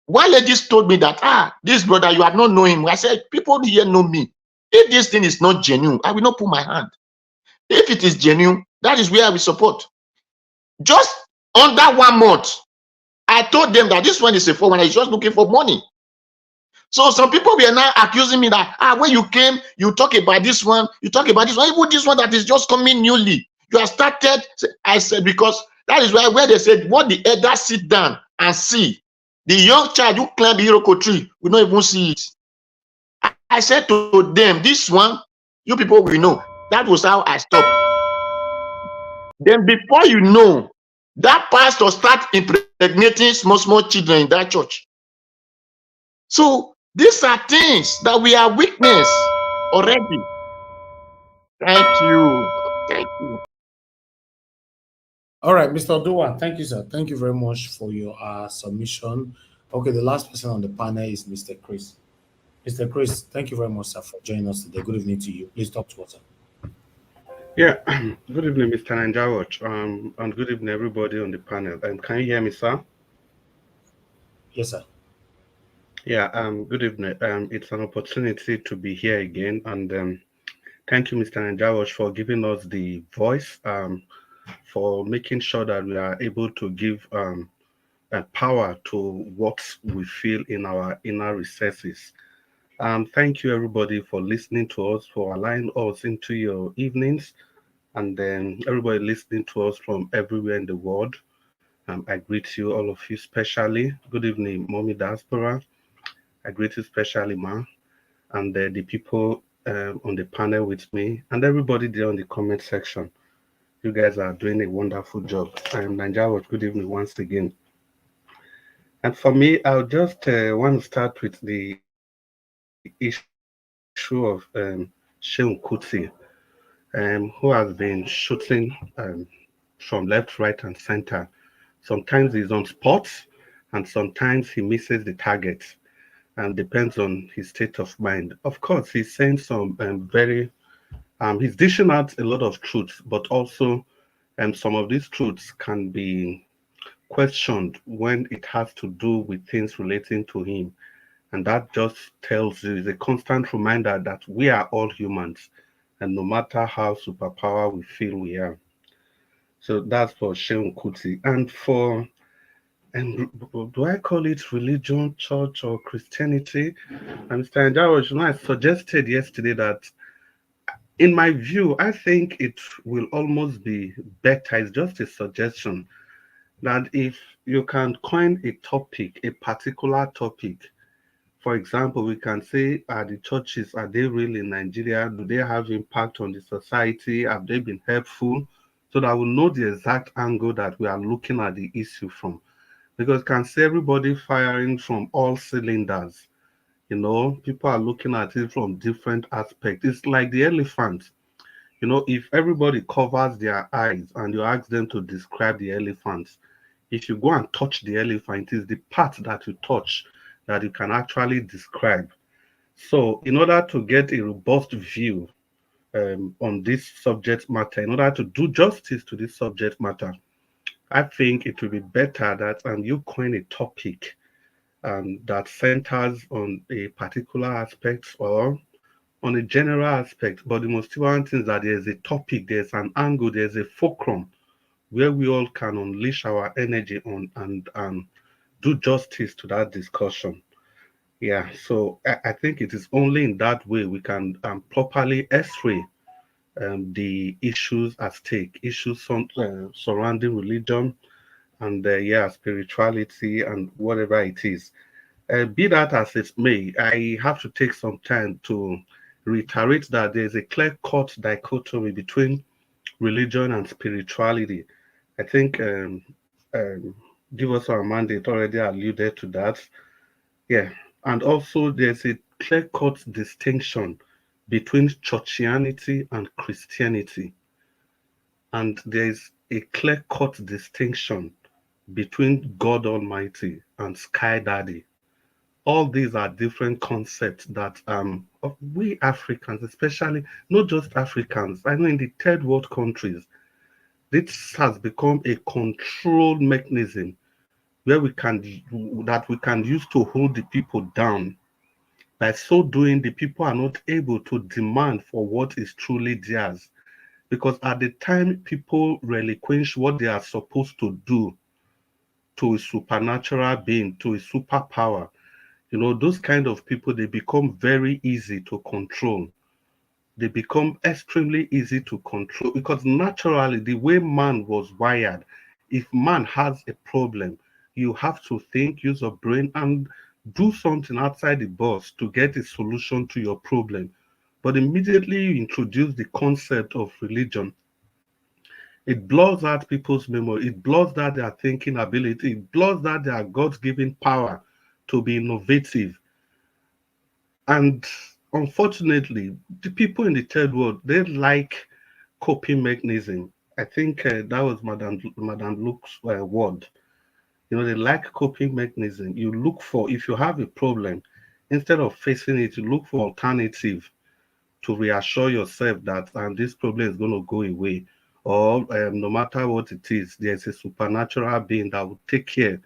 One lady told me that, this brother, you have not known him. I said, people here know me. If this thing is not genuine, I will not put my hand. If it is genuine, that is where I will support. Just under 1 month, I told them that this one is a 419, he's just looking for money. So some people were now accusing me that, when you came, you talk about this one, you talk about this one, even this one that is just coming newly. You have started, I said, because that is where they said, what the elders sit down and see. The young child who climbed the Iroko tree will not even see it. I said to them, this one, you people will know. That was how I stopped. Then before you know, that pastor start impregnating small children in that church. So these are things that we are witness already. Thank you. Thank you. All right, Mr. Oduwa, thank you, sir. Thank you very much for your submission. Okay, the last person on the panel is Mr. Chris. Mr. Chris, thank you very much, sir, for joining us today. Good evening to you. Please talk to us, sir. Yeah, good evening, Mr. Nanjawach, and good evening, everybody on the panel. Can you hear me, sir? Yes, sir. Yeah, good evening. It's an opportunity to be here again, and thank you, Mr. Nanjawach, for giving us the voice, for making sure that we are able to give power to what we feel in our inner recesses. Thank you, everybody, for listening to us, for allowing us into your evenings, and then everybody listening to us from everywhere in the world. I greet you, all of you, specially. Good evening, Mommy Diaspora. I greet you specially, Ma, and the people on the panel with me, and everybody there on the comment section. You guys are doing a wonderful job. I'm Nanjawach. Good evening once again. And for me, I'll just want to start with the issue of Sheung Kuti, who has been shooting from left, right, and center. Sometimes he's on spot, and sometimes he misses the target, and depends on his state of mind. Of course, he's saying some he's dishing out a lot of truths, but also some of these truths can be questioned when it has to do with things relating to him. And that just tells you, is a constant reminder that we are all humans, and no matter how superpower we feel we are. So that's for Sheung Kuti. And for, and do I call it religion, church, or Christianity? And Mr. Njaro, I suggested yesterday that, in my view, I think it will almost be better. It's just a suggestion that if you can coin a topic, a particular topic, for example, we can say, are the churches, are they real in Nigeria? Do they have impact on the society? Have they been helpful? So that we'll know the exact angle that we are looking at the issue from. Because you can see everybody firing from all cylinders. You know, people are looking at it from different aspects. It's like the elephant. You know, if everybody covers their eyes and you ask them to describe the elephant, if you go and touch the elephant, it is the part that you touch that you can actually describe. So in order to get a robust view on this subject matter, in order to do justice to this subject matter, I think it will be better that you coin a topic that centers on a particular aspect or on a general aspect. But the most important thing is that there's a topic, there's an angle, there's a fulcrum where we all can unleash our energy on and do justice to that discussion. Yeah, so I think it is only in that way we can properly x-ray the issues at stake, issues surrounding religion and yeah, spirituality and whatever it is. Be that as it may, I have to take some time to reiterate that there is a clear-cut dichotomy between religion and spirituality. I think um, Give Us Our Mandate already alluded to that. Yeah, and also there's a clear-cut distinction between churchianity and Christianity, and there's a clear-cut distinction between God Almighty and Sky Daddy. All these are different concepts that we Africans, especially not just Africans, I know in the third world countries, this has become a control mechanism where we can use to hold the people down. By so doing, the people are not able to demand for what is truly theirs. Because at the time people relinquish what they are supposed to do to a supernatural being, to a superpower, those kind of people, they become very easy to control. They become extremely easy to control because naturally, the way man was wired, if man has a problem, you have to think, use your brain, and do something outside the box to get a solution to your problem. But immediately you introduce the concept of religion, it blurs out people's memory, it blurs out their thinking ability, it blurs out their God-given power to be innovative. And unfortunately, the people in the third world, they like coping mechanism. I think that was Madame Luke's word. They like coping mechanism. You look for, if you have a problem, instead of facing it, you look for alternative to reassure yourself that this problem is going to go away. Or no matter what it is, there's a supernatural being that will take care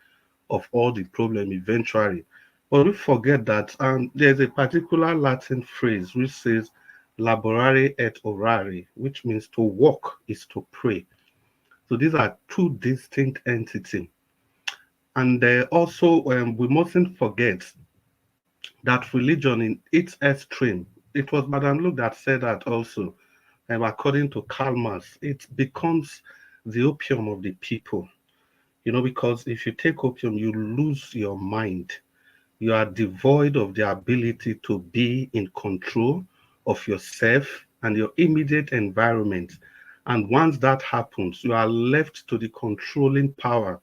of all the problem eventually. But we forget that there's a particular Latin phrase which says laborare et orare, which means to work is to pray. So these are two distinct entities. And also, we mustn't forget that religion in its extreme, it was Madame Luke that said that also, according to Karl Marx, it becomes the opium of the people. Because if you take opium, you lose your mind. You are devoid of the ability to be in control of yourself and your immediate environment. And once that happens, you are left to the controlling power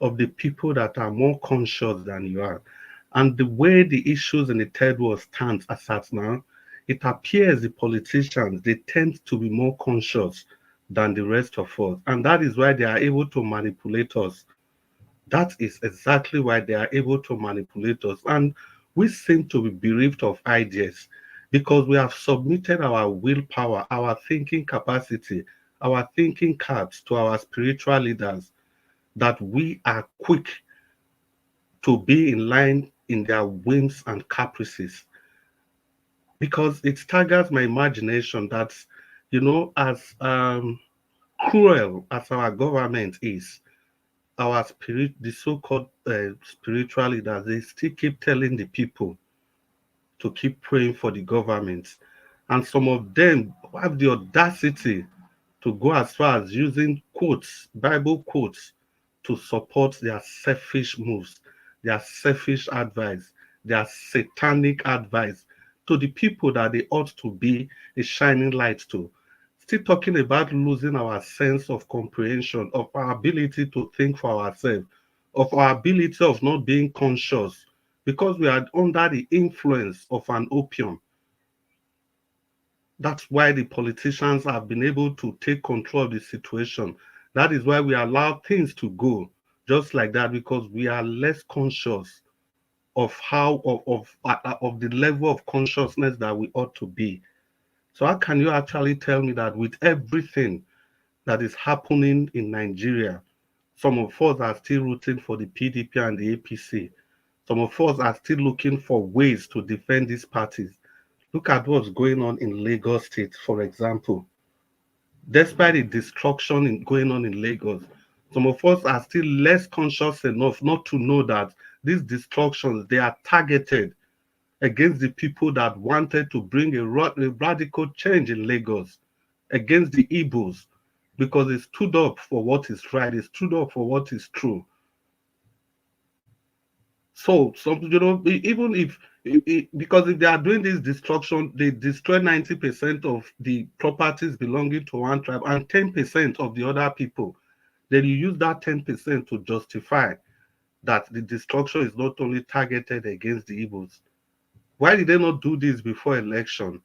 of the people that are more conscious than you are. And the way the issues in the third world stand as at now, it appears the politicians, they tend to be more conscious than the rest of us. And that is why they are able to manipulate us. That is exactly why they are able to manipulate us. And we seem to be bereft of ideas because we have submitted our willpower, our thinking capacity, our thinking caps to our spiritual leaders, that we are quick to be in line in their whims and caprices. Because it staggers my imagination that, as cruel as our government is, our spirit, the so-called spiritual leaders, they still keep telling the people to keep praying for the government. And some of them have the audacity to go as far as using quotes, Bible quotes, to support their selfish moves, their selfish advice, their satanic advice to the people that they ought to be a shining light to. Still talking about losing our sense of comprehension, of our ability to think for ourselves, of our ability of not being conscious, because we are under the influence of an opium. That's why the politicians have been able to take control of the situation. That is why we allow things to go just like that, because we are less conscious of of the level of consciousness that we ought to be. So how can you actually tell me that with everything that is happening in Nigeria, some of us are still rooting for the PDP and the APC? Some of us are still looking for ways to defend these parties. Look at what's going on in Lagos State, for example. Despite the destruction going on in Lagos, some of us are still less conscious enough not to know that these destructions, they are targeted against the people that wanted to bring a radical change in Lagos, against the Igbos, because they stood up for what is right, they stood up for what is true. So, even if because if they are doing this destruction, they destroy 90% of the properties belonging to one tribe and 10% of the other people. Then you use that 10% to justify that the destruction is not only targeted against the Igbos. Why did they not do this before election?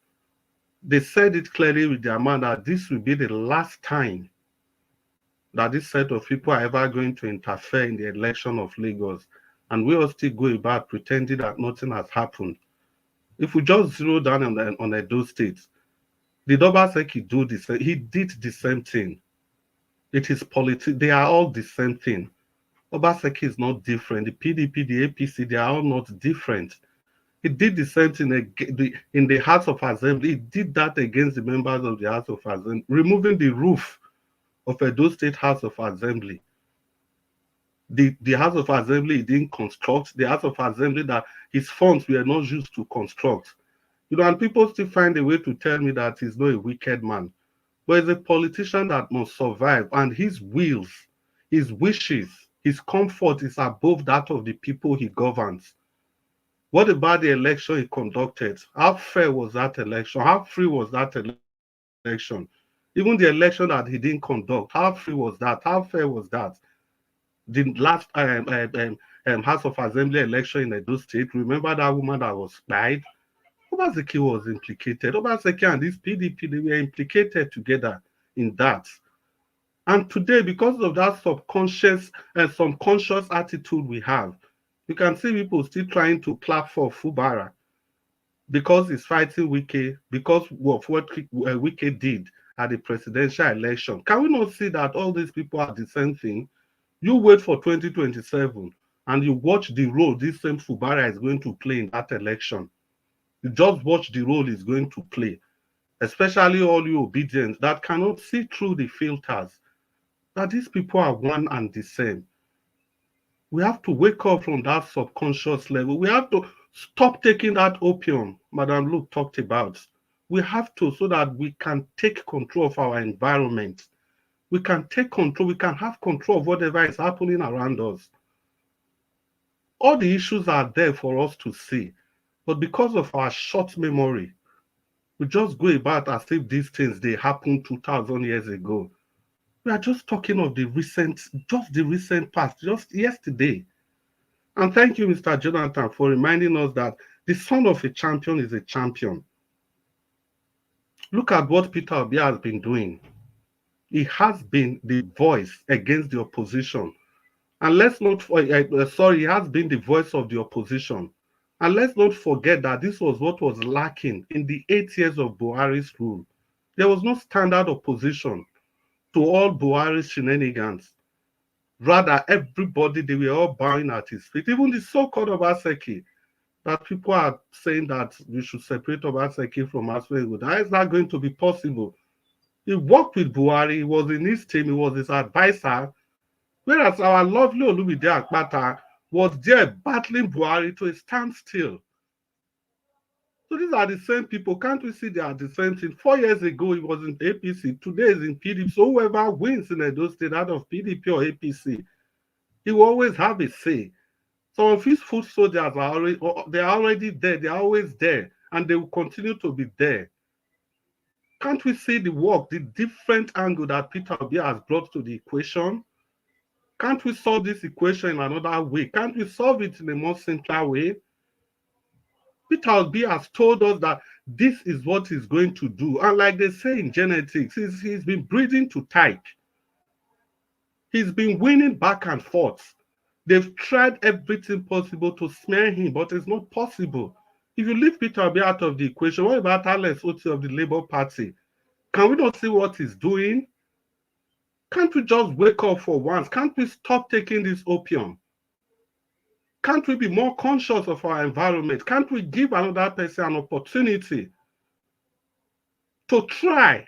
They said it clearly with their mouth that this will be the last time that this set of people are ever going to interfere in the election of Lagos. And we all still go about pretending that nothing has happened. If we just zero down on Edo State, did Obaseki do this? He did the same thing. It is politics. They are all the same thing. Obaseki is not different. The PDP, the APC, they are all not different. He did the same thing in the House of Assembly. He did that against the members of the House of Assembly, removing the roof of Edo State House of Assembly. The House of Assembly he didn't construct, the House of Assembly that his funds were not used to construct. And people still find a way to tell me that he's not a wicked man. But he's a politician that must survive, and his wills, his wishes, his comfort is above that of the people he governs. What about the election he conducted? How fair was that election? How free was that election? Even the election that he didn't conduct, how free was that? How fair was that? The last House of Assembly election in Edo State, remember that woman that was died? Obaseki was implicated. Obaseki and this PDP, they were implicated together in that. And today, because of that subconscious and subconscious attitude we have, you can see people still trying to clap for Fubara because he's fighting Wike, because of what Wike did at the presidential election. Can we not see that all these people are the same thing? You wait for 2027 and you watch the role this same Fubara is going to play in that election. You just watch the role he's going to play, especially all you obedience that cannot see through the filters, that these people are one and the same. We have to wake up from that subconscious level. We have to stop taking that opium Madam Luke talked about. We have to, so that we can take control of our environment. We can take control, we can have control of whatever is happening around us. All the issues are there for us to see. But because of our short memory, we just go about as if these things, they happened 2,000 years ago. We are just talking of the recent past, just yesterday. And thank you, Mr. Jonathan, for reminding us that the son of a champion is a champion. Look at what Peter Obi has been doing. He has been the voice against the opposition. And let's not, he has been the voice of the opposition. And let's not forget that this was what was lacking in the 8 years of Buhari's rule. There was no standard opposition to all Buhari's shenanigans. Rather, everybody, they were all bowing at his feet. Even the so-called Obaseki, that people are saying that we should separate Obaseki from Aswego. How is that going to be possible? He worked with Buhari, he was in his team, he was his advisor, whereas our lovely Olumide Akpata was there battling Buhari to a standstill. So these are the same people. Can't we see they are the same thing? 4 years ago, he was in APC. Today is in PDP. So whoever wins in Edo State out of PDP or APC, he will always have a say. Some of his foot soldiers are already there. They are always there. And they will continue to be there. Can't we see the work, the different angle that Peter Obi has brought to the equation? Can't we solve this equation in another way? Can't we solve it in a more simpler way? Peter Obi has told us that this is what he's going to do. And like they say in genetics, he's been breeding to type. He's been winning back and forth. They've tried everything possible to smear him, but it's not possible. If you leave Peter Obi out of the equation, what about Alex Otti of the Labour Party? Can we not see what he's doing? Can't we just wake up for once? Can't we stop taking this opium? Can't we be more conscious of our environment? Can't we give another person an opportunity to try?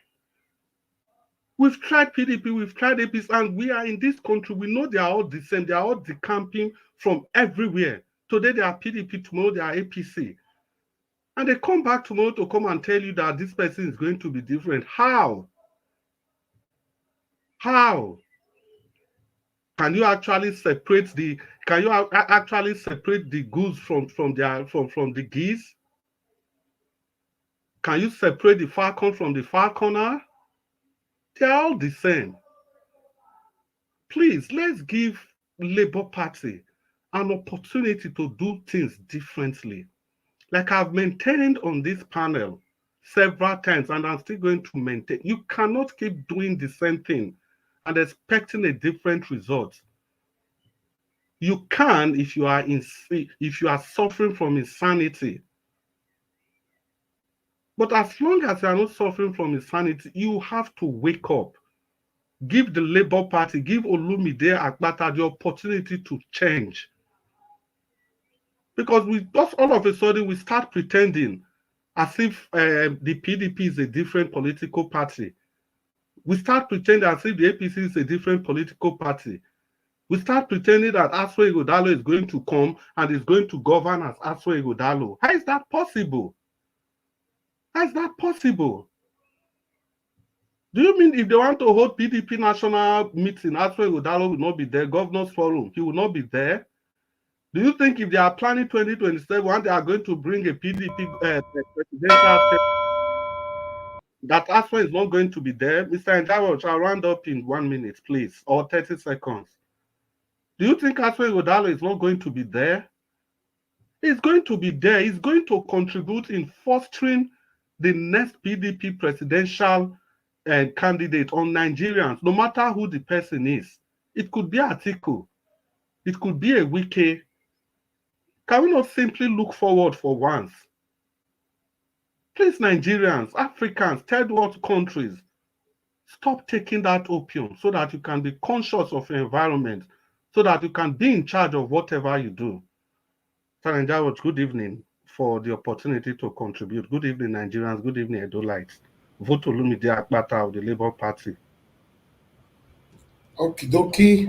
We've tried PDP, we've tried APC, and we are in this country. We know they are all the same. They are all decamping from everywhere. Today they are PDP, tomorrow they are APC. And they come back tomorrow to come and tell you that this person is going to be different. How? How? Can you actually separate the goods from the geese? Can you separate the falcon from the falconer? They are all the same. Please, let's give Labour Party an opportunity to do things differently. Like I've maintained on this panel several times, and I'm still going to maintain. You cannot keep doing the same thing and expecting a different result. You can if you are suffering from insanity. But as long as you are not suffering from insanity, you have to wake up. Give the Labour Party, give Olumide Akpata the opportunity to change. Because we just all of a sudden we start pretending as if the PDP is a different political party. We start pretending as if the APC is a different political party. We start pretending that Aswa Ighodalo is going to come and is going to govern as Aswa Ighodalo. How is that possible? How is that possible? Do you mean if they want to hold PDP national meeting, Aswa Ighodalo will not be there, Governors Forum, he will not be there? Do you think if they are planning 2027, they are going to bring a PDP presidential step, that Aswa is not going to be there? Mr. Njawach, I'll round up in 1 minute, please, or 30 seconds. Do you think Aswa Ighodalo is not going to be there? He's going to be there. He's going to contribute in fostering the next PDP presidential candidate on Nigerians, no matter who the person is. It could be Atiku. It could be a Wike. Can we not simply look forward for once? Please, Nigerians, Africans, third world countries, stop taking that opium so that you can be conscious of your environment, so that you can be in charge of whatever you do. Saranjawat, good evening for the opportunity to contribute. Good evening, Nigerians. Good evening, Edolites. Vote Olumide Akpata of the Labour Party. Okie dokie.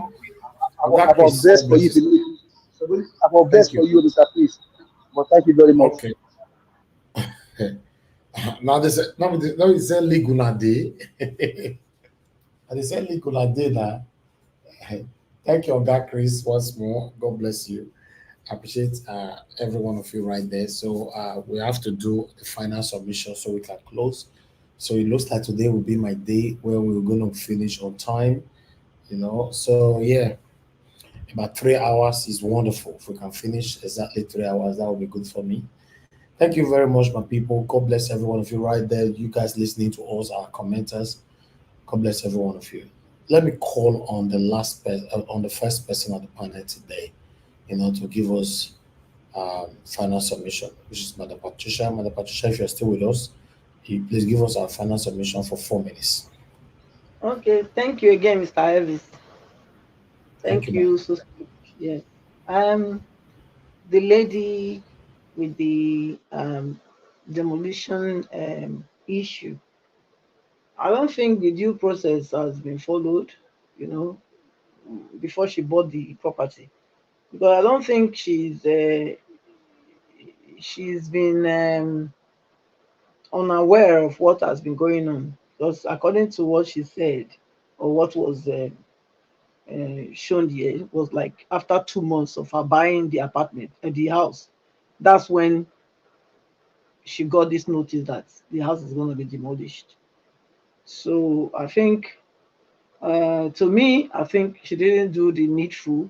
About best for you, about best for you, Mr. Please. But thank you very much. Okay. Now they say legal day. And they say legal day now. Thank you, Oga Chris, once more. God bless you. I appreciate every one of you right there. So we have to do the final submission so we can close. So it looks like today will be my day where we're going to finish on time. You know, so yeah, about 3 hours is wonderful. If we can finish exactly 3 hours, that would be good for me. Thank you very much, my people. God bless every one of you right there. You guys listening to us, our commenters. God bless every one of you. Let me call on the first person on the panel today, you know, to give us final submission, which is Madam Patricia. Madam Patricia, if you're still with us, please give us our final submission for 4 minutes. Okay, thank you again, Mr. Elvis. Thank you so much. Yes. The lady with the demolition issue, I don't think the due process has been followed, you know, before she bought the property, because I don't think she's been unaware of what has been going on, because according to what she said, or what was shown here, it was like after 2 months of her buying the apartment and the house, that's when she got this notice that the house is going to be demolished. So I think, to me, I think she didn't do the needful.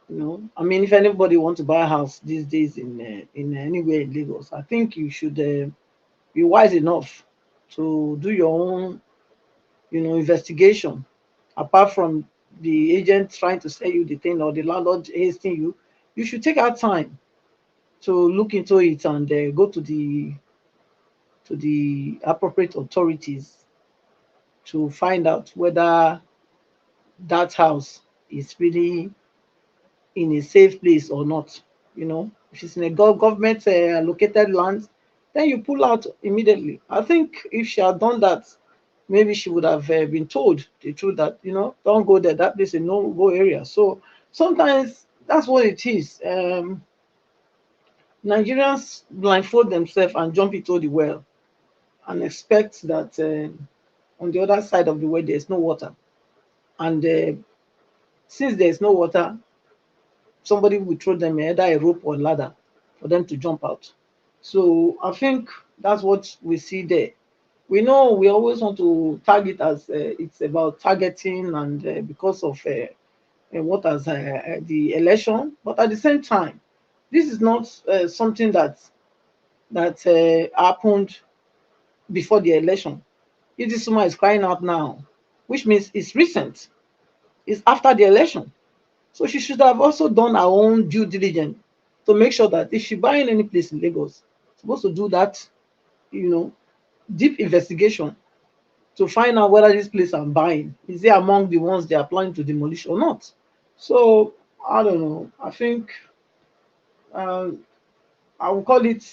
You know, I mean, if anybody wants to buy a house these days in anywhere in Lagos, I think you should be wise enough to do your own, you know, investigation, apart from the agent trying to sell you the thing or the landlord hasting you, you should take out time to look into it and go to the appropriate authorities to find out whether that house is really in a safe place or not. You know, if it's in a government allocated land, then you pull out immediately. I think if she had done that, maybe she would have been told the truth that, you know, don't go there, that place is a no-go area. So sometimes that's what it is. Nigerians blindfold themselves and jump into the well and expect that on the other side of the well there's no water. And since there's no water, somebody will throw them either a rope or ladder for them to jump out. So I think that's what we see there. We know we always want to target as it's about targeting and because of what has the election, but at the same time, this is not something that happened before the election. If this woman is crying out now, which means it's recent, it's after the election. So she should have also done her own due diligence to make sure that if she buying any place in Lagos, supposed to do that, you know, deep investigation to find out whether this place I'm buying is it among the ones they are planning to demolish or not. So I don't know. I think I will call it,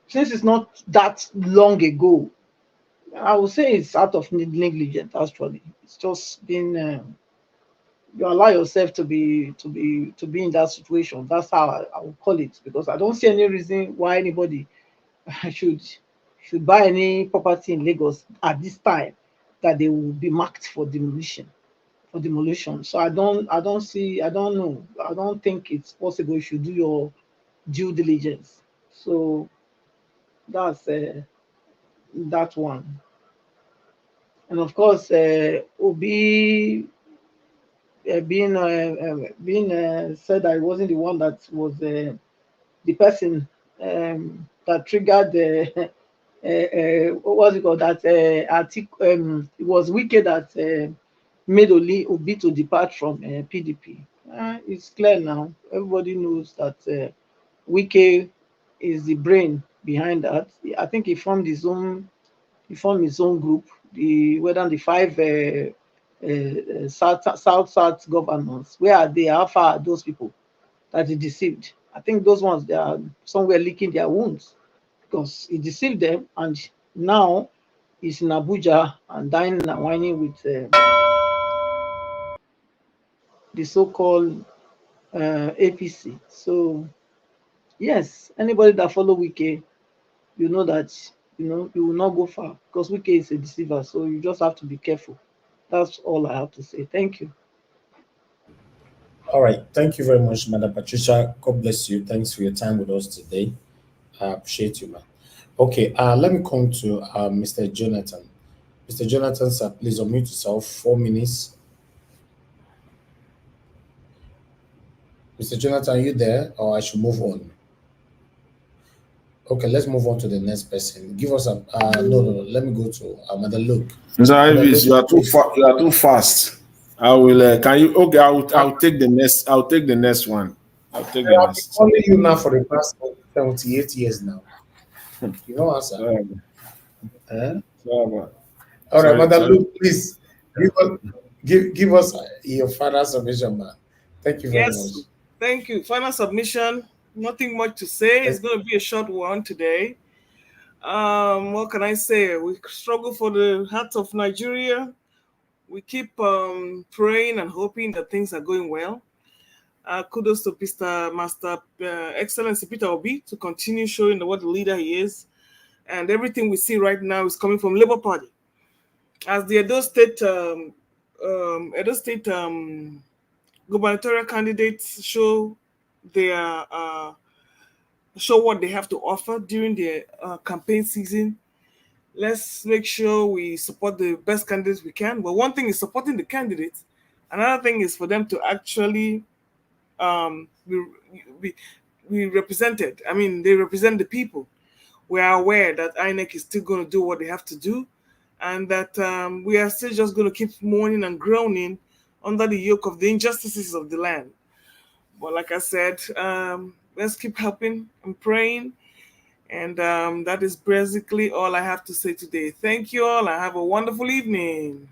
since it's not that long ago, I would say it's out of negligence. Actually, it's just been you allow yourself to be in that situation. That's how I would call it, because I don't see any reason why anybody should buy any property in Lagos at this time that they will be marked for demolition. So I don't know. I don't think it's possible. You should do your due diligence. So that's that one. And of course, Obi being said that it wasn't the one that was the person that triggered the what was it called, that Atiku, it was Wike that made Obi to depart from PDP. It's clear now. Everybody knows that Wike is the brain behind that. I think he formed his own group. Whether the five South governors, where are they? How far are those people that he deceived? I think those ones, they are somewhere licking their wounds, because he deceived them, and now he's in Abuja and dining and whining with the so-called APC. So yes, anybody that follow Wike, you know that you will not go far, because Wike is a deceiver. So you just have to be careful. That's all I have to say. Thank you. All right. Thank you very much, Madam Patricia. God bless you. Thanks for your time with us today. I appreciate you, man. Okay, let me come to Mr. Jonathan. Mr. Jonathan, sir, please unmute yourself. 4 minutes. Mr. Jonathan, are you there, or I should move on? Okay, let's move on to the next person. Give us a no. Let me go to Mother Luke. Mr. Ivis, you are too fast. I will. Can you? Okay, I'll take the next. I'll take the next one. I've been calling you now for the past 78 years now. You know, answer. All right, Mother Luke, please give us your final submission, man. Thank you very much. Thank you. Final submission. Nothing much to say. It's going to be a short one today. What can I say? We struggle for the heart of Nigeria. We keep praying and hoping that things are going well. Kudos to Master Excellency Peter Obi to continue showing what the leader he is. And everything we see right now is coming from Labour Party. As the Edo State gubernatorial candidates show what they have to offer during the campaign season, let's make sure we support the best candidates we can. But one thing is supporting the candidates. Another thing is for them to actually be represented. I mean, they represent the people. We are aware that INEC is still going to do what they have to do, and that we are still just going to keep moaning and groaning under the yoke of the injustices of the land. But like I said, let's keep helping and praying. And that is basically all I have to say today. Thank you all and have a wonderful evening.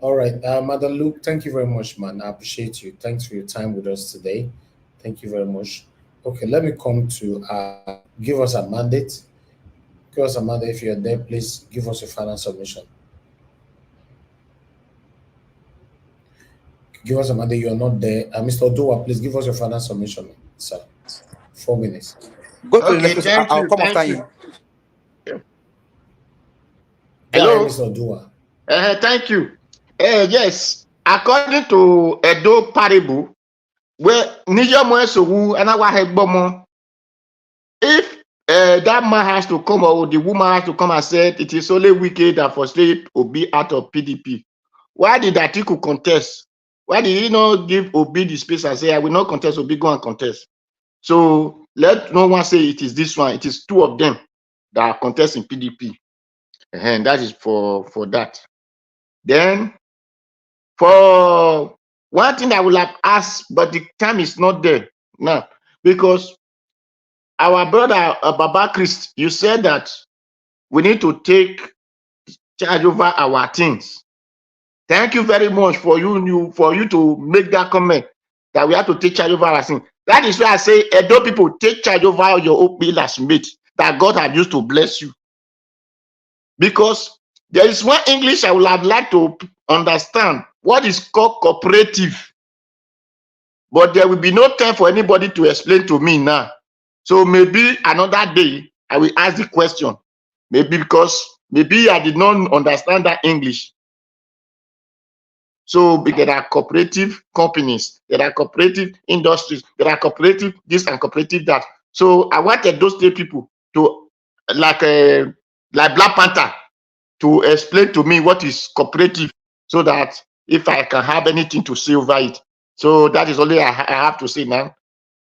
All right, Madam Luke, thank you very much, man. I appreciate you. Thanks for your time with us today. Thank you very much. Okay, let me come to give us a mandate. Give us a mandate. If you're there, please give us your final submission. Give us a mandate. You're not there. Mr. Odua, please give us your final submission, sir. 4 minutes. Go to the Okay, next person. thank I'll you, come thank after you. you. Go ahead, Hello. Mr. Odua. Thank you. Yes, according to Edo parable, where Nijomo Sowu and our Hegbomo, if that man has to come or the woman has to come and say it is only wicked and for slave Obi out of PDP, why did Atiku contest? Why did he not give Obi the space and say, I will not contest, Obi go and contest? So let no one say it is this one. It is two of them that are contesting PDP. And that is for that. Then for one thing I will have asked, but the time is not there now, because our brother Baba Christ, you said that we need to take charge over our things. Thank you very much for you to make that comment that we have to take charge over our things. That is why I say, Edo people, take charge over your own pillars, mate, that God has used to bless you. Because there is one English I would have liked to understand, what is called cooperative. But there will be no time for anybody to explain to me now. So maybe another day I will ask the question. Maybe because maybe I did not understand that English. So there are cooperative companies, there are cooperative industries, there are cooperative this and cooperative that. So I wanted those three people to, like Black Panther, to explain to me what is cooperative, so that if I can have anything to say over it. So that is only I have to say now.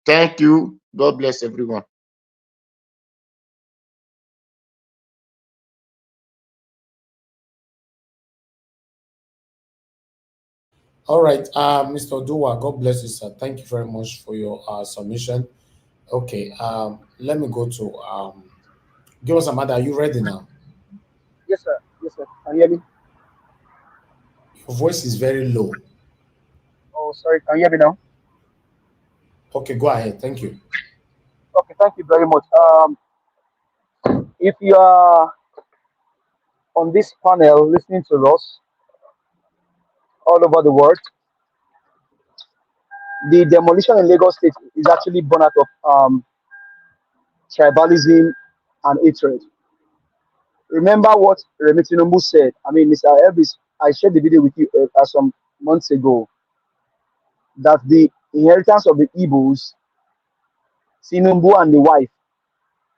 Thank you. God bless everyone. All right, Mr. Odua, God bless you, sir. Thank you very much for your submission. Okay, let me go to give us a matter. Are you ready now? Yes, sir. Yes, sir. Can you hear me? Your voice is very low. Oh, sorry. Can you hear me now? Okay, go ahead. Thank you. Okay, thank you very much. If you are on this panel listening to us all over the world, the demolition in Lagos State is actually born out of tribalism and hatred. Remember what Remi Tinubu said. I mean, Mr. Elvis, I shared the video with you some months ago, that the inheritance of the Igbos, Tinubu and the wife,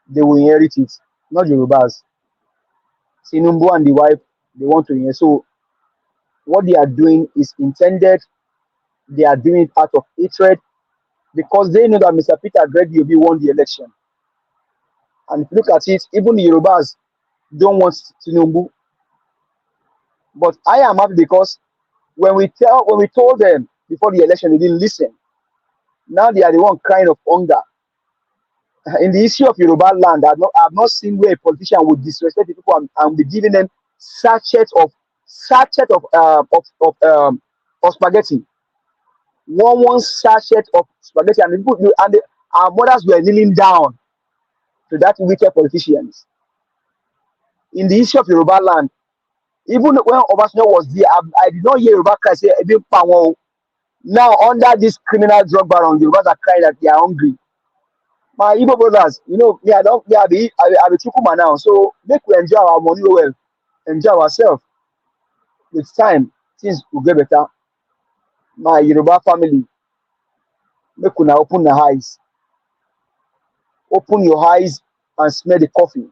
they will inherit it, not Yorubas. Tinubu and the wife, they want to inherit. So what they are doing is intended. They are doing it out of hatred, because they know that Mr. Peter Gregory Obi won the election. And if you look at it, even the Yorubas don't want Tinubu. But I am happy, because when we told them before the election, they didn't listen. Now they are the one crying of hunger. In the issue of Yoruba land, I've not seen where a politician would disrespect the people and be giving them sachet of spaghetti. One sachet of spaghetti, and our mothers were kneeling down to that wicked politicians. In the issue of Yoruba land, even when Obasanjo was there, I did not hear Yoruba cry say, now under this criminal drug baron, Yorubas are crying that they are hungry. My Igbo brothers, me, I be Chukuma now, so make we enjoy our money well, enjoy ourselves. With time, things will get better. My Yoruba family, make una open your eyes. Open your eyes and smell the coffee.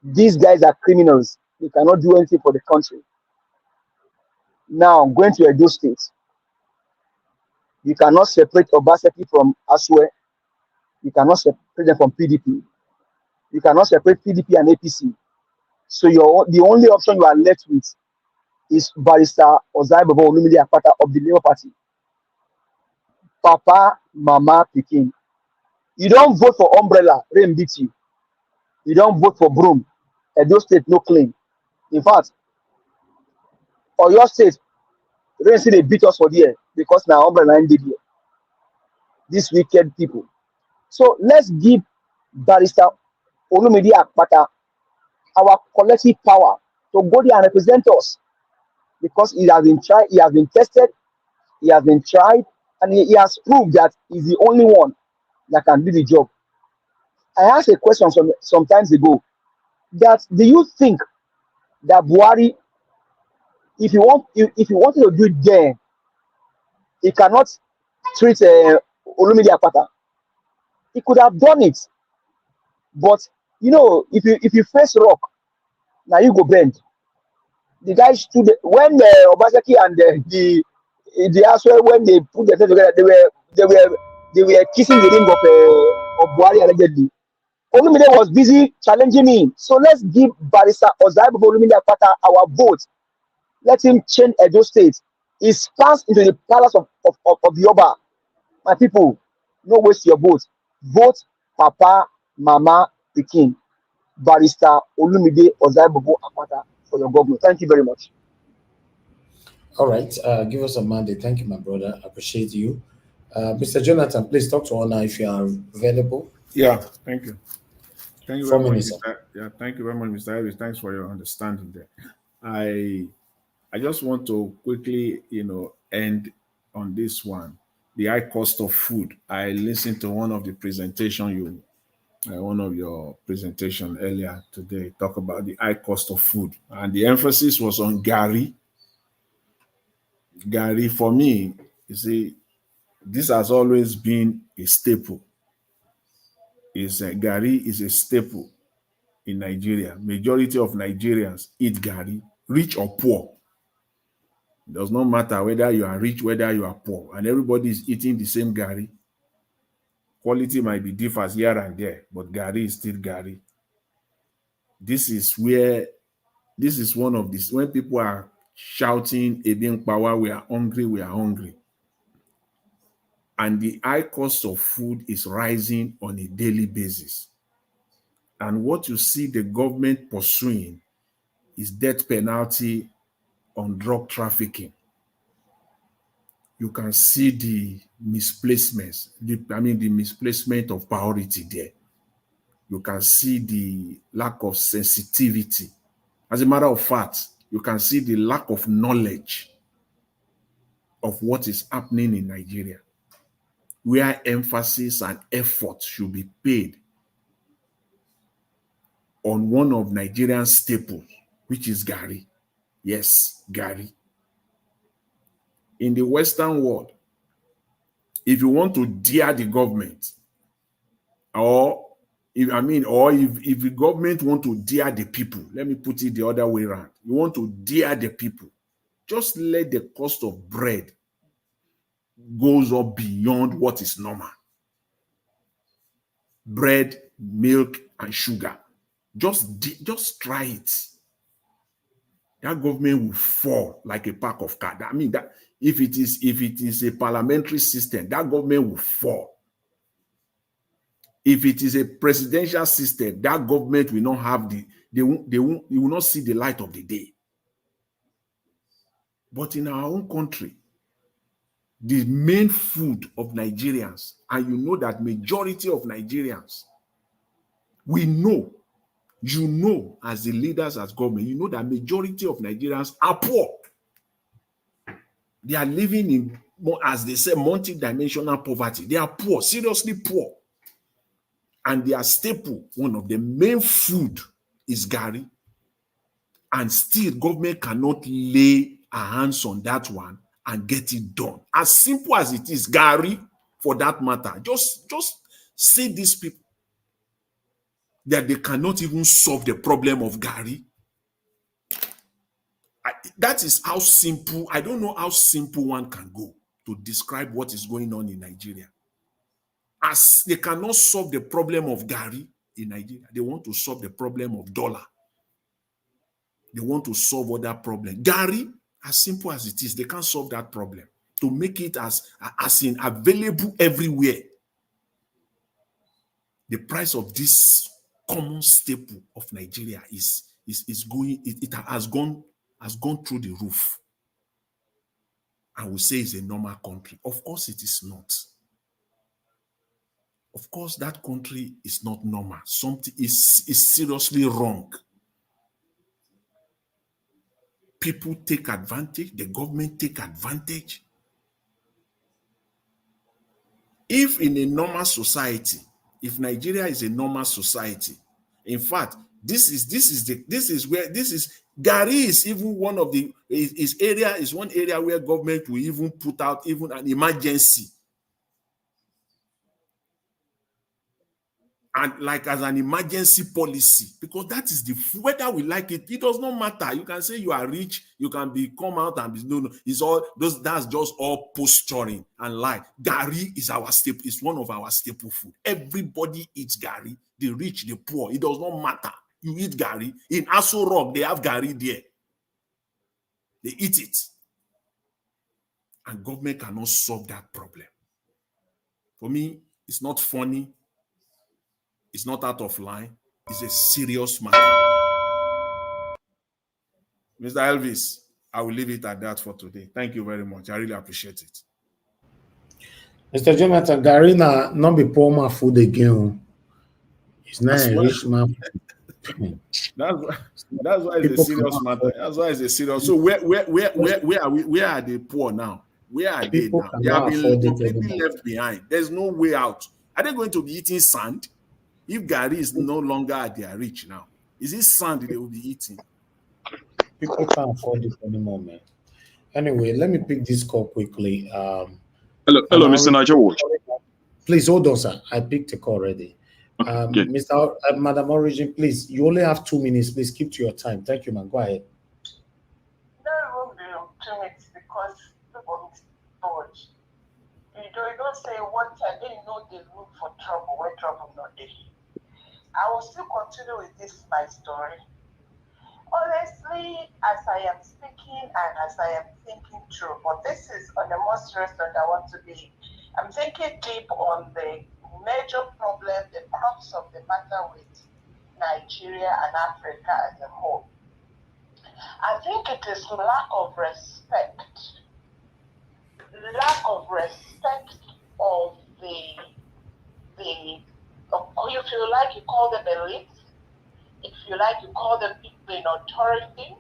These guys are criminals. They cannot do anything for the country. Now, going to Edo State, you cannot separate Obaseki from Aswe. You cannot separate them from PDP. You cannot separate PDP and APC. So the only option you are left with is Barrister Ozai Bobo Olumide Akpata of the Labour Party. Papa, Mama, Pikin. You don't vote for umbrella, rain beat you. You don't vote for broom. Edo State no claim. In fact, or your state, rain see they beat us for there because now umbrella ended here. These wicked people. So let's give Barrister Olumide Akpata our collective power to go there and represent us, because he has been tried, he has been tested, he has been tried, and he has proved that he's the only one that can do the job. I asked a question some times ago that do you think that Buhari, if you wanted to do it then, he cannot treat Olumide Akpata? He could have done it, but you know, if you face rock, now you go bend. The guys stood when Obaseki and the Aswell, when they put their things together, they were kissing the ring of Buhari allegedly. Olumide was busy challenging him. So let's give Barrister Ozai Bobo Olumide Akpata our vote. Let him change Edo State. He's passed into the palace of Yoba. My people, no waste your vote. Vote Papa, Mama, Pikin. Barrister Olumide Ozai Bobo Akpata for your government. Thank you very much. All right, give us a mandate. Thank you, my brother. Appreciate you. Mr. Jonathan, please talk to Honor if you are available. Yeah, thank you. Thank you 4 very much, minutes. thank you very much, Mr. Harris. Thanks for your understanding there. I just want to quickly, end on this one. The high cost of food. I listened to one of the presentation one of your presentation earlier today talk about the high cost of food, and the emphasis was on Gary. Gary, for me, you see, this has always been a staple. Gary is a staple in Nigeria. Majority of Nigerians eat Gary, rich or poor. It does not matter whether you are rich, whether you are poor, and everybody is eating the same Gary. Quality might be differs here and there, but Gary is still Gary. This is one of these, when people are shouting, Ebin power, we are hungry, we are hungry. And the high cost of food is rising on a daily basis. And what you see the government pursuing is death penalty on drug trafficking. You can see the misplacements, the misplacement of priority there. You can see the lack of sensitivity. As a matter of fact, you can see the lack of knowledge of what is happening in Nigeria, where emphasis and effort should be paid on one of Nigerian staples, which is Gary. Yes, Gary. In the Western world, if you want to dare the government, if the government want to dare the people, let me put it the other way around. You want to dare the people, just let the cost of bread goes up beyond what is normal. Bread, milk, and sugar. Just try it. That government will fall like a pack of cards. I mean, that if it is a parliamentary system, that government will fall. If it is a presidential system, that government will not have you will not see the light of the day. But in our own country, the main food of Nigerians, and you know that majority of Nigerians, we know, you know, as the leaders, as government, you know that majority of Nigerians are poor. They are living in, as they say, multi-dimensional poverty. They are poor, seriously poor. And their staple, one of the main food is Gary. And still, government cannot lay a hands on that one and get it done. As simple as it is, Gary, for that matter, just see these people that they cannot even solve the problem of Gary. That is how simple, I don't know how simple one can go to describe what is going on in Nigeria. As they cannot solve the problem of Gary in Nigeria, they want to solve the problem of dollar. They want to solve other problems. Gary, as simple as it is, they can't solve that problem. To make it as in available everywhere. The price of this common staple of Nigeria is going, it has gone through the roof. And we say it's a normal country. Of course it is not. Of course that country is not normal. Something is seriously wrong. People take advantage, the government take advantage. If in a normal society, if Nigeria is a normal society, in fact, Gary is even one of the one area where government will even put out even an emergency. And like as an emergency policy, because that is whether we like it, it does not matter. You can say you are rich, you can come out and be it's all that's just all posturing and lie. Gari is our staple, it's one of our staple food. Everybody eats Gari, the rich, the poor, it does not matter. You eat Gari. In Aso Rock, they have Gari there. They eat it. And government cannot solve that problem. For me, it's not funny. It's not out of line. It's a serious matter. Mr. Elvis, I will leave it at that for today. Thank you very much. I really appreciate it. Mr. Jonathan, Garina, not be poor man food again. It's not a rich man. That's why it's a serious matter. That's why it's a serious. So where are we? Where are the poor now? Where are they now? They have been completely left behind. There's no way out. Are they going to be eating sand? If Gary is no longer at their reach now, is it sand they will be eating? People can't afford it anymore, man. Anyway, let me pick this call quickly. Hello, Mr. Nigel. Please hold on, sir. I picked the call already. Madam Origin, please, you only have 2 minutes. Please keep to your time. Thank you, man. Go ahead. No, it won't be 2 minutes because people need storage. You don't say what I didn't know they look for trouble where trouble not there. I will still continue with this my story. Honestly, as I am speaking and as I am thinking through, but this is on a more serious note I want to be. I'm thinking deep on the major problem, the crux of the matter with Nigeria and Africa as a whole. I think it is lack of respect of if you like, you call them elites. If you like, you call them people in authority.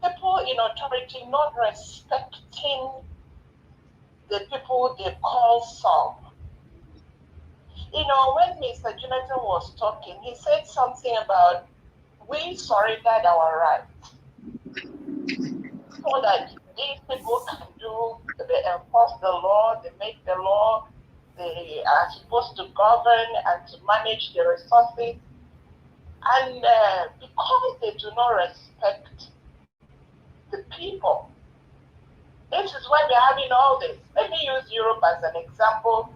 People in authority not respecting the people they call some. You know, when Mr. Jonathan was talking, he said something about we surrendered our rights so that these people can they enforce the law, they make the law, they are supposed to govern and to manage the resources. And because they do not respect the people, this is why we're having all this. Let me use Europe as an example.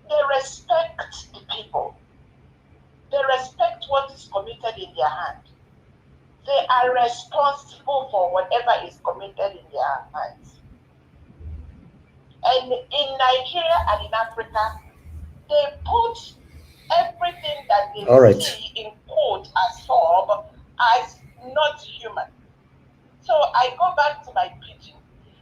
They respect the people. They respect what is committed in their hand. They are responsible for whatever is committed in their hands. And in Nigeria and in Africa, they put everything that they see in quote as sub as not human. So I go back to my pidgin.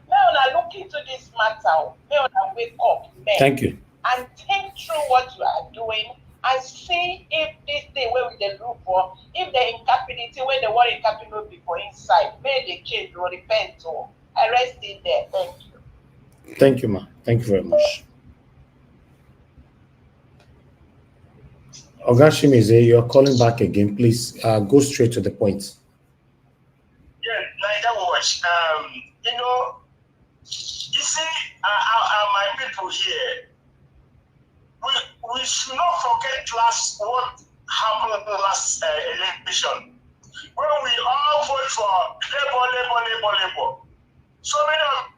Now I look into this matter, now I wake up, Thank you. And think through what you are doing and see if this thing where they look for, if the incapacity where they want incapacity before inside, may they change or repent or arrest it there. Thank you. Thank you, ma. Thank you very much. Ogashimize, you are calling back again. Please go straight to the point. Yeah, like that was, you know, you see, my people here, we should not forget what happened last election, when we all vote for labor. So many of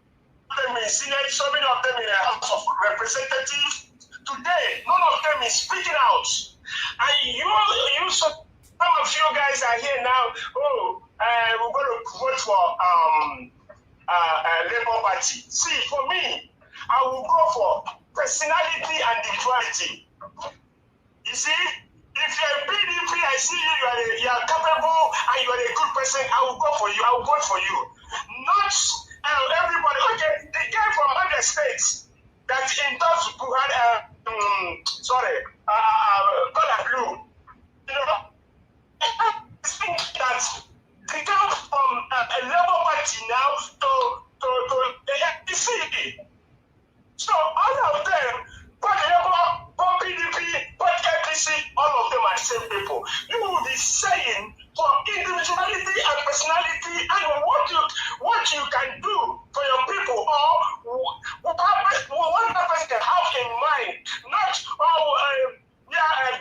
them in Senate, so many of them in the House of Representatives. Today, none of them is speaking out. And you Some of you guys are here now. Oh, we're going to vote for Labour Party. See, for me, I will go for personality and individuality. You see, if you're a PDP, I see you are capable and you are a good person, I will go for you. I will vote for you. Not everybody. Okay, the guy from other states that endorsed Buhari, color blue. You know, I think that they come from a Labour Party now to the APC. So all of them, both Labour, both PDP, both APC, all of them are the same people. You will be saying for individuality and personality and what you can do for your people, or what that person can have in mind, not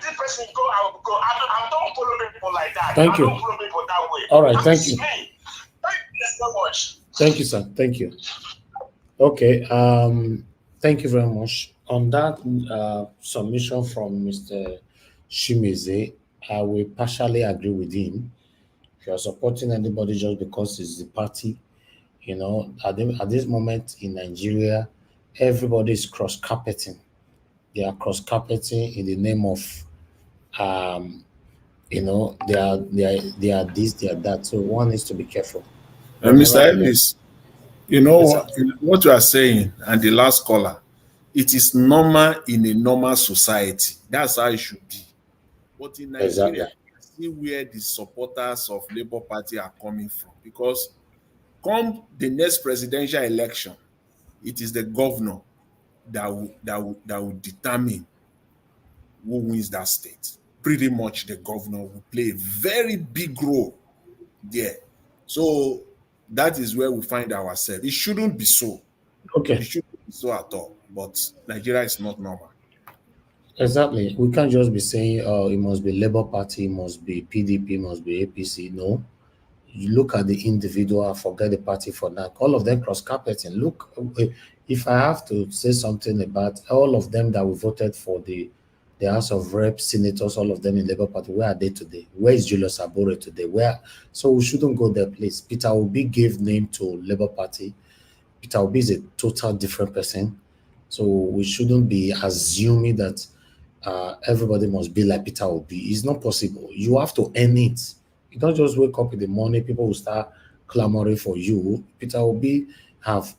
this person go, I will go. I don't follow people like that. Thank you. I don't follow people that way. All right, thank you. Me. Thank you so much. Thank you, sir. Thank you. Okay. Thank you very much. On that submission from Mr. Shimize, I will partially agree with him. If you are supporting anybody just because it's the party, you know, at this moment in Nigeria, everybody is cross-carpeting. They are cross-carpeting in the name of, you know, they are this, they are that. So one needs to be careful. Mr. Ellis, you know Yes, what you are saying, and the last caller, it is normal in a normal society. That's how it should be. But in Nigeria, see where the supporters of Labour Party are coming from. Because come the next presidential election, it is the governor that will determine who wins that state. Pretty much the governor will play a very big role there. So that is where we find ourselves. It shouldn't be so. Okay. It shouldn't be so at all. But Nigeria is not normal. Exactly. We can't just be saying, it must be Labour Party, it must be PDP, it must be APC. No. You look at the individual, forget the party for now. All of them cross-carpeting. Look, if I have to say something about all of them that we voted for the House of Reps, senators, all of them in Labour Party, where are they today? Where is Julius Abore today? Where? So we shouldn't go there, please. Peter Obi gave name to Labour Party. Peter Obi is a total different person. So we shouldn't be assuming that everybody must be like Peter Obi. It's not possible. You have to earn it. You don't just wake up in the morning, people will start clamoring for you. Peter Obi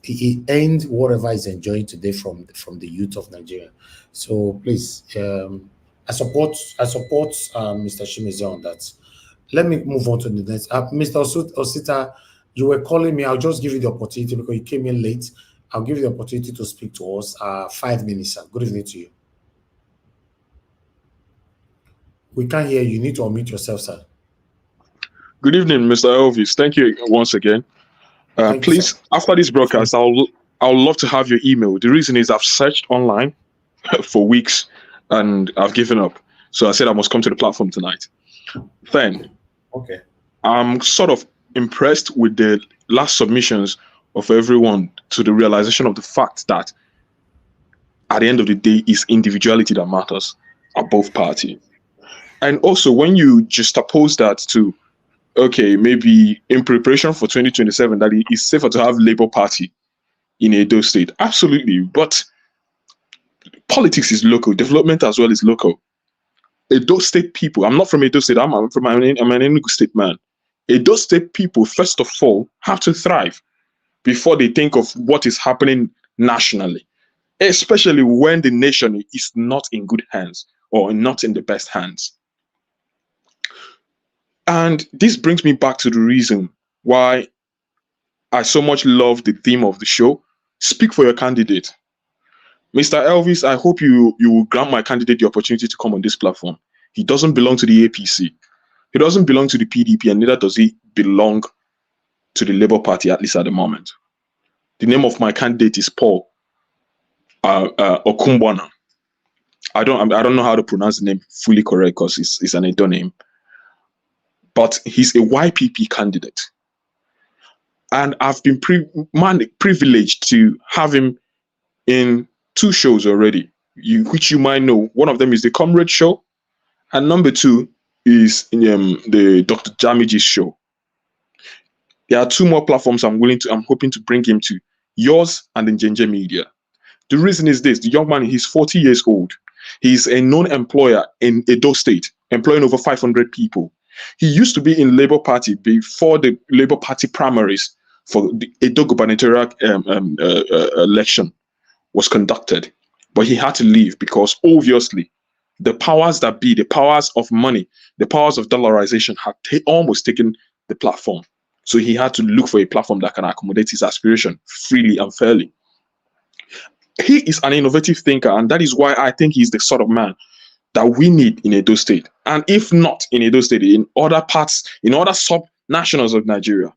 he earned whatever he's enjoying today from the youth of Nigeria. So please, I support Mr. Shimizu on that. Let me move on to the next. Mr. Osita, you were calling me. I'll just give you the opportunity because you came in late. I'll give you the opportunity to speak to us. 5 minutes, sir. Good evening to you. We can't hear you. You need to unmute yourself, sir. Good evening, Mr. Elvis. Thank you once again. Please, after this broadcast, I'll love to have your email. The reason is I've searched online for weeks and I've given up. So I said I must come to the platform tonight. Then, okay, I'm sort of impressed with the last submissions of everyone to the realization of the fact that at the end of the day, it's individuality that matters at both parties. And also, when you juxtapose that to, okay, maybe in preparation for 2027, that it's safer to have Labour Party in Edo State. Absolutely. But politics is local. Development as well is local. Edo State people, I'm not from Edo State. I'm an Enugu State man. Edo State people, first of all, have to thrive before they think of what is happening nationally, especially when the nation is not in good hands or not in the best hands. And this brings me back to the reason why I so much love the theme of the show. Speak for your candidate. Mr. Elvis, I hope you will grant my candidate the opportunity to come on this platform. He doesn't belong to the APC. He doesn't belong to the PDP, and neither does he belong to the Labour Party, at least at the moment. The name of my candidate is Paul Okumbwana. I don't know how to pronounce the name fully correct because it's an Edo name. But he's a YPP candidate. And I've been privileged to have him in 2 shows already, which you might know. One of them is the Comrade Show, and number 2 is the Dr. Jamiji's show. There are 2 more platforms I'm hoping to bring him to. Yours and the Njenje Media. The reason is this: the young man, he's 40 years old. He's a known employer in Edo State, employing over 500 people. He used to be in Labour Party before the Labour Party primaries for the Edo gubernatorial election was conducted. But he had to leave because obviously the powers that be, the powers of money, the powers of dollarization had almost taken the platform. So he had to look for a platform that can accommodate his aspiration freely and fairly. He is an innovative thinker, and that is why I think he's the sort of man that we need in Edo State. And if not in Edo State, in other parts, in other sub-nationals of Nigeria.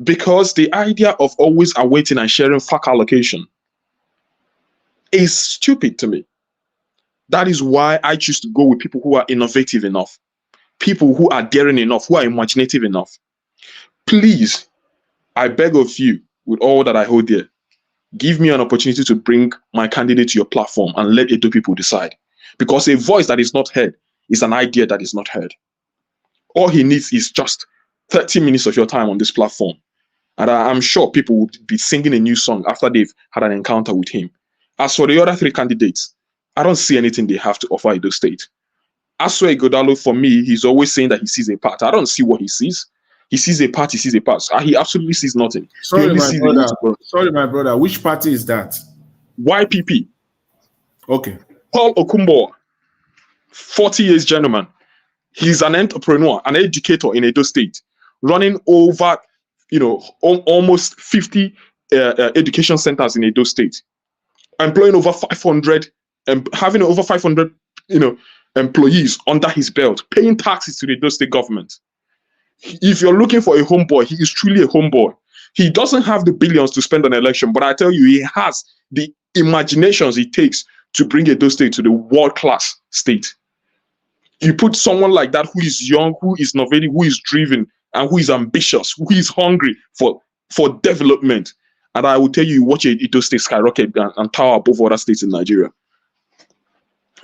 Because the idea of always awaiting and sharing FAC allocation is stupid to me. That is why I choose to go with people who are innovative enough, people who are daring enough, who are imaginative enough. Please, I beg of you, with all that I hold dear, give me an opportunity to bring my candidate to your platform and let Edo people decide. Because a voice that is not heard is an idea that is not heard. All he needs is just 30 minutes of your time on this platform. And I'm sure people will be singing a new song after they've had an encounter with him. As for the other 3 candidates, I don't see anything they have to offer Edo State. Asue Godalo, for me, he's always saying that he sees a part. I don't see what he sees. He sees a part, he sees a part. He absolutely sees nothing. Sorry, my brother. Which party is that? YPP. Okay. Paul Okumbo, 40 years gentleman. He's an entrepreneur, an educator in Edo State, running over, almost 50 education centers in Edo State, employing over 500, and having over 500, employees under his belt, paying taxes to the Edo State government. If you're looking for a homeboy, he is truly a homeboy. He doesn't have the billions to spend on an election, but I tell you, he has the imaginations it takes to bring Edo State to the world-class state. You put someone like that who is young, who is innovative, who is driven, and who is ambitious, who is hungry for development. And I will tell you, watch Edo State skyrocket and tower above other states in Nigeria.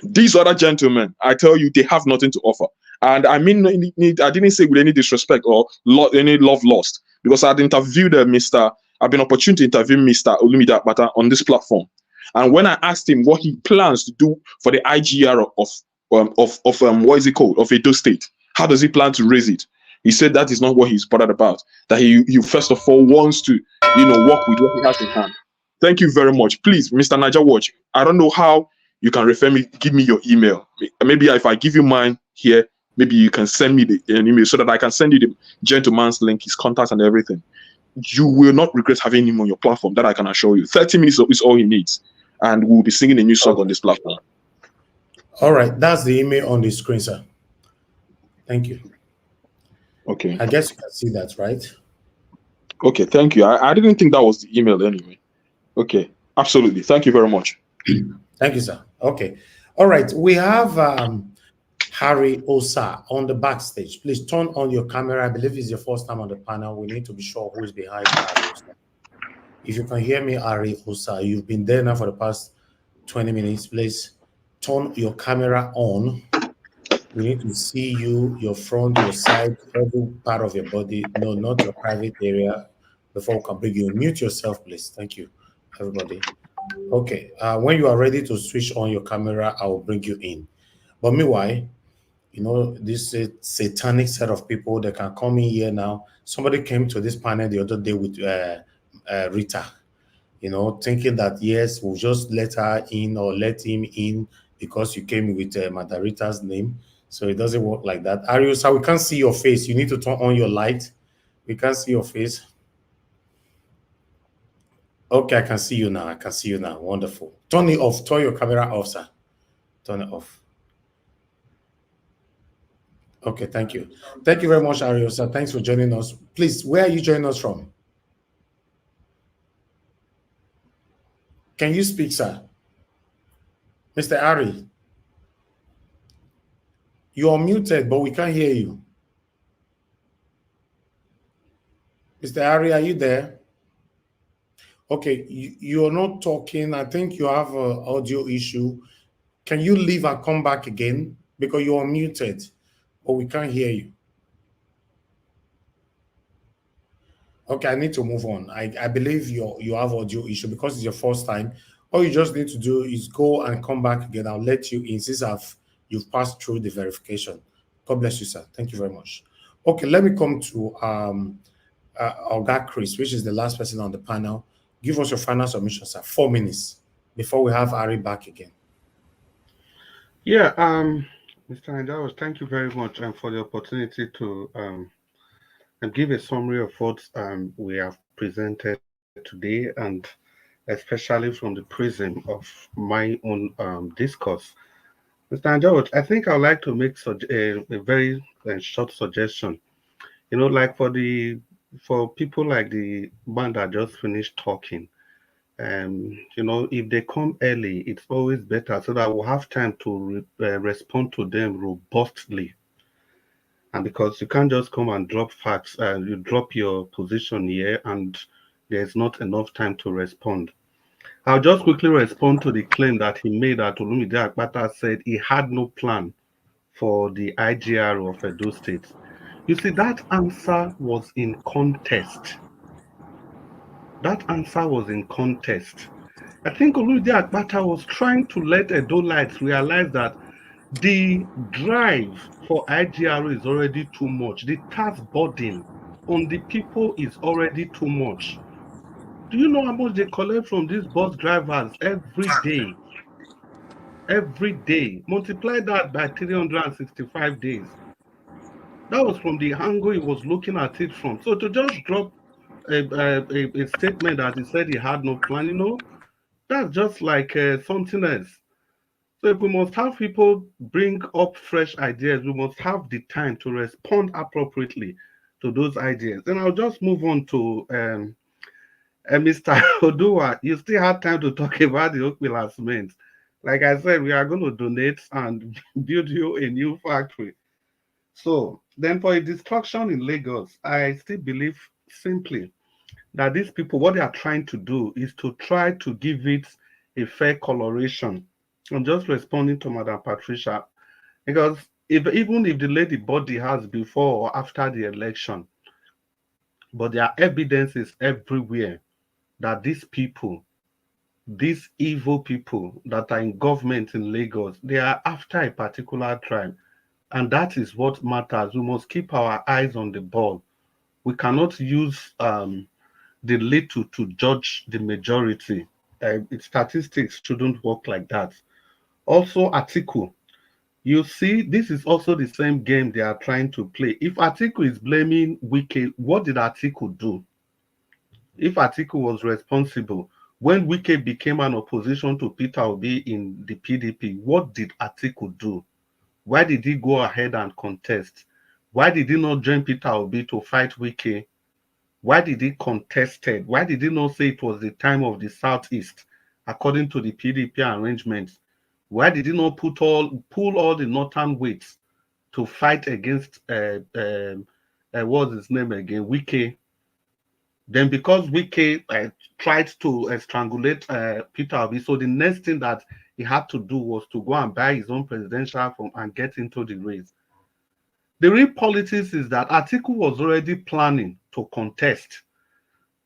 These other gentlemen, I tell you, they have nothing to offer. And I mean, I didn't say with any disrespect or any love lost, because I've been opportune to interview Mr. Olumide Akpata on this platform. And when I asked him what he plans to do for the IGR what is it called, of Edo State, how does he plan to raise it? He said that is not what he's bothered about. That he first of all wants to, work with what he has in hand. Thank you very much. Please, Mr. Naija Watch, I don't know how you can give me your email. Maybe if I give you mine here, maybe you can send me an email so that I can send you the gentleman's link, his contacts and everything. You will not regret having him on your platform, that I can assure you. 30 minutes is all he needs. And we'll be singing a new song on this platform. All right, that's the email on the screen, sir. Thank you. Okay. I guess you can see that, right? Okay, thank you. I didn't think that was the email anyway. Okay, absolutely. Thank you very much. Thank you, sir. Okay. All right, we have Harry Osa on the backstage. Please turn on your camera. I believe it's your first time on the panel. We need to be sure who is behind Harry Osa. If you can hear me, Harry Osa, you've been there now for the past 20 minutes. Please turn your camera on. We need to see you, your front, your side, every part of your body. No, not your private area. Before we can bring you, mute yourself, please. Thank you, everybody. Okay, when you are ready to switch on your camera, I will bring you in. But meanwhile, this satanic set of people that can come in here now. Somebody came to this panel the other day with Rita, thinking that, yes, we'll just let her in or let him in because you came with Mother Rita's name. So it doesn't work like that. Ariusa, we can't see your face. You need to turn on your light. We can't see your face. Okay, I can see you now. I can see you now. Wonderful. Turn it off. Turn your camera off, sir. Turn it off. Okay, thank you. Thank you very much, Ariosa. Thanks for joining us. Please, where are you joining us from? Can you speak, sir? Mr. Ari, you are muted, but we can't hear you. Mr. Ari, are you there? Okay, you're not talking. I think you have an audio issue. Can you leave and come back again? Because you are muted. Oh, we can't hear you. Okay, I need to move on. I believe you have audio issue because it's your first time. All you just need to do is go and come back again. I'll let you in since you've passed through the verification. God bless you, sir. Thank you very much. Okay, let me come to Oga Chris, which is the last person on the panel. Give us your final submission, sir. 4 minutes before we have Ari back again. Yeah, Mr. Andawas, thank you very much for the opportunity to and give a summary of what we have presented today, and especially from the prism of my own discourse. Mr. Anjawat, I think I would like to make a very short suggestion. You know, like for people like the man that just finished talking, you know, if they come early, it's always better so that we'll have time to respond to them robustly. And because you can't just come and drop facts, you drop your position here and there's not enough time to respond. I'll just quickly respond to the claim that he made that Olumide Akpata said he had no plan for the IGR of Edo State. You see, that answer was in contest. That answer was in contest. I think Olumide Akpata was trying to let Edolites realize that the drive for IGR is already too much. The tax burden on the people is already too much. Do you know how much they collect from these bus drivers every day? Every day. Multiply that by 365 days. That was from the angle he was looking at it from. So to just drop a statement that he said he had no plan, you know, that's just like something else. So if we must have people bring up fresh ideas, we must have the time to respond appropriately to those ideas. Then I'll just move on to Mr. Odua. You still have time to talk about the Okpila cement. Like I said, we are going to donate and build you a new factory. So then for a destruction in Lagos, I still believe simply that these people, what they are trying to do is to try to give it a fair coloration. I'm just responding to Madam Patricia, because even if the lady body has before or after the election, but there are evidences everywhere that these people, these evil people that are in government in Lagos, they are after a particular tribe. And that is what matters. We must keep our eyes on the ball. We cannot use the little to judge the majority. Statistics shouldn't work like that. Also, Atiku, you see, this is also the same game they are trying to play. If Atiku is blaming Wike, what did Atiku do? If Atiku was responsible, when Wike became an opposition to Peter Obi in the PDP, what did Atiku do? Why did he go ahead and contest? Why did he not join Peter Obi to fight Wike? Why did he contest it? Why did he not say it was the time of the Southeast, according to the PDP arrangements? Why did he not pull all the northern weights to fight against what's his name again, Wike? Then because Wike tried to strangulate Peter Obi, so the next thing that he had to do was to go and buy his own presidential form and get into the race. The real politics is that Atiku was already planning to contest,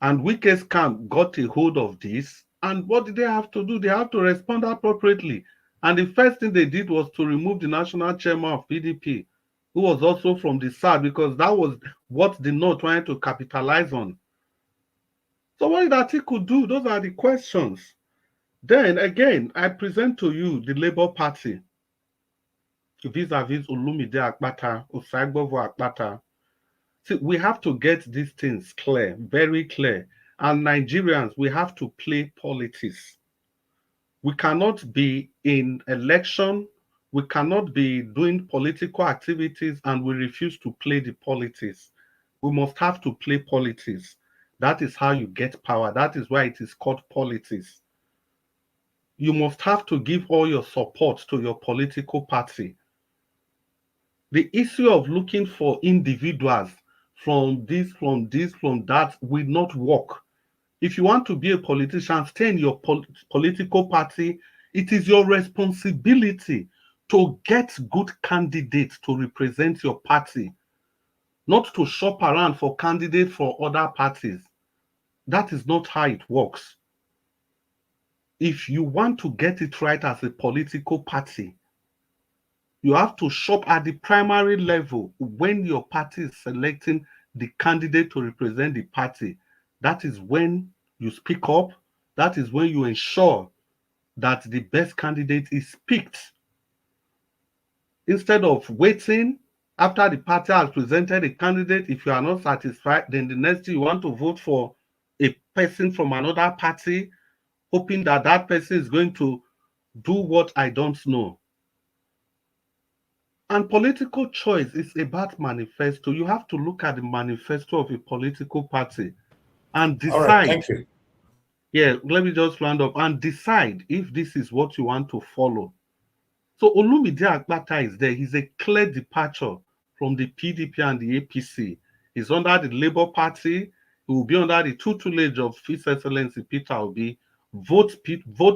and Wike's camp got a hold of this. And what did they have to do? They have to respond appropriately. And the first thing they did was to remove the national chairman of PDP, who was also from the South, because that was what the North wanted to capitalize on. So what did Atiku do? Those are the questions. Then again, I present to you the Labour Party vis-a-vis Olumide Akpata, Osagbovo Akpata. See, we have to get these things clear, very clear. And Nigerians, we have to play politics. We cannot be in election, we cannot be doing political activities and we refuse to play the politics. We must have to play politics. That is how you get power. That is why it is called politics. You must have to give all your support to your political party. The issue of looking for individuals from this, from that will not work. If you want to be a politician, stay in your political party. It is your responsibility to get good candidates to represent your party, not to shop around for candidates for other parties. That is not how it works. If you want to get it right as a political party, you have to shop at the primary level when your party is selecting the candidate to represent the party. That is when you speak up. That is when you ensure that the best candidate is picked. Instead of waiting after the party has presented a candidate, if you are not satisfied, then the next thing you want to vote for a person from another party, hoping that that person is going to do what I don't know. And political choice is about manifesto. You have to look at the manifesto of a political party and decide. All right, thank you. Yeah, let me just round up and decide if this is what you want to follow. So Olumide Akpata is there. He's a clear departure from the PDP and the APC. He's under the Labour Party. He will be under the tutelage of His Excellency Peter Obi. Vote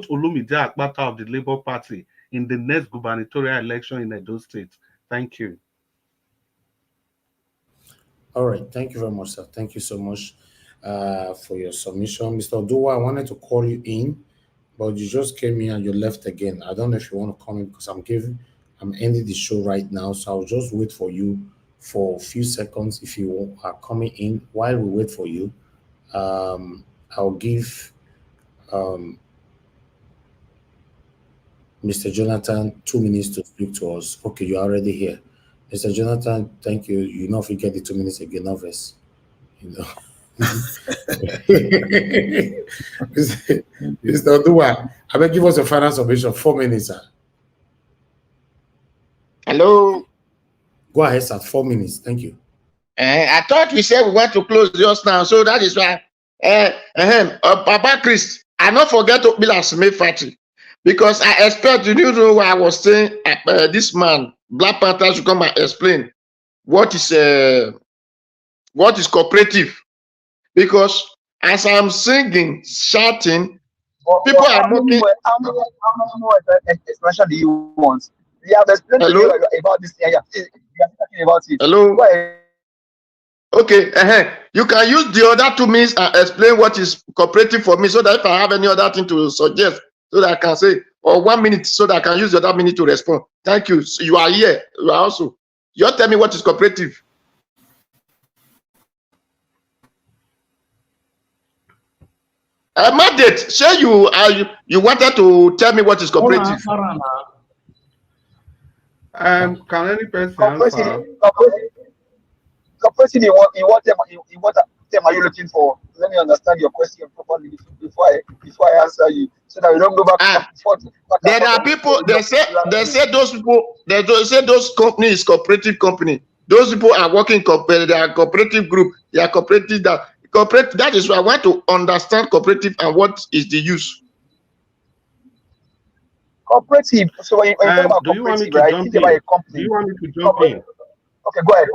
Olumide Akpata of the Labour Party in the next gubernatorial election in Edo State. Thank you. All right. Thank you very much, sir. Thank you so much for your submission. Mr. Oduwa, I wanted to call you in, but you just came in and you left again. I don't know if you want to come in because I'm ending the show right now. So I'll just wait for you for a few seconds. If you are coming in while we wait for you, I'll give Mr. Jonathan 2 minutes to speak to us. Okay, you're already here. Mr. Jonathan, thank you. You know if you get the 2 minutes again, novice. You know. Mr. Odua, I will give us a final submission. 4 minutes, sir. Hello. Go ahead, sir. 4 minutes. Thank you. I thought we said we want to close just now, so that is why. Papa Chris, I don't forget to be as May factory because I expect you know why I was saying this man Black Panther should come and explain what is cooperative, because as I'm singing, shouting, people are mocking. How many more explanation do you want? We have explained to you about this area. We are talking about it. Hello. Okay, you can use the other 2 minutes and explain what is cooperative for me, so that if I have any other thing to suggest, so that I can say, or 1 minute, so that I can use the other minute to respond. Thank you. So you are here. You are also. You tell me what is cooperative. Mandate, say you wanted to tell me what is cooperative. Can any person answer? Cooperative, in what term are you looking for? Let me understand your question properly before I answer you, so that we don't go back and forth. There are people. They say those people. They say those companies cooperative company. Those people are working. They are cooperative group. They are cooperative. That is why I want to understand cooperative and what is the use. Cooperative. So when you talk about cooperative, right? Think about a company. Do you want me to jump in? Okay, go ahead.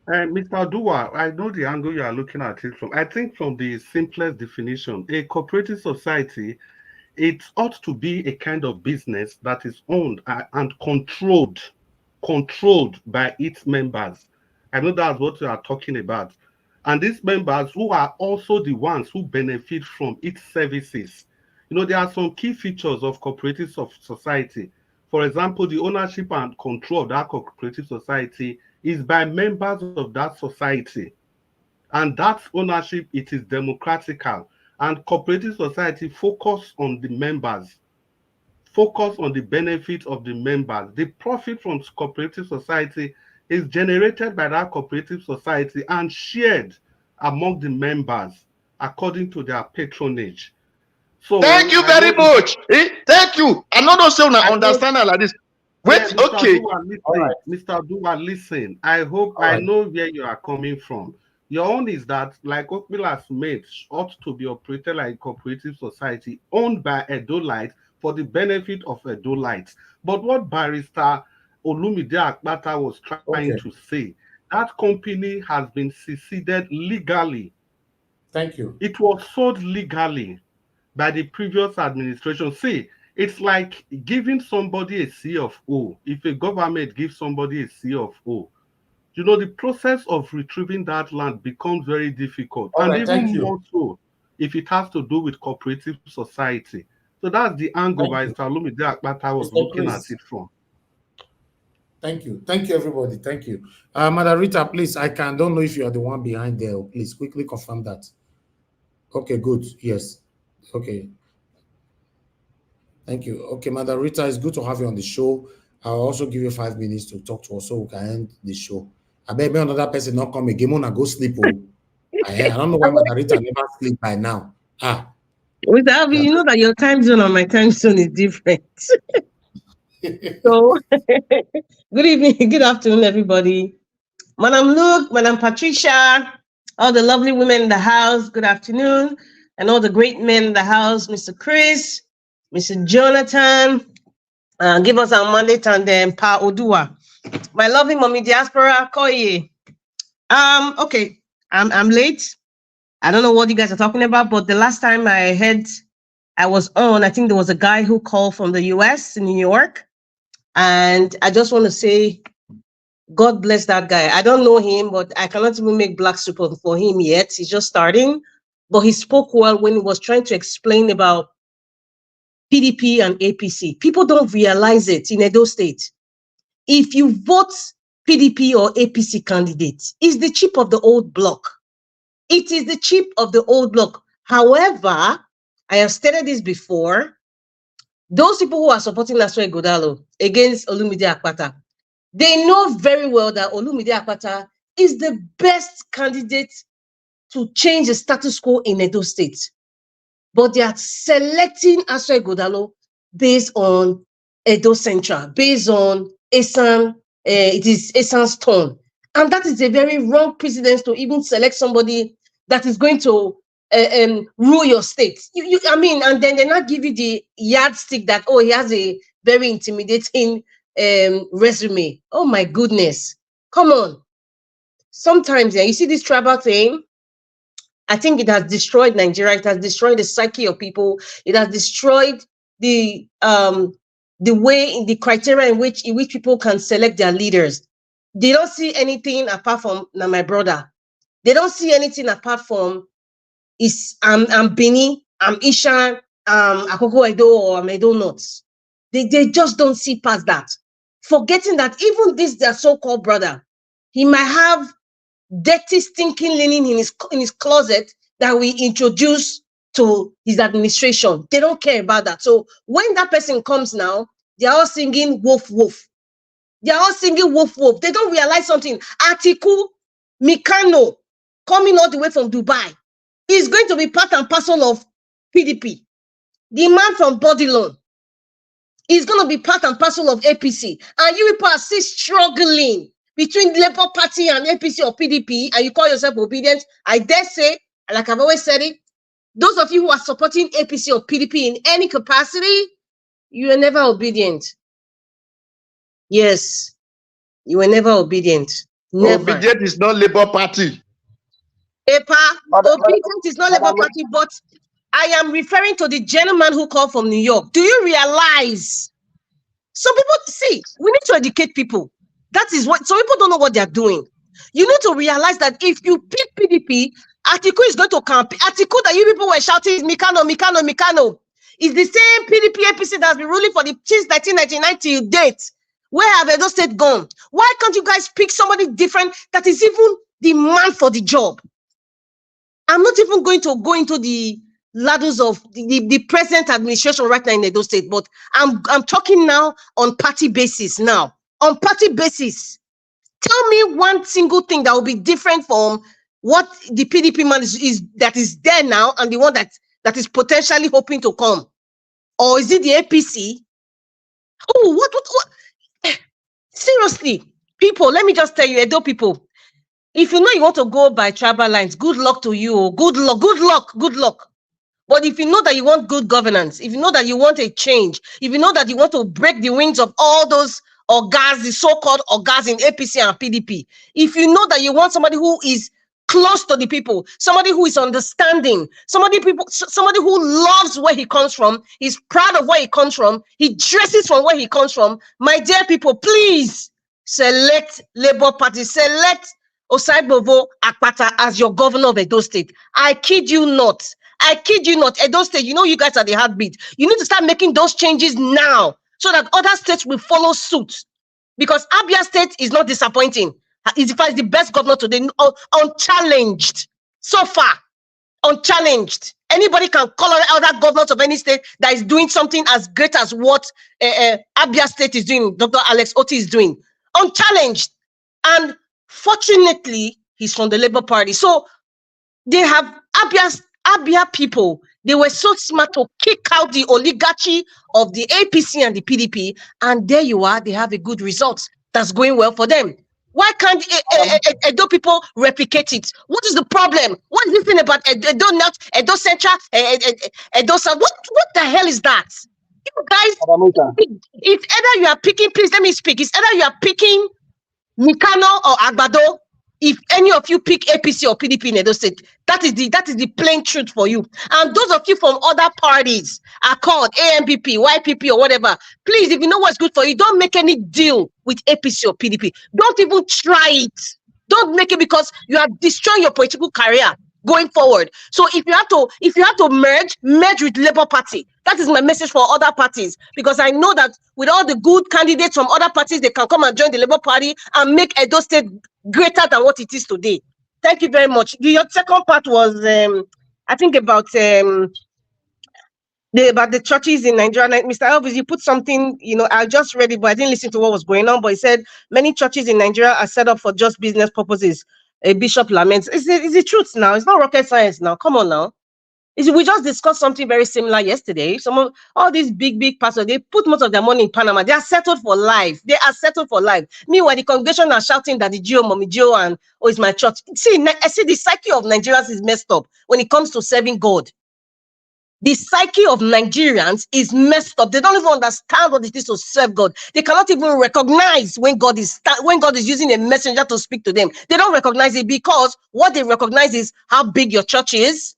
Mr. Adua, I know the angle you are looking at it from. I think from the simplest definition, a cooperative society, it ought to be a kind of business that is owned and controlled by its members. I know that's what you are talking about. And these members who are also the ones who benefit from its services. You know, there are some key features of cooperative society. For example, the ownership and control of that cooperative society is by members of that society. And that ownership, it is democratical. And cooperative society focus on the members, focus on the benefit of the members. The profit from cooperative society is generated by that cooperative society and shared among the members according to their patronage. So thank you very much. Thank you. I'm not saying I understand like this. Wait, yeah, okay. Mr. Adua, listen. I hope I know where you are coming from. Your own is that, like Okmilas made, ought to be operated like a cooperative society owned by Edolites for the benefit of Edolites. But what Barrister Olumide Akpata was trying to say, that company has been seceded legally. Thank you. It was sold legally. by the previous administration. See, it's like giving somebody a C of O. If a government gives somebody a C of O, you know, the process of retrieving that land becomes very difficult. All And right, thank even you. more so if it has to do with cooperative society. So that's the angle Thank you. Mr. Olumide Akpata was Mr. looking Chris. at it from. Thank you. Thank you, everybody. Thank you. Madam Rita, please, don't know if you are the one behind there. Please quickly confirm that. Okay, good. Yes. Okay. Thank you. Okay, Madam Rita, it's good to have you on the show. I'll also give you 5 minutes to talk to us so we can end the show. I bet another person not come again and go sleep. I don't know why Madam Rita never sleep by now. With Abby, you know that your time zone and my time zone is different. So, good evening, good afternoon, everybody. Madam Luke, Madam Patricia, all the lovely women in the house, good afternoon. And all the great men in the house, Mr. Chris, Mr. Jonathan, give us our mandate, and then Pa Odua. My lovely mommy diaspora, Koye. Okay, I'm late. I don't know what you guys are talking about, but the last time I heard I was on, I think there was a guy who called from the US in New York. And I just want to say, God bless that guy. I don't know him, but I cannot even make black soup for him yet. He's just starting. But he spoke well when he was trying to explain about PDP and APC. People don't realize it in Edo State. If you vote PDP or APC candidate, it's the chip of the old block. It is the chip of the old block. However, I have stated this before, those people who are supporting Naswe Godalo against Olumide Akpata, they know very well that Olumide Akpata is the best candidate to change the status quo in Edo State. But they are selecting Naswe Godalo based on Edo Central, based on Esan, it is Esan's turn. And that is a very wrong precedence to even select somebody that is going to rule your state. I mean, and then they not give you the yardstick that, oh, he has a very intimidating resume. Oh my goodness. Come on. Sometimes, you see this tribal thing, I think it has destroyed Nigeria. It has destroyed the psyche of people. It has destroyed the way, the criteria in which people can select their leaders. They don't see anything apart from my brother. They don't see anything apart from I'm Beni, I'm Ishan, Akoko Edo, or I'm Edo Nuts. They just don't see past that. Forgetting that even this their so-called brother, he might have dirty, stinking linen in his closet that we introduce to his administration. They don't care about that. So when that person comes now, they're all singing woof woof. They're all singing woof woof. They don't realize something. Atiku, Mikano, coming all the way from Dubai, is going to be part and parcel of PDP. The man from Bodilon is going to be part and parcel of APC. And you people are still struggling between Labour Party and APC or PDP, and you call yourself obedient. I dare say, like I've always said it, those of you who are supporting APC or PDP in any capacity, you are never obedient. Yes, you were never obedient. Never. Obedient is not Labour Party. Obedient is not Labour Party, but I am referring to the gentleman who called from New York. Do you realize? Some people, see, we need to educate people. That is what, some people don't know what they're doing. You need to realize that if you pick PDP, Atiku is going to campaign. Atiku that you people were shouting, Mikano, Mikano, Mikano, is the same PDP APC that's been ruling since 1999 till date. Where have Edo State gone? Why can't you guys pick somebody different that is even the man for the job? I'm not even going to go into the ladders of the present administration right now in Edo State, but I'm talking now on party basis now. On party basis, tell me one single thing that will be different from what the PDP man that is there now and the one that is potentially hoping to come. Or is it the APC? Oh, what? Seriously, people, let me just tell you, Edo people, if you know you want to go by tribal lines, good luck to you. Good luck, good luck, good luck. But if you know that you want good governance, if you know that you want a change, if you know that you want to break the wings of all those orgas, the so-called orgas in APC and PDP, if you know that you want somebody who is close to the people, somebody who is understanding, somebody who loves where he comes from, he's proud of where he comes from, he dresses from where he comes from. My dear people, please select Labour Party, select Osaibovo Akpata as your governor of Edo State. I kid you not. I kid you not. Edo State, you know you guys are the heartbeat. You need to start making those changes now so that other states will follow suit. Because Abia State is not disappointing. It's the best governor today, unchallenged. So far, unchallenged. Anybody can call other governors of any state that is doing something as great as what Abia State is doing, Dr. Alex Oti is doing. Unchallenged. And fortunately, he's from the Labour Party. So they have Abia people. They were so smart to kick out the oligarchy of the APC and the PDP. And there you are, they have a good result. That's going well for them. Why can't Edo people replicate it? What is the problem? What is this thing about Edo North, Edo Central, Edo South? What the hell is that? You guys, it's either you are picking, please let me speak. It's either you are picking Mikano or Agbado. If any of you pick APC or PDP in Edo State, that is the plain truth for you. And those of you from other parties, Accord, AMPP, YPP, or whatever, please, if you know what's good for you, don't make any deal with APC or PDP. Don't even try it. Don't make it, because you are destroying your political career going forward. So if you have to merge with Labour Party. That is my message for other parties, because I know that with all the good candidates from other parties, they can come and join the Labour Party and make Edo State greater than what it is today. Thank you very much. Your second part was, I think, about the churches in Nigeria. Mr. Elvis, you put something, I just read it, but I didn't listen to what was going on. But he said many churches in Nigeria are set up for just business purposes. A bishop laments. Is the truth now? It's not rocket science now. Come on now. We just discussed something very similar yesterday. All these big pastors, they put most of their money in Panama. They are settled for life. Meanwhile, the congregation are shouting that the Geo, Mommy Geo, and it's my church. I see the psyche of Nigerians is messed up when it comes to serving God. The psyche of Nigerians is messed up. They don't even understand what it is to serve God. They cannot even recognize when God is using a messenger to speak to them. They don't recognize it, because what they recognize is how big your church is,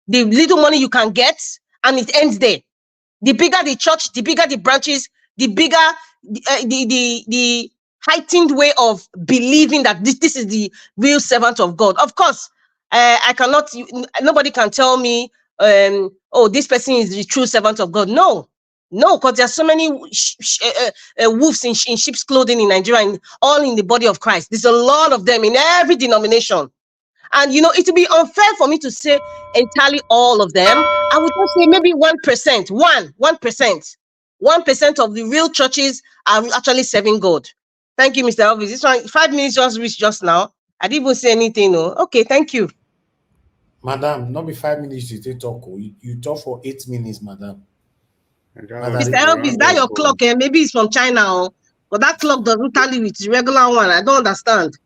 the little money you can get, and it ends there. The bigger the church, the bigger the branches, the bigger the heightened way of believing that this is the real servant of God. Of course, nobody can tell me, this person is the true servant of God. No, because there are so many wolves in sheep's clothing in Nigeria, and all in the body of Christ. There's a lot of them in every denomination. And it would be unfair for me to say entirely all of them. I would just say maybe 1%, 1% of the real churches are actually serving God. Thank you, Mr. Elvis. This one, 5 minutes just reached just now. I didn't even say anything. No. Okay, thank you. Madam, not be 5 minutes you take talk. You talk for 8 minutes, madam. Mr. Elvis, is that your clock? Maybe it's from China, but that clock doesn't tally with the regular one. I don't understand.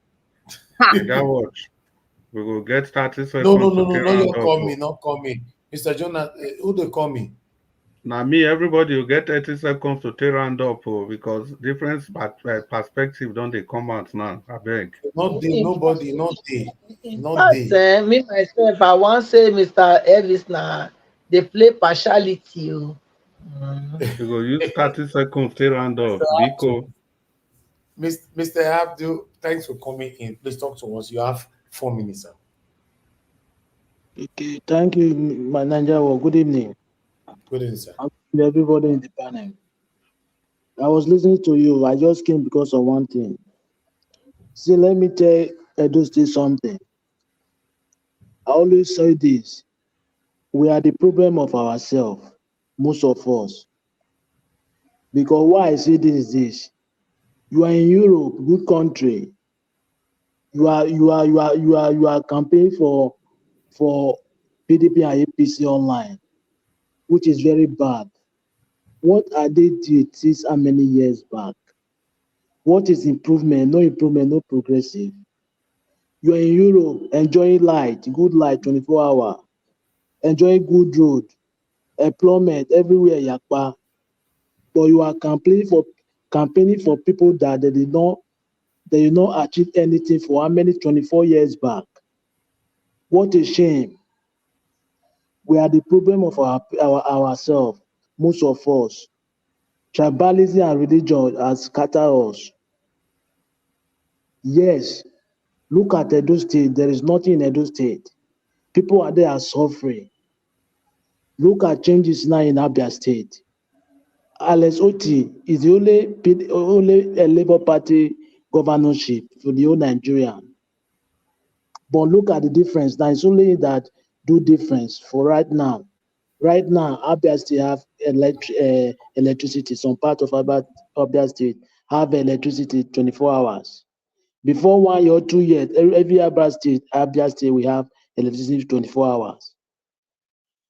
We will get 30 seconds. No, you not call me. Mr. Jonah, who they call me? Now me, everybody will get 30 seconds to take round up, because different perspective don't they come out now. I beg. Not they, nobody, not they. Me myself, I want to say Mr. Elvis now, they play partiality. You go use 30 seconds to round up. Mr. Abdul, thanks for coming in. Please talk to us. You have 4 minutes, sir. Okay, thank you, my Nigeria. Good evening. Good evening, sir. Everybody in the panel. I was listening to you. I just came because of one thing. See, let me tell Edo State something. I always say this. We are the problem of ourselves, most of us. Because why I say this is this. You are in Europe, good country. You are campaigning for PDP and APC online, which is very bad. What are they did since how many years back? What is improvement? No progressive. You are in Europe, enjoying good light, 24 hours, enjoying good road, employment everywhere, yakpa. But you are campaigning for people that they did not achieve anything for how many 24 years back. What a shame. We are the problem of ourselves, most of us. Tribalism and religion has scattered us. Yes, look at Edo State. There is nothing in Edo State. People are there are suffering. Look at changes now in Abia State. Alex Oti is the only Labour Party governorship for the whole Nigeria. But look at the difference now. It's only that do difference for right now. Right now, Abia State have electricity. Some part of Abia State have electricity 24 hours. Before 1 year or 2 years, every Abia State we have electricity 24 hours.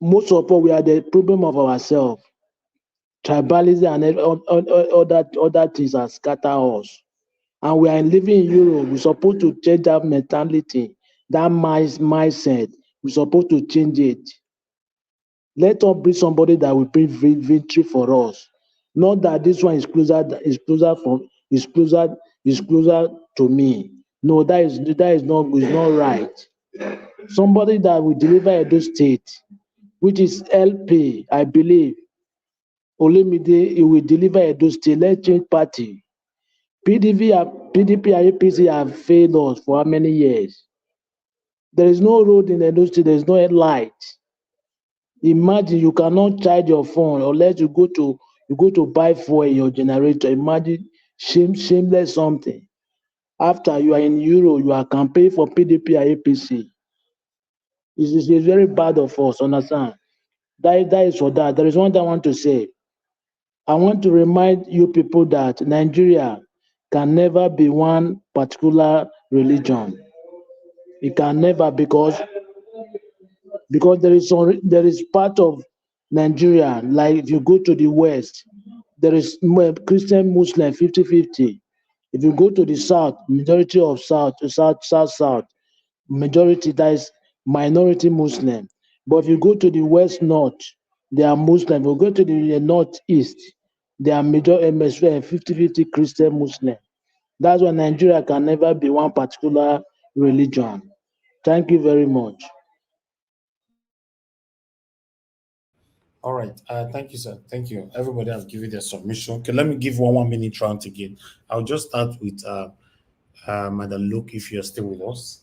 Most of all, we are the problem of ourselves. Tribalism and other things are scatter us. And we are living in Europe. We're supposed to change that mentality, that mindset. We're supposed to change it. Let us bring somebody that will bring victory for us. Not that this one is closer to me. No, that is not right. Somebody that will deliver Edo State, which is LP, I believe. Olemide, he will deliver Edo State. Let's change party. PDP and APC have failed us for how many years? There is no road in Edo State. There is no light. Imagine you cannot charge your phone unless you go to buy fuel in your generator. Imagine shameless something. After you are in Euro, you are campaigning for PDP and APC. It's very bad of us, understand? That is for that. There is one thing I want to say. I want to remind you people that Nigeria can never be one particular religion. It can never because there is part of Nigeria, like if you go to the west, there is Christian Muslim 50-50. If you go to the south, majority of south, majority that is minority Muslim. But if you go to the west north, they are Muslim. If you go to the northeast, they are 50-50 Christian Muslim. That's why Nigeria can never be one particular religion. Thank you very much. All right. Thank you, sir. Thank you. Everybody has given their submission. Okay, let me give 1 minute round again. I'll just start with Madam Luke, if you're still with us.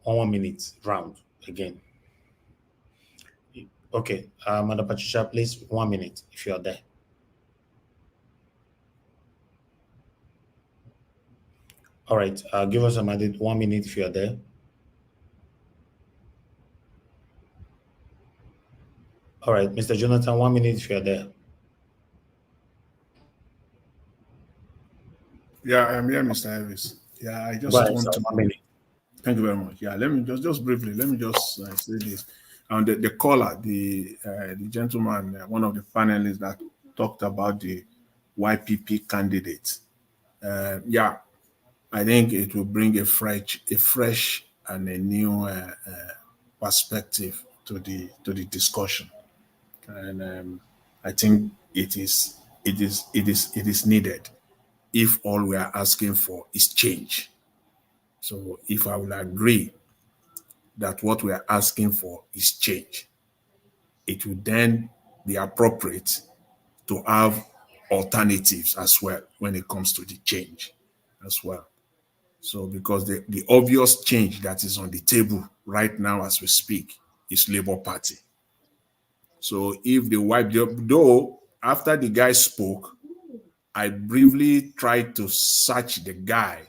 1 minute round again. Okay, Madam Patricia, please, 1 minute if you're there. All right, give us a minute, 1 minute if you're there. All right, Mr. Jonathan, 1 minute if you're there. Yeah, I'm here, Mr. Harris. Yeah, I just want to. 1 minute. Thank you very much. Yeah, let me just briefly, let me just say this. And the caller, the gentleman, one of the panelists that talked about the YPP candidate. Yeah, I think it will bring a fresh and a new perspective to the discussion, and I think it is needed if all we are asking for is change. So if I will agree that what we are asking for is change, it will then be appropriate to have alternatives as well when it comes to the change as well. So because the obvious change that is on the table right now as we speak is Labour Party. So if they wipe the, though after the guy spoke, I briefly tried to search the guy.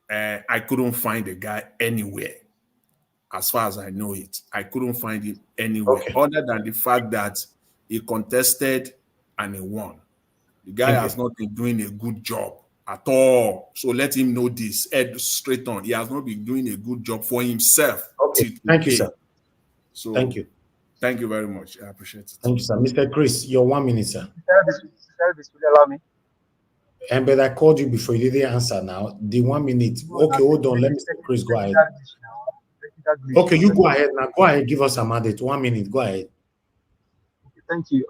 I couldn't find the guy anywhere. As far as I know it, I couldn't find him anywhere other than the fact that he contested and he won. The guy has not been doing a good job at all. So let him know this. Ed, straight on. He has not been doing a good job for himself. Okay. Thank you, sir. So thank you. Thank you very much. I appreciate it. Thank you, sir. Mr. Chris, your 1 minute, sir. Service, will you allow me? And but I called you before, you didn't answer now. The 1 minute. Okay, hold on. Let Mr. Chris go ahead. Okay, you go ahead now. Go ahead, give us a mandate. 1 minute. Go ahead. Thank you.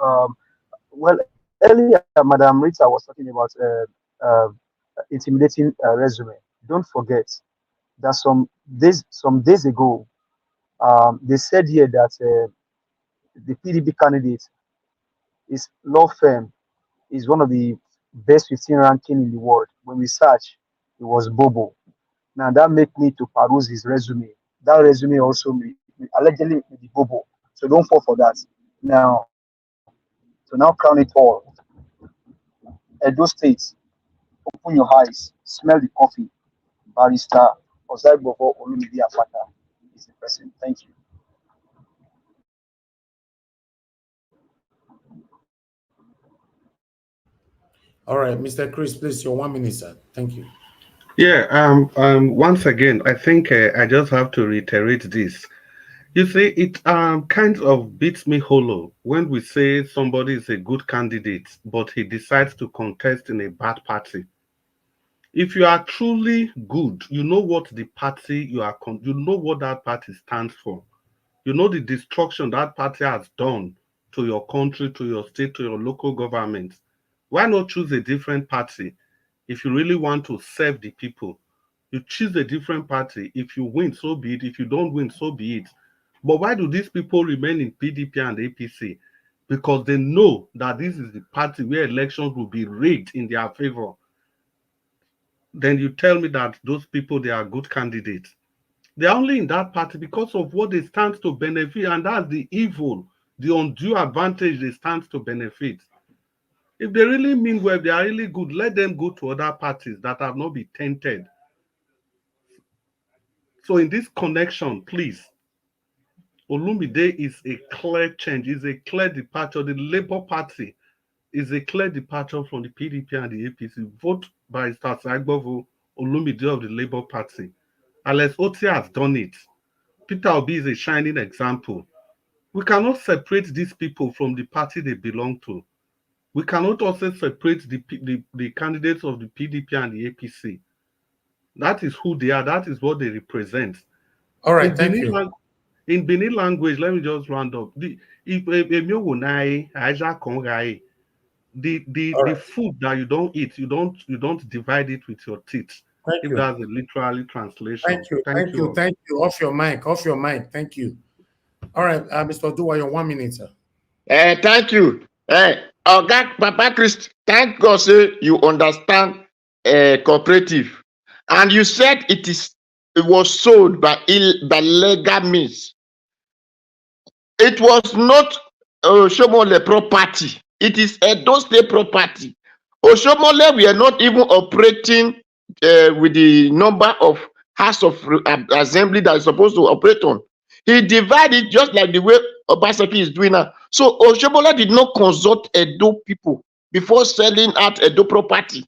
Well, earlier, Madam Rita was talking about intimidating resume. Don't forget, that some days ago, they said here that the PDP candidate is law firm is one of the best 15 ranking in the world. When we search, it was Bobo. Now that made me to peruse his resume. That resume also allegedly with the Bobo. So don't fall for that. Now, to now crown it all, Edo State, open your eyes, smell the coffee. Barrister Ozaibobo Olumide Apata is the person. Thank you. All right, Mr. Chris, please, your 1 minute, sir. Thank you. Yeah, once again, I think I just have to reiterate this. You see, it kind of beats me hollow when we say somebody is a good candidate, but he decides to contest in a bad party. If you are truly good, you know what the party you know what that party stands for. You know the destruction that party has done to your country, to your state, to your local government. Why not choose a different party if you really want to serve the people? You choose a different party. If you win, so be it. If you don't win, so be it. But why do these people remain in PDP and APC? Because they know that this is the party where elections will be rigged in their favor. Then you tell me that those people, they are good candidates. They're only in that party because of what they stand to benefit, and that's the evil, the undue advantage they stand to benefit. If they really mean well, if they are really good, let them go to other parties that have not been tainted. So in this connection, please, Olumide is a clear change, is a clear departure. The Labour Party is a clear departure from the PDP and the APC. Vote by Stasagbovo Olumide of the Labour Party. Alex Otti has done it. Peter Obi is a shining example. We cannot separate these people from the party they belong to. We cannot also separate the candidates of the PDP and the APC. That is who they are. That is what they represent. All right, thank you. In Benin language, let me just round up. The food that you don't eat, you don't divide it with your teeth. Thank if you. That's a literally translation. Thank you. Thank you. Off your mic. Thank you. All right, Mr. Dua, your 1 minute, sir. Thank you. Papa Christ, thank God say you understand cooperative. And you said it was sold by legal means. It was not Oshomole property. It is Edo State property. Oshomole, we are not even operating with the number of House of Assembly that is supposed to operate on. He divided just like the way Obaseki is doing now. So Oshomole did not consult Edo people before selling out Edo property.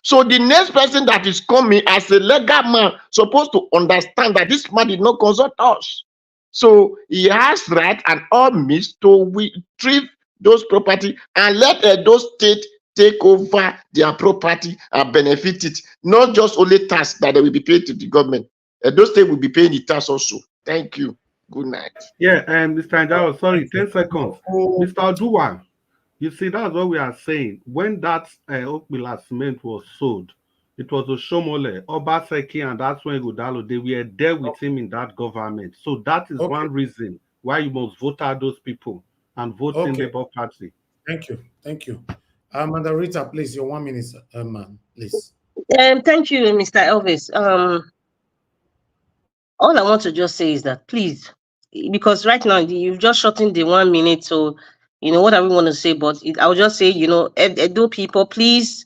So the next person that is coming as a legal man supposed to understand that this man did not consult us. So he has right and all means to retrieve those property and let those state take over their property and benefit it. Not just only tax that they will be paid to the government. Those state will be paying the tax also. Thank you. Good night. Yeah, Mr. Njao, sorry, 10 seconds. Mr. Odua, you see, that's what we are saying. When that Okmila cement was sold, it was Oshomole, Obaseki, and that's when Godalo, they were there with him in that government. So that is one reason why you must vote out those people and vote in Labour Party. Thank you. Thank you. Amanda Rita, please, your 1 minute, man, please. Thank you, Mr. Elvis. All I want to just say is that, please, because right now you've just shortened the 1 minute, so you know what I want to say, but I'll just say, Edo people, please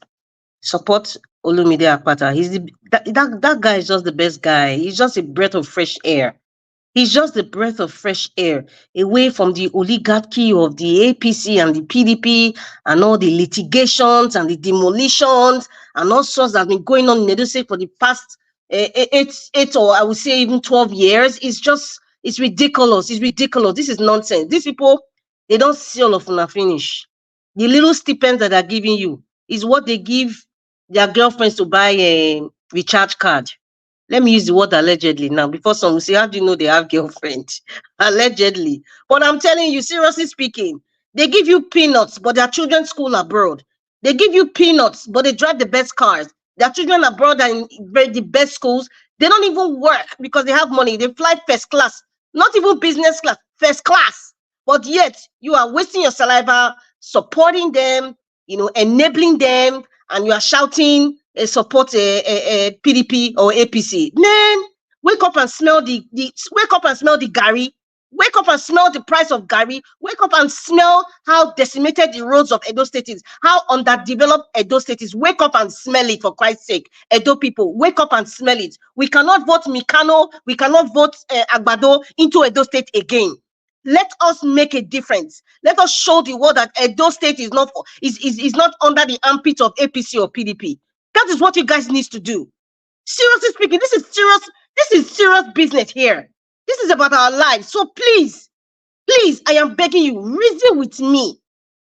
support Olumide Akpata. He's that guy is just the best guy. He's just a breath of fresh air. He's just the breath of fresh air away from the oligarchy of the APC and the PDP and all the litigations and the demolitions and all sorts that have been going on in Edo State for the past 8 or I would say even 12 years. It's ridiculous. It's ridiculous. This is nonsense. These people, they don't see all of them finish. The little stipends that they're giving you is what they give their girlfriends to buy a recharge card. Let me use the word allegedly now, before some will say, how do you know they have girlfriends? Allegedly. But I'm telling you, seriously speaking, they give you peanuts, but their children school abroad. They give you peanuts, but they drive the best cars. Their children abroad are in the best schools. They don't even work because they have money. They fly first class, not even business class, first class. But yet you are wasting your saliva supporting them, enabling them, and you are shouting support a PDP or APC. Man, wake up and smell the Gary. Wake up and smell the price of Gary. Wake up and smell how decimated the roads of Edo State is, how underdeveloped Edo State is. Wake up and smell it, for Christ's sake. Edo people, wake up and smell it. We cannot vote Mikano, we cannot vote Agbado into Edo State again. Let us make a difference. Let us show the world that Edo State is not under the armpit of APC or PDP. That is what you guys need to do. Seriously speaking, this is serious business here. This is about our lives. So please, I am begging you, reason with me.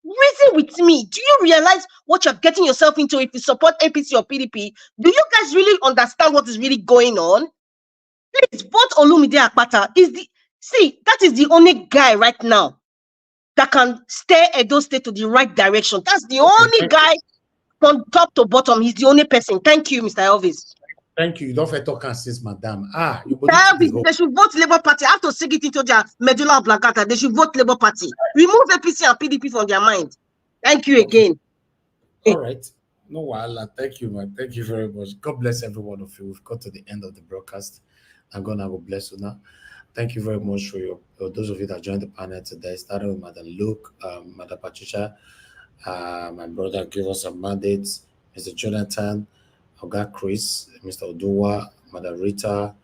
Reason with me. Do you realize what you're getting yourself into if you support APC or PDP? Do you guys really understand what is really going on? Please vote Olumide Akpata. That is the only guy right now that can steer Edo State to the right direction. That's the only guy from top to bottom. He's the only person. Thank you, Mr. Elvis. Thank you. You don't have to talk and since, madam. They should vote Labour Party. I have to sink it into their medulla oblongata. They should vote Labour Party. Remove APC and PDP from their mind. Thank you again. All right. No, Wala. Thank you, man. Thank you very much. God bless every one of you. We've got to the end of the broadcast. I'm going to have a bless you now. Thank you very much for those of you that joined the panel today, starting with Madam Luke, Madam Patricia, my brother gave us some mandates, Mr. Jonathan, Oga Chris, Mr. Oduwa, Madam Rita.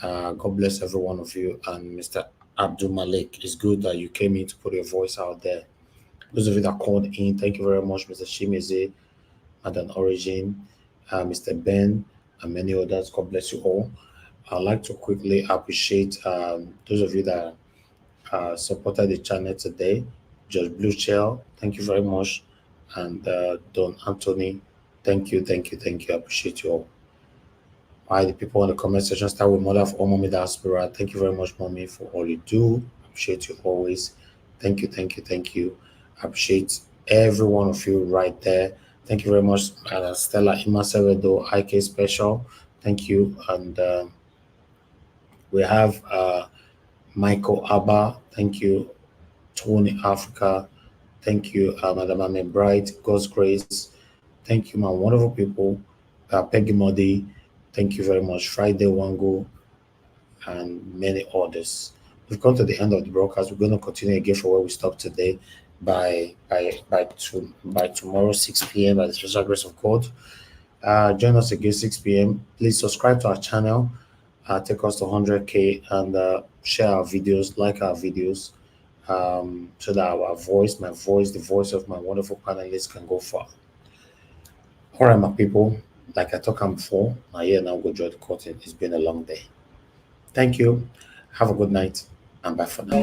God bless every one of you, and Mr. Abdul Malik. It's good that you came in to put your voice out there. Those of you that called in, thank you very much, Mr. Shimeze, Madam Origin, Mr. Ben, and many others. God bless you all. I'd like to quickly appreciate those of you that supported the channel today. Judge Blue Shell, thank you very much. And Don Anthony, thank you. I appreciate you all. All the people in the comment section, start with Mother of all Mommy Diaspora. Thank you very much, Mommy, for all you do. Appreciate you always. Thank you. I appreciate every one of you right there. Thank you very much, Stella Imaseredo, IK Special. Thank you. And we have Michael Abba. Thank you. Tony Africa. Thank you, Madam Ame Bright. God's grace. Thank you, my wonderful people. Peggy Modi. Thank you very much. Friday Wango and many others. We've come to the end of the broadcast. We're going to continue again for where we stopped today by tomorrow 6 p.m. by the special grace of God. Join us again 6 p.m. Please subscribe to our channel. Take us to 100K and share our videos, like our videos, so that our voice, my voice, the voice of my wonderful panelists can go far. All right, my people, like I talked about before, I here now go join the curtain. It's been a long day. Thank you. Have a good night and bye for now.